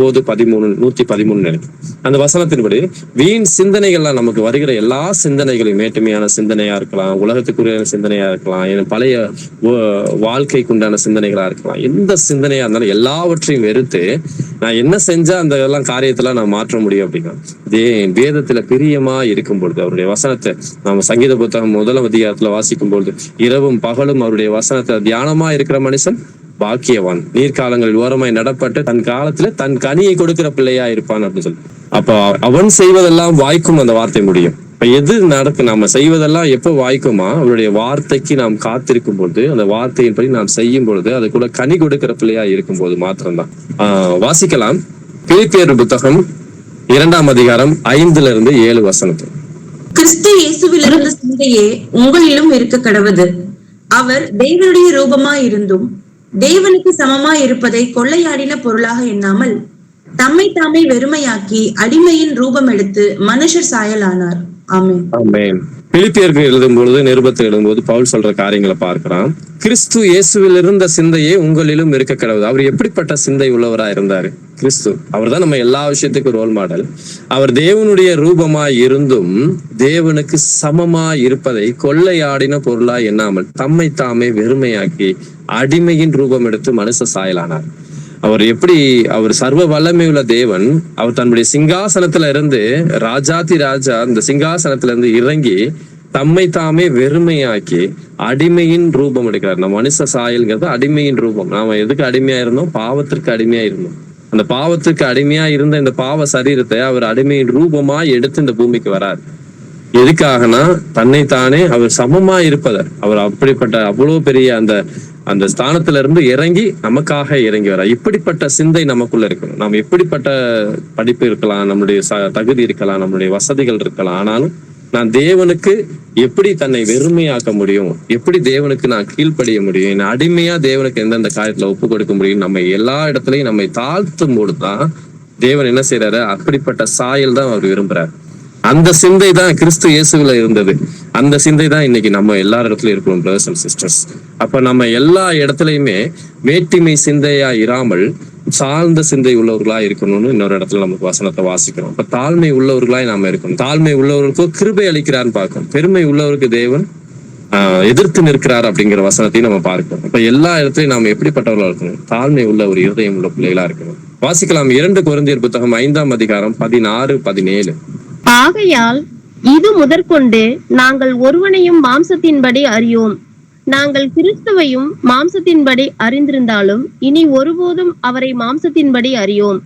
113 நினைக்கிறேன். அந்த வசனத்தின்படி வீண் சிந்தனைகள்லாம் நமக்கு வருகிற எல்லா சிந்தனைகளையும், மேட்டுமையான சிந்தனையா இருக்கலாம், உலகத்துக்குரிய சிந்தனையா இருக்கலாம், பழைய வாழ்க்கைக்குண்டான சிந்தனைகளா இருக்கலாம், எந்த சிந்தனையா இருந்தாலும் எல்லாவற்றையும் வெறுத்து நான் என்ன செஞ்சா அந்த எல்லாம் காரியத்தெல்லாம் நான் மாற்ற முடியும் அப்படின்னா வேதத்துல பிரியமா இருக்கும் பொழுது அவருடைய வசனத்தை நம்ம சங்கீத புத்தகம் 1ஆம் அதிகாரத்துல வாசிக்கும் பொழுது இரவும் பகலும் அவருடைய வசனத்தை தியானமா இருக்கிற மனுஷன் பாக்கியவான், நீர்காலங்களில் ஓரமாய் நடப்பட்டு தன் காலத்துல தன் கனியை கொடுக்கிற பிள்ளையா இருப்பான் அப்படின்னு சொல்லி. அப்ப அவன் செய்வதெல்லாம் வாய்க்கும் அந்த வார்த்தை முடியும். இப்ப எது நடக்கும்? நம்ம செய்வதெல்லாம் எப்போ வாய்க்குமா? அவருடைய வார்த்தைக்கு நாம் காத்திருக்கும் பொழுது, அந்த வார்த்தையின்படி நாம் செய்யும் பொழுது, அது கூட கனி கொடுக்கிற பிள்ளையா இருக்கும் போது மாத்திரம்தான். வாசிக்கலாம். பிலிப்பியர் புத்தகம் 2ஆம் அதிகாரம் 5-7 வசனத்தை. கிறிஸ்து இயேசுவில் இருந்த சிந்தையே உங்களிலும் இருக்க கடவது. அவர் தேவனுடைய ரூபமாய் இருந்தும் தேவனுக்கு சமமாய் இருப்பதை கொள்ளையாடின பொருளாக எண்ணாமல் தம்மை தாமே வெறுமையாக்கி அடிமையின் ரூபம் எடுத்து மனுஷர் சாயலானார். ஆமென். ஆமென். பிலிப்பியருக்கு எழுதும் பொழுது, நிருபத்தை எழுதும்போது பவுல் சொல்ற காரியங்களை பார்க்கிறோம். கிறிஸ்து இயேசுவில் இருந்த சிந்தையே உங்களிலும் இருக்க கடவுது. அவர் எப்படிப்பட்ட சிந்தை உள்ளவரா இருந்தாரு? கிறிஸ்து அவர் தான் நம்ம எல்லா விஷயத்துக்கும் ரோல் மாடல். அவர் தேவனுடைய ரூபமாய் இருந்தும் தேவனுக்கு சமமாய் இருப்பதை கொள்ளையாடின பொருளாய் எண்ணாமல் தம்மை தாமே வெறுமையாக்கி அடிமையின் ரூபம் எடுத்து மனுஷ சாயலானார். அவர் சர்வ வல்லமை உள்ள தேவன். அவர் தன்னுடைய சிங்காசனத்துல இருந்து ராஜாதி ராஜா அந்த சிங்காசனத்துல இருந்து இறங்கி தம்மை தாமே வெறுமையாக்கி அடிமையின் ரூபம் எடுக்கிறார். நம்ம மனுஷ சாயல்ங்கிறது அடிமையின் ரூபம். நாம எதுக்கு அடிமையா இருந்தோம்? பாவத்திற்கு அடிமையா இருந்தோம். அந்த பாவத்துக்கு அடிமையா இருந்த இந்த பாவ சரீரத்தை அவர் அடிமையின் ரூபமா எடுத்து இந்த பூமிக்கு வரார். எதுக்காகனா தன்னைத்தானே அவர் சமமா இருப்பதர். அவர் அப்படிப்பட்ட அவ்வளவு பெரிய அந்த ஸ்தானத்துல இருந்து இறங்கி நமக்காக இறங்கி வர. இப்படிப்பட்ட சிந்தை நமக்குள்ள இருக்கணும். நாம் எப்படிப்பட்ட படிப்பு இருக்கலாம், நம்மளுடைய தகுதி இருக்கலாம், நம்மளுடைய வசதிகள் இருக்கலாம், ஆனாலும் நான் தேவனுக்கு எப்படி தன்னை வெறுமையாக்க முடியும், எப்படி தேவனுக்கு நான் கீழ்ப்படிய முடியும், என் அடிமையா தேவனுக்கு எந்தெந்த காரியத்துல ஒப்பு கொடுக்க முடியும், நம்ம எல்லா இடத்துலயும் நம்மை தாழ்த்தும் போதுதான் தேவன் என்ன செய்யறாரு? அப்படிப்பட்ட சாயல் தான் அவர் விரும்புறாரு. அந்த சிந்தை தான் கிறிஸ்து இயேசுல இருந்தது. அந்த சிந்தை தான் இன்னைக்கு நம்ம எல்லா இடத்துலயும் இருக்கிறோம் பிரதர்ஸ் அண்ட் சிஸ்டர்ஸ். அப்ப நம்ம எல்லா இடத்துலயுமே மேட்டிமை சிந்தையா இராமல் சார்ந்த சிந்தை உள்ளவர்களா இருக்கணும்னு இன்னொரு இடத்துல நமக்கு வசனத்தை வாசிக்கிறோம். அப்ப தாழ்மை உள்ளவர்களாய் நாம இருக்கணும். தாழ்மை உள்ளவர்களுக்கோ கிருபை அளிக்கிறான்னு பார்க்கணும். பெருமை உள்ளவருக்கு தேவன் எதிர்த்து நிற்கிறார் அப்படிங்கிற வசனத்தையும் நம்ம பார்க்கிறோம். அப்ப எல்லா இடத்துலயும் நாம எப்படிப்பட்டவர்களா இருக்கணும்? தாழ்மை உள்ள ஒரு இருதயம் உள்ள பிள்ளைகளா இருக்கணும். வாசிக்கலாம். 2 கொரிந்தியர் புத்தகம் 5ஆம் அதிகாரம் 16-17. ஆகையால் இது முதற்கொண்டு நாங்கள் ஒருவனையும் மாம்சத்தின்படி அறியோம். நாங்கள் கிறிஸ்துவையும் மாம்சத்தின்படி அறிந்திருந்தாலும் இனி ஒருபோதும் அவரை மாம்சத்தின்படி அறியோம்.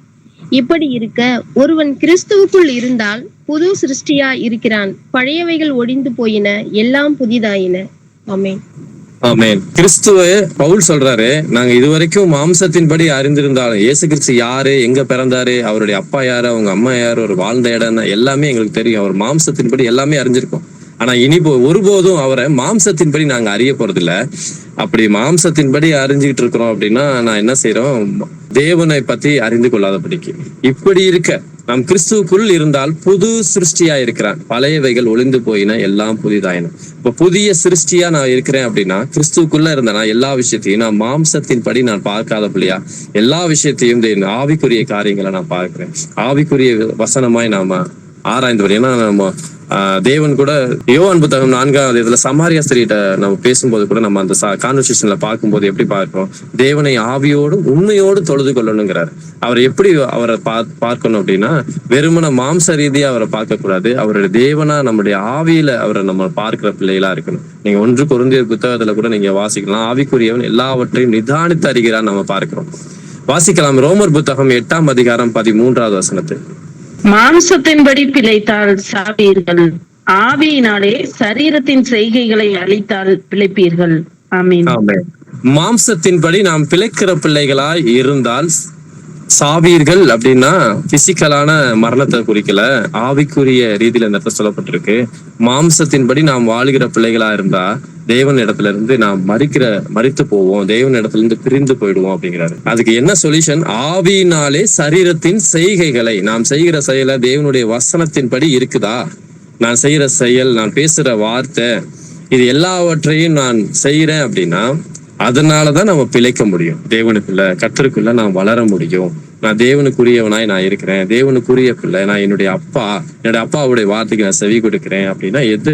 இப்படி இருக்க ஒருவன் கிறிஸ்துவுக்குள் இருந்தால் புது சிருஷ்டியா இருக்கிறான். பழையவைகள் ஒழிந்து போயின, எல்லாம் புதிதாயின. ஆமென். ஆமென். கிறிஸ்துவ பவுல் சொல்றாரு, நாங்க இதுவரைக்கும் மாம்சத்தின்படி அறிந்திருந்தாலும் இயேசு கிறிஸ்து யாரு, எங்க பிறந்தாரு, அவருடைய அப்பா யாரு, அவங்க அம்மா யாரு, ஒரு வாழ்ந்த இடம் எல்லாமே எங்களுக்கு தெரியும். அவர் மாம்சத்தின்படி எல்லாமே அறிஞ்சிருக்கோம். ஆனா இனி ஒருபோதும் அவரை மாம்சத்தின்படி நாங்க அறிய போறது இல்ல. அப்படி மாம்சத்தின்படி அறிஞ்சுக்கிட்டு இருக்கிறோம் அப்படின்னா நான் என்ன செய்யறோம்? தேவனை பத்தி அறிந்து கொள்ளாதபடிக்கு. இப்படி இருக்க நாம் கிறிஸ்துவுக்குள் இருந்தால் புது சிருஷ்டியா இருக்கிறான். பழையவைகள் ஒளிந்து போயின, எல்லாம் புதிதாயின. இப்ப புதிய சிருஷ்டியா நான் இருக்கிறேன் அப்படின்னா கிறிஸ்துவுக்குள்ள இருந்தேன்னா எல்லா விஷயத்தையும் நான் மாம்சத்தின்படி நான் பார்க்காத பிள்ளையா எல்லா விஷயத்தையும் ஆவிக்குரிய காரியங்களை நான் பார்க்கிறேன். ஆவிக்குரிய வசனமாய் நாம ஆராய்ந்து வரும். ஏன்னா நம்ம தேவன் கூட யோவான் புத்தகம் 4ஆம் அதிகாரத்துல சமாரியா ஸ்திரீட்ட நம்ம பேசும்போது கூட நம்ம அந்த கான்வர்சேஷன்ல பார்க்கும்போது எப்படி பார்க்கிறோம்? தேவனை ஆவியோடு உண்மையோடு தொழுது கொள்ளணுங்கிறார். அவர் எப்படி அவரை பார்க்கணும் அப்படின்னா வெறுமன மாம்ச ரீதியா அவரை பார்க்க கூடாது. அவருடைய தேவனா நம்முடைய ஆவியில அவரை நம்ம பார்க்கிற பிள்ளைகளா இருக்கணும். நீங்க 1 கொரிந்தியர் புத்தகத்துல கூட நீங்க வாசிக்கலாம். ஆவிக்குரியவன் எல்லாவற்றையும் நிதானித்து அறிகிறான் நம்ம பார்க்கிறோம். வாசிக்கலாம். ரோமர் புத்தகம் 8ஆம் அதிகாரம் 13வது வசனத்தை. மாம்சத்தின்படி பிழைத்தால் சாவீர்கள், ஆவியினாலே சரீரத்தின் செய்கைகளை அழித்தால் பிழைப்பீர்கள். ஆமென். மாம்சத்தின்படி நாம் பிழைக்கிற பிள்ளைகளாய் இருந்தால் சாவீர்கள் அப்படின்னா பிசிக்கலான மரணத்தை குறிக்கல, ஆவிக்குரிய ரீதியில இந்த இடத்துல சொல்லப்பட்டிருக்கு. மாம்சத்தின்படி நாம் வாழுகிற பிள்ளைகளா இருந்தா தேவன் இடத்துல இருந்து நாம் மறித்து போவோம், தேவன் இடத்துல இருந்து பிரிந்து போயிடுவோம் அப்படிங்கிறாரு. அதுக்கு என்ன சொல்யூஷன்? ஆவியினாலே சரீரத்தின் செய்கைகளை, நாம் செய்கிற செயலை தேவனுடைய வசனத்தின்படி இருக்குதா, நான் செய்யற செயல், நான் பேசுற வார்த்தை, இது எல்லாவற்றையும் நான் செய்யறேன் அப்படின்னா அதனாலதான் நம்ம பிழைக்க முடியும். தேவனுக்குள்ள கர்த்தருக்குள்ள நான் வளர முடியும். நான் தேவனுக்குரியவனாய் நான் இருக்கிறேன், தேவனுக்குரிய பிள்ளை, நான் என்னுடைய அப்பாவுடைய வார்த்தைக்கு நான் செவி கொடுக்கிறேன் அப்படின்னா எது?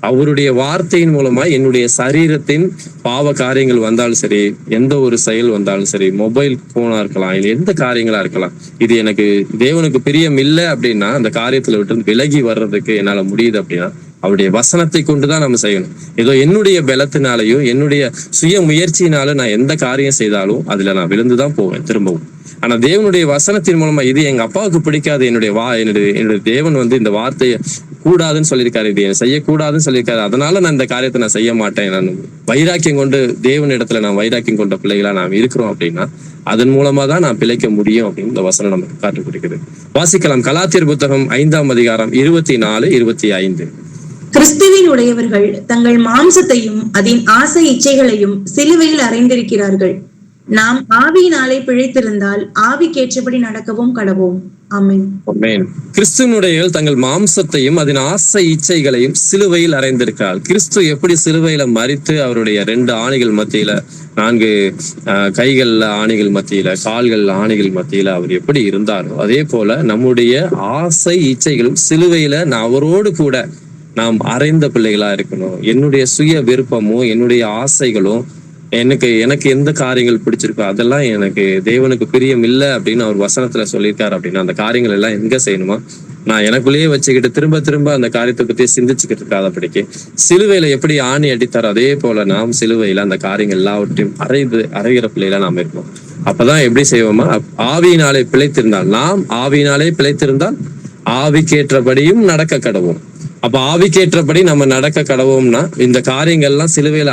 அவருடைய வார்த்தையின் மூலமா என்னுடைய சரீரத்தின் பாவ காரியங்கள் வந்தாலும் சரி, எந்த ஒரு செயல் வந்தாலும் சரி, மொபைல் போனா இருக்கலாம், இல்ல எந்த காரியங்களா இருக்கலாம், இது எனக்கு தேவனுக்கு பிரியம் இல்லை அப்படின்னா அந்த காரியத்துல விட்டு விலகி வர்றதுக்கு என்னால முடியுது அப்படின்னா அவருடைய வசனத்தை கொண்டுதான் நம்ம செய்யணும். ஏதோ என்னுடைய பலத்தினாலையும் என்னுடைய சுய முயற்சியினாலும் நான் எந்த காரியம் செய்தாலும் அதுல நான் விழுந்துதான் போவேன் திரும்பவும். ஆனா தேவனுடைய வசனத்தின் மூலமா இது எங்க அப்பாவுக்கு பிடிக்காது, என்னுடைய தேவன் வந்து இந்த வார்த்தையை கூடாதுன்னு சொல்லியிருக்காரு, இது செய்யக்கூடாதுன்னு சொல்லியிருக்காரு, அதனால நான் இந்த காரியத்தை நான் செய்ய மாட்டேன், நான் வைராக்கியம் கொண்டு தேவனிடத்துல நான் வைராக்கியம் கொண்ட பிள்ளைகளா நாம் இருக்கிறோம் அப்படின்னா அதன் மூலமா தான் நான் பிழைக்க முடியும் அப்படின்னு இந்த வசனம் நமக்கு காட்டுக் கொடுக்குது. வாசிக்கலாம். கலாத்தியர் புத்தகம் 5ஆம் அதிகாரம் 24, 25. கிறிஸ்துவின் உடையவர்கள் தங்கள் மாம்சத்தையும் அதன் ஆசை இச்சைகளையும் சிலுவையில் அறைந்திருக்கிறார்கள். நாம் ஆவியினாலே பிழைத்திருந்தால் ஆவிக்கேற்றபடி நடக்கவும் கடவோம். ஆமென். ஆமென். கிறிஸ்துவனுடைய தங்கள் மாம்சத்தையும் அதன் ஆசை இச்சைகளையும் சிலுவையில் அறைந்திருக்கிறார். கிறிஸ்து எப்படி சிலுவையில மரித்து அவருடைய 2 ஆணிகள் மத்தியில, 4 கைகள்ல ஆணிகள் மத்தியில, கால்கள் ஆணிகள் மத்தியில அவர் எப்படி இருந்தாரோ அதே போல நம்முடைய ஆசை இச்சைகளும் சிலுவையில அவரோடு கூட நாம் அறைந்த பிள்ளைகளா இருக்கணும். என்னுடைய சுய விருப்பமும் என்னுடைய ஆசைகளும் எனக்கு எந்த காரியங்கள் பிடிச்சிருக்கோ அதெல்லாம் எனக்கு தேவனுக்கு பிரியம் இல்லை அப்படின்னு அவர் வசனத்துல சொல்லியிருக்காரு அப்படின்னா அந்த காரியங்கள் எல்லாம் எங்க செய்யணுமா, நான் எனக்குள்ளேயே வச்சுக்கிட்டு திரும்ப திரும்ப அந்த காரியத்தை பத்தி சிந்திச்சுக்கிட்டு இருக்காத படிக்க சிலுவையில எப்படி ஆணி அடித்தாரோ அதே போல நாம் சிலுவையில அந்த காரியங்கள் எல்லாவற்றையும் அறைகிற பிள்ளைகளா நாம் இருக்கணும். அப்பதான் எப்படி செய்வோமா, ஆவியினாலே பிழைத்திருந்தால், நாம் ஆவியினாலே பிழைத்திருந்தால் ஆவிக்கேற்றபடியும் நடக்க கடவோம். அப்ப ஆவிக்கேற்றபடி நம்ம நடக்க கடவோம்னா இந்த காரியங்கள்லாம் சிலுவையில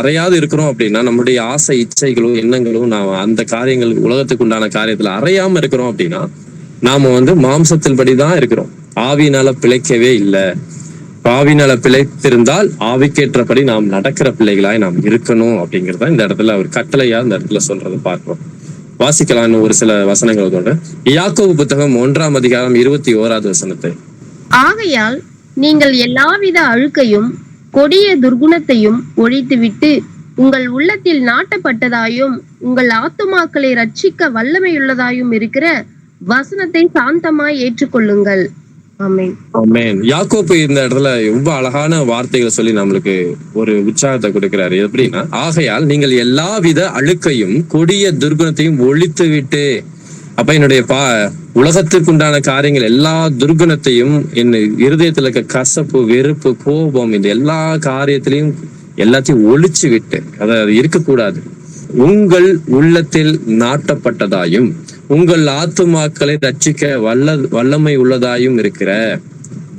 அறையாது இருக்கிறோம் அப்படின்னா நம்முடைய ஆசை இச்சைகளும் எண்ணங்களும் நாம் அந்த காரியங்கள் உலகத்துக்கு உண்டான காரியத்துல அறையாம இருக்கிறோம் அப்படின்னா நாம வந்து மாம்சத்தில் படிதான் இருக்கிறோம், ஆவியினால பிழைக்கவே இல்லை. ஆவியினால பிழைத்திருந்தால் ஆவிக்கேற்றபடி நாம் நடக்கிற பிள்ளைகளாய் நாம் இருக்கணும் அப்படிங்கிறத இந்த இடத்துல அவர் கட்டளையா இந்த இடத்துல சொல்றதை பார்க்கிறோம். வாசிக்கலாம் ஒரு சில வசனங்களோட. யாக்கோபு புத்தகம் 1ஆம் அதிகாரம் 21வது வசனத்தை. ஆகையால் நீங்கள் எல்லாவித அழுக்கையும் கொடிய துர்குணத்தையும் ஒழித்துவிட்டு உங்கள் உள்ளத்தில் நாட்டப்பட்டதாயும் உங்கள் ஆத்துமாக்களை ரட்சிக்க வல்லமையுள்ளதாயும் இருக்கிற வசனத்தை சாந்தமாய் ஏற்றுக்கொள்ளுங்கள். ஆமென். ஆமென். யாக்கோபு இந்த இடத்துல ரொம்ப அழகான வார்த்தைகளை சொல்லி நம்மளுக்கு ஒரு உற்சாகத்தை கொடுக்கிறாரு. எப்படின்னா, ஆகையால் நீங்கள் எல்லாவித அழுக்கையும் கொடிய துர்குணத்தையும் ஒழித்து விட்டு, அப்ப என்னுடைய உலகத்துக்கு உண்டான காரியங்கள் எல்லா துர்குணத்தையும், என் இருதயத்துல இருக்க கசப்பு, வெறுப்பு, கோபம், இந்த எல்லா காரியத்திலையும் எல்லாத்தையும் ஒழிச்சு விட்டு, அது இருக்கக்கூடாது. உங்கள் உள்ளத்தில் நாட்டப்பட்டதாயும் உங்கள் ஆத்துமாக்களை ரட்சிக்க வல்லமை உள்ளதாயும் இருக்கிற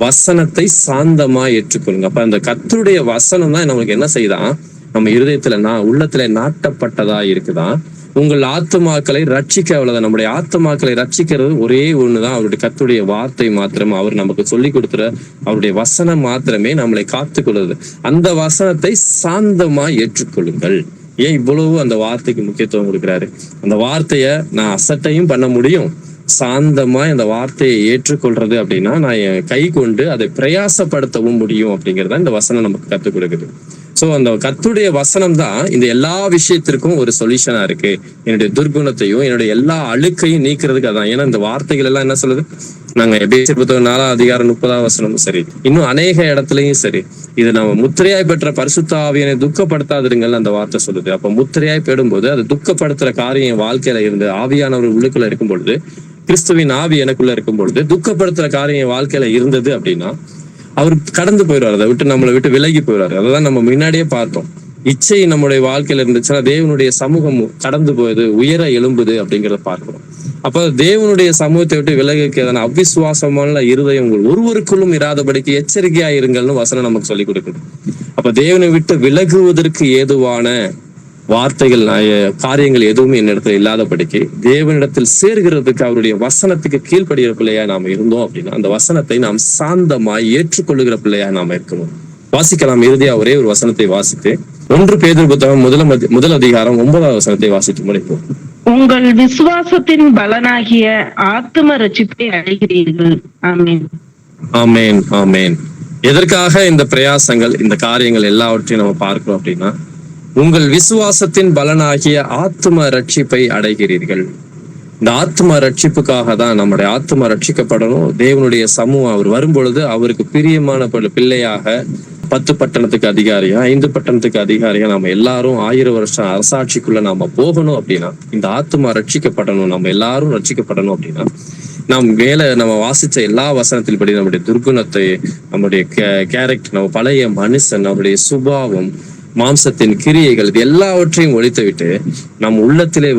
வசனத்தை சாந்தமா ஏற்றுக்கொள்ளுங்க. அப்ப அந்த கர்த்தருடைய வசனம் தான் நம்மளுக்கு என்ன செய்தான், நம்ம இருதயத்துல உள்ளத்துல நாட்டப்பட்டதா இருக்குதான். உங்கள் ஆத்துமாக்களை ரட்சிக்க அவ்வளவுதான். நம்முடைய ஆத்துமாக்களை ரட்சிக்கிறது ஒரே ஒண்ணுதான், அவருடைய கர்த்தருடைய வார்த்தை மாத்திரம், அவர் நமக்கு சொல்லி கொடுத்துற அவருடைய வசனம் மாத்திரமே நம்மளை காத்துக்கொள்ளுது. அந்த வசனத்தை சாந்தமா ஏற்றுக்கொள்ளுங்கள். ஏன் இவ்வளவு அந்த வார்த்தைக்கு முக்கியத்துவம் கொடுக்கிறாரு? அந்த வார்த்தைய நான் அசட்டையும் பண்ண முடியும், சாந்தமா இந்த வார்த்தையை ஏற்றுக்கொள்றது அப்படின்னா நான் என் கை கொண்டு அதை பிரயாசப்படுத்தவும் முடியும் அப்படிங்கிறத இந்த வசனம் நமக்கு கத்துக் கொடுக்குது. சோ அந்த கர்த்தருடைய வசனம் தான் இந்த எல்லா விஷயத்திற்கும் ஒரு சொல்யூஷனா இருக்கு. என்னுடைய துர்குணத்தையும் என்னுடைய எல்லா அழுக்கையும் நீக்கிறதுக்கு அதான். ஏன்னா இந்த வார்த்தைகள் எல்லாம் என்ன சொல்லுது, நாங்க எபேசியர் புத்தகம் 4ஆம் அதிகாரம் 30ஆம் வசனமும் சரி, இன்னும் அநேக இடத்துலயும் சரி, இது நம்ம முத்திரையாய் பெற்ற பரிசுத்த ஆவியனை துக்கப்படுத்தாதிருங்கள் அந்த வார்த்தை சொல்லுது. அப்ப முத்திரையாய் பெறும்போது அது துக்கப்படுத்துற காரியம் என் வாழ்க்கையில இருந்து ஆவியானவர் உள்ளுக்குள்ள இருக்கும் பொழுது, கிறிஸ்துவின் ஆவி எனக்குள்ள இருக்கும் பொழுது துக்கப்படுத்துற காரியம் என் வாழ்க்கையில இருந்தது அப்படின்னா அவர் கடந்து போயிடுவார், அதை விட்டு நம்மளை விட்டு விலகி போயிடுவாரு. அதான் நம்ம முன்னாடியே பார்த்தோம். இச்சை நம்முடைய வாழ்க்கையில இருந்துச்சுன்னா தேவனுடைய சமூகம் கடந்து போகுது, உயர எழும்புது அப்படிங்கிறத பார்க்கிறோம். அப்ப தேவனுடைய சமூகத்தை விட்டு விலகிக்கிறதான அவிசுவாசமான இருதயம் உங்கள் ஒருவருக்குள்ளும் இராதபடிக்கு எச்சரிக்கையா இருங்கள்னு வசனம் நமக்கு சொல்லி கொடுக்குது. அப்ப தேவனை விட்டு விலகுவதற்கு ஏதுவான வார்த்தைகள், காரியங்கள் எதுவுமே என்னிடத்துல இல்லாதபடிக்கு தேவனிடத்தில் சேர்கிறதுக்கு அவருடைய வசனத்துக்கு கீழ்ப்படுகிற பிள்ளையா நாம இருந்தோம் அப்படின்னா அந்த வசனத்தை நாம் சாந்தமாய் ஏற்றுக்கொள்ளுகிற பிள்ளையா நாம இருக்கணும். வாசிக்கலாம். இறுதியா ஒரே ஒரு வசனத்தை வாசித்து 1 பேதுரு புத்தகம் முதல் அதிகாரம் 9ஆவது வசனத்தை வாசித்து முடிப்போம். உங்கள் விசுவாசத்தின் பலனாகிய ஆத்தும ரட்சிப்பை அடைகிறீர்கள். ஆமென். ஆமென். ஆமென். எதற்காக இந்த பிரயாசங்கள், இந்த காரியங்கள் எல்லாவற்றையும் நம்ம பார்க்கிறோம் அப்படின்னா உங்கள் விசுவாசத்தின் பலனாகிய ஆத்தும ரட்சிப்பை அடைகிறீர்கள். இந்த ஆத்ம ரட்சிப்புக்காக தான் நம்முடைய ஆத்ம ரட்சிக்கப்படணும். தேவனுடைய சமூகம் அவர் வரும்பொழுது அவருக்கு பிரியமான பிள்ளையாக 10 பட்டணத்துக்கு அதிகாரியா 5 பட்டணத்துக்கு அதிகாரியா நம்ம எல்லாரும் 1000 வருஷம் அரசாட்சிக்குள்ள நாம போகணும் அப்படின்னா, இந்த ஆத்மா ரட்சிக்கப்படணும், நம்ம எல்லாரும் ரட்சிக்கப்படணும் அப்படின்னா நாம் நம்ம வாசிச்ச எல்லா வசனத்தின்படி நம்முடைய துர்குணத்தை, நம்முடைய கேரக்டர், நம்ம பழைய மனுஷன், நம்முடைய சுபாவம், மாம்சத்தின் கிரியைகள் இது எல்லாவற்றையும் ஒழித்துவிட்டு நம் உள்ளத்திலே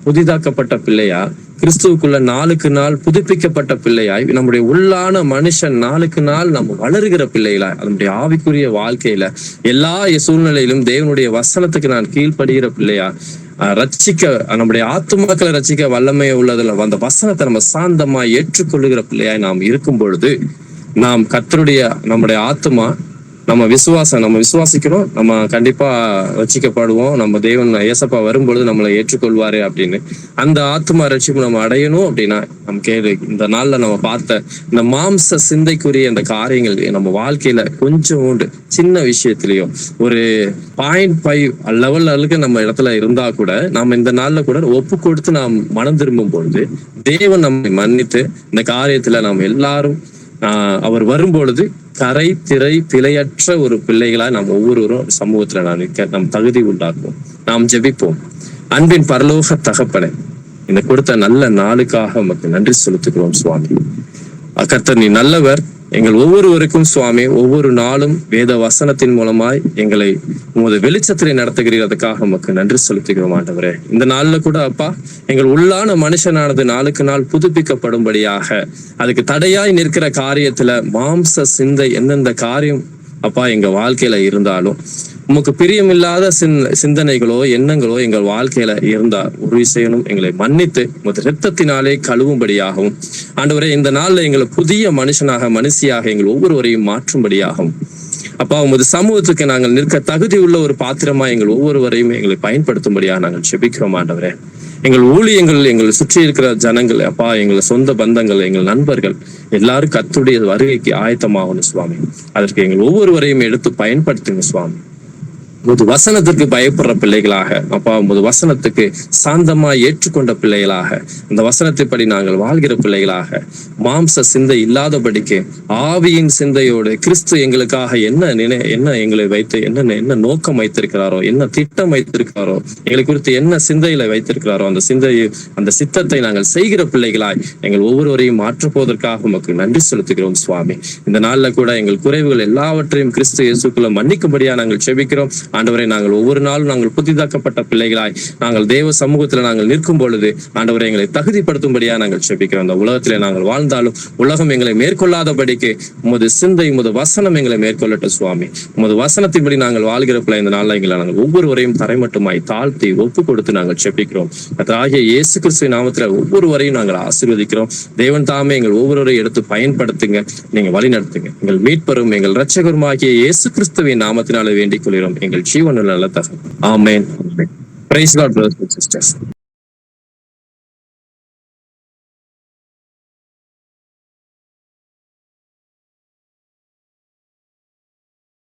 புதிதாக்கப்பட்ட பிள்ளையா, கிறிஸ்துவுக்குள்ள நாளுக்கு நாள் புதுப்பிக்கப்பட்ட பிள்ளையாய், நம்முடைய உள்ளான மனுஷன் நாளுக்கு நாள் நம்ம வளருகிற பிள்ளைகளாய், நம்முடைய ஆவிக்குரிய வாழ்க்கையில எல்லா சூழ்நிலையிலும் தேவனுடைய வசனத்துக்கு நான் கீழ்ப்படுகிற பிள்ளையா, ரட்சிக்க நம்முடைய ஆத்துமாக்களை ரட்சிக்க வல்லமை உள்ளதுல அந்த வசனத்தை நம்ம சாந்தமா ஏற்றுக்கொள்ளுகிற பிள்ளையாய் நாம் இருக்கும் பொழுது, நாம் கர்த்தருடைய நம்முடைய ஆத்துமா நம்ம விசுவாசிக்கிறோம், நம்ம கண்டிப்பா ரட்சிக்கப்படுவோம், நம்ம தேவன் ஏசப்பா வரும்பொழுது நம்மளை ஏற்றுக்கொள்வாரு அப்படின்னு. அந்த ஆத்மா ரட்சிப்பு நம்ம அடையணும் அப்படின்னா நம்ம இந்த நாள்ல நம்ம பார்த்த இந்த மாம்ச சிந்தைக்குரிய இந்த காரியங்கள் நம்ம வாழ்க்கையில கொஞ்சோண்டு சின்ன விஷயத்திலயும் ஒரு 0.5 லெவலுக்கு நம்ம இடத்துல இருந்தா கூட நம்ம இந்த நாள்ல கூட ஒப்பு கொடுத்து நாம் மனம் திரும்பும் பொழுது தேவன் நம்மை மன்னித்து இந்த காரியத்துல நாம் எல்லாரும் அவர் வரும்பொழுது கரை திரை பிழையற்ற ஒரு பிள்ளைகளா நாம் ஒவ்வொருவரும் சமூகத்துல நம் தகுதி உண்டாக்குவோம். நாம் ஜெபிப்போம். அன்பின் பரலோக தகப்பனே, இந்த கொடுத்த நல்ல நாளுக்காக நமக்கு நன்றி செலுத்துகிறோம் சுவாமி. கர்த்தர் நீ நல்லவர். எங்கள் ஒவ்வொருவருக்கும் சுவாமி ஒவ்வொரு நாளும் வேத வசனத்தின் மூலமாய் எங்களை உமது வெளிச்சத்திலே நடத்துகிறதுக்காக நமக்கு நன்றி செலுத்துகிறோம் ஆண்டவரே. இந்த நாள்ல கூட அப்பா, எங்கள் உள்ளான மனுஷனானது நாளுக்கு நாள் புதுப்பிக்கப்படும்படியாக அதுக்கு தடையாய் நிற்கிற காரியத்துல மாம்ச சிந்தை எந்தெந்த காரியம் அப்பா எங்க வாழ்க்கையில இருந்தாலும் உமக்கு பிரியமில்லாத சிந்தனைகளோ எண்ணங்களோ எங்கள் வாழ்க்கையில இருந்தா உறுதி செய்யணும். எங்களை மன்னித்து உமது இரத்தத்தினாலே கழுவும்படியாகவும் ஆண்டவரே இந்த நாள்ல எங்களை புதிய மனுஷியாக எங்கள் ஒவ்வொருவரையும் மாற்றும்படியாகவும் அப்பா உமது சமூகத்துக்கு நாங்கள் நிற்க தகுதி உள்ள ஒரு பாத்திரமா எங்கள் ஒவ்வொருவரையும் எங்களை பயன்படுத்தும்படியாக நாங்கள் செபிக்கிறோம் ஆண்டவரே. எங்கள் ஊழியங்கள், எங்களை சுற்றி இருக்கிற ஜனங்கள் அப்பா, எங்கள் சொந்த பந்தங்கள், எங்கள் நண்பர்கள் எல்லாரும் கர்த்தருடைய வருகைக்கு ஆயத்தமாகணும் சுவாமி. அதற்கு எங்கள் ஒவ்வொருவரையும் எடுத்து பயன்படுத்துங்க சுவாமி. உமது வசனத்திற்கு பயப்படுற பிள்ளைகளாக அப்பா, உமது வசனத்துக்கு சாந்தமா ஏற்றுக்கொண்ட பிள்ளைகளாக, அந்த வசனத்தைப்படி நாங்கள் வாழ்கிற பிள்ளைகளாக, மாம்ச சிந்தை இல்லாதபடிக்கு ஆவியின் சிந்தையோடு கிறிஸ்து எங்களுக்காக என்ன எங்களை வைத்து என்ன நோக்கம் வைத்திருக்கிறாரோ, என்ன திட்டம் வைத்திருக்கிறாரோ, எங்களை குறித்து என்ன சிந்தையில வைத்திருக்கிறாரோ அந்த சித்தத்தை நாங்கள் செய்கிற பிள்ளைகளாய் எங்கள் ஒவ்வொருவரையும் மாற்றப்போவதற்காக உமக்கு நன்றி செலுத்துகிறோம் சுவாமி. இந்த நாள்ல கூட எங்கள் குறைவுகள் எல்லாவற்றையும் கிறிஸ்து இயேசுக்குள்ள மன்னிக்கும்படியா நாங்கள் செபிக்கிறோம் ஆண்டவரை. நாங்கள் ஒவ்வொரு நாளும் நாங்கள் புதிதாக்கப்பட்ட பிள்ளைகளாய் நாங்கள் தேவ சமூகத்துல நாங்கள் நிற்கும் பொழுது ஆண்டவரை எங்களை தகுதிப்படுத்தும்படியா நாங்கள் செபிக்கிறோம். அந்த உலகத்திலே நாங்கள் வாழ்ந்தாலும் உலகம் எங்களை மேற்கொள்ளாதபடிக்கு உமது சிந்தை உமது வசனம் எங்களை மேற்கொள்ளட்டும் சுவாமி. உமது வசனத்தின்படி நாங்கள் வாழ்கிற பிள்ளை இந்த நாள்ல எங்களை நாங்கள் ஒவ்வொருவரையும் தரைமட்டுமாய் தாழ்த்தி ஒப்பு கொடுத்து நாங்கள் செபிக்கிறோம். ஆகிய இயேசு கிறிஸ்துவின் நாமத்துல ஒவ்வொருவரையும் நாங்கள் ஆசீர்வதிக்கிறோம். தேவன் தாமே எங்கள் ஒவ்வொருவரையும் எடுத்து பயன்படுத்துங்க, நீங்க வழி நடத்துங்க. எங்கள் மீட்பரும் எங்கள் இரட்சகருமாகிய இயேசு கிறிஸ்துவின் நாமத்தினால வேண்டிக் கொள்கிறோம் எங்கள் ஜீவனுள்ள நல்ல தகவல். ஆமென். Praise God, brothers and sisters.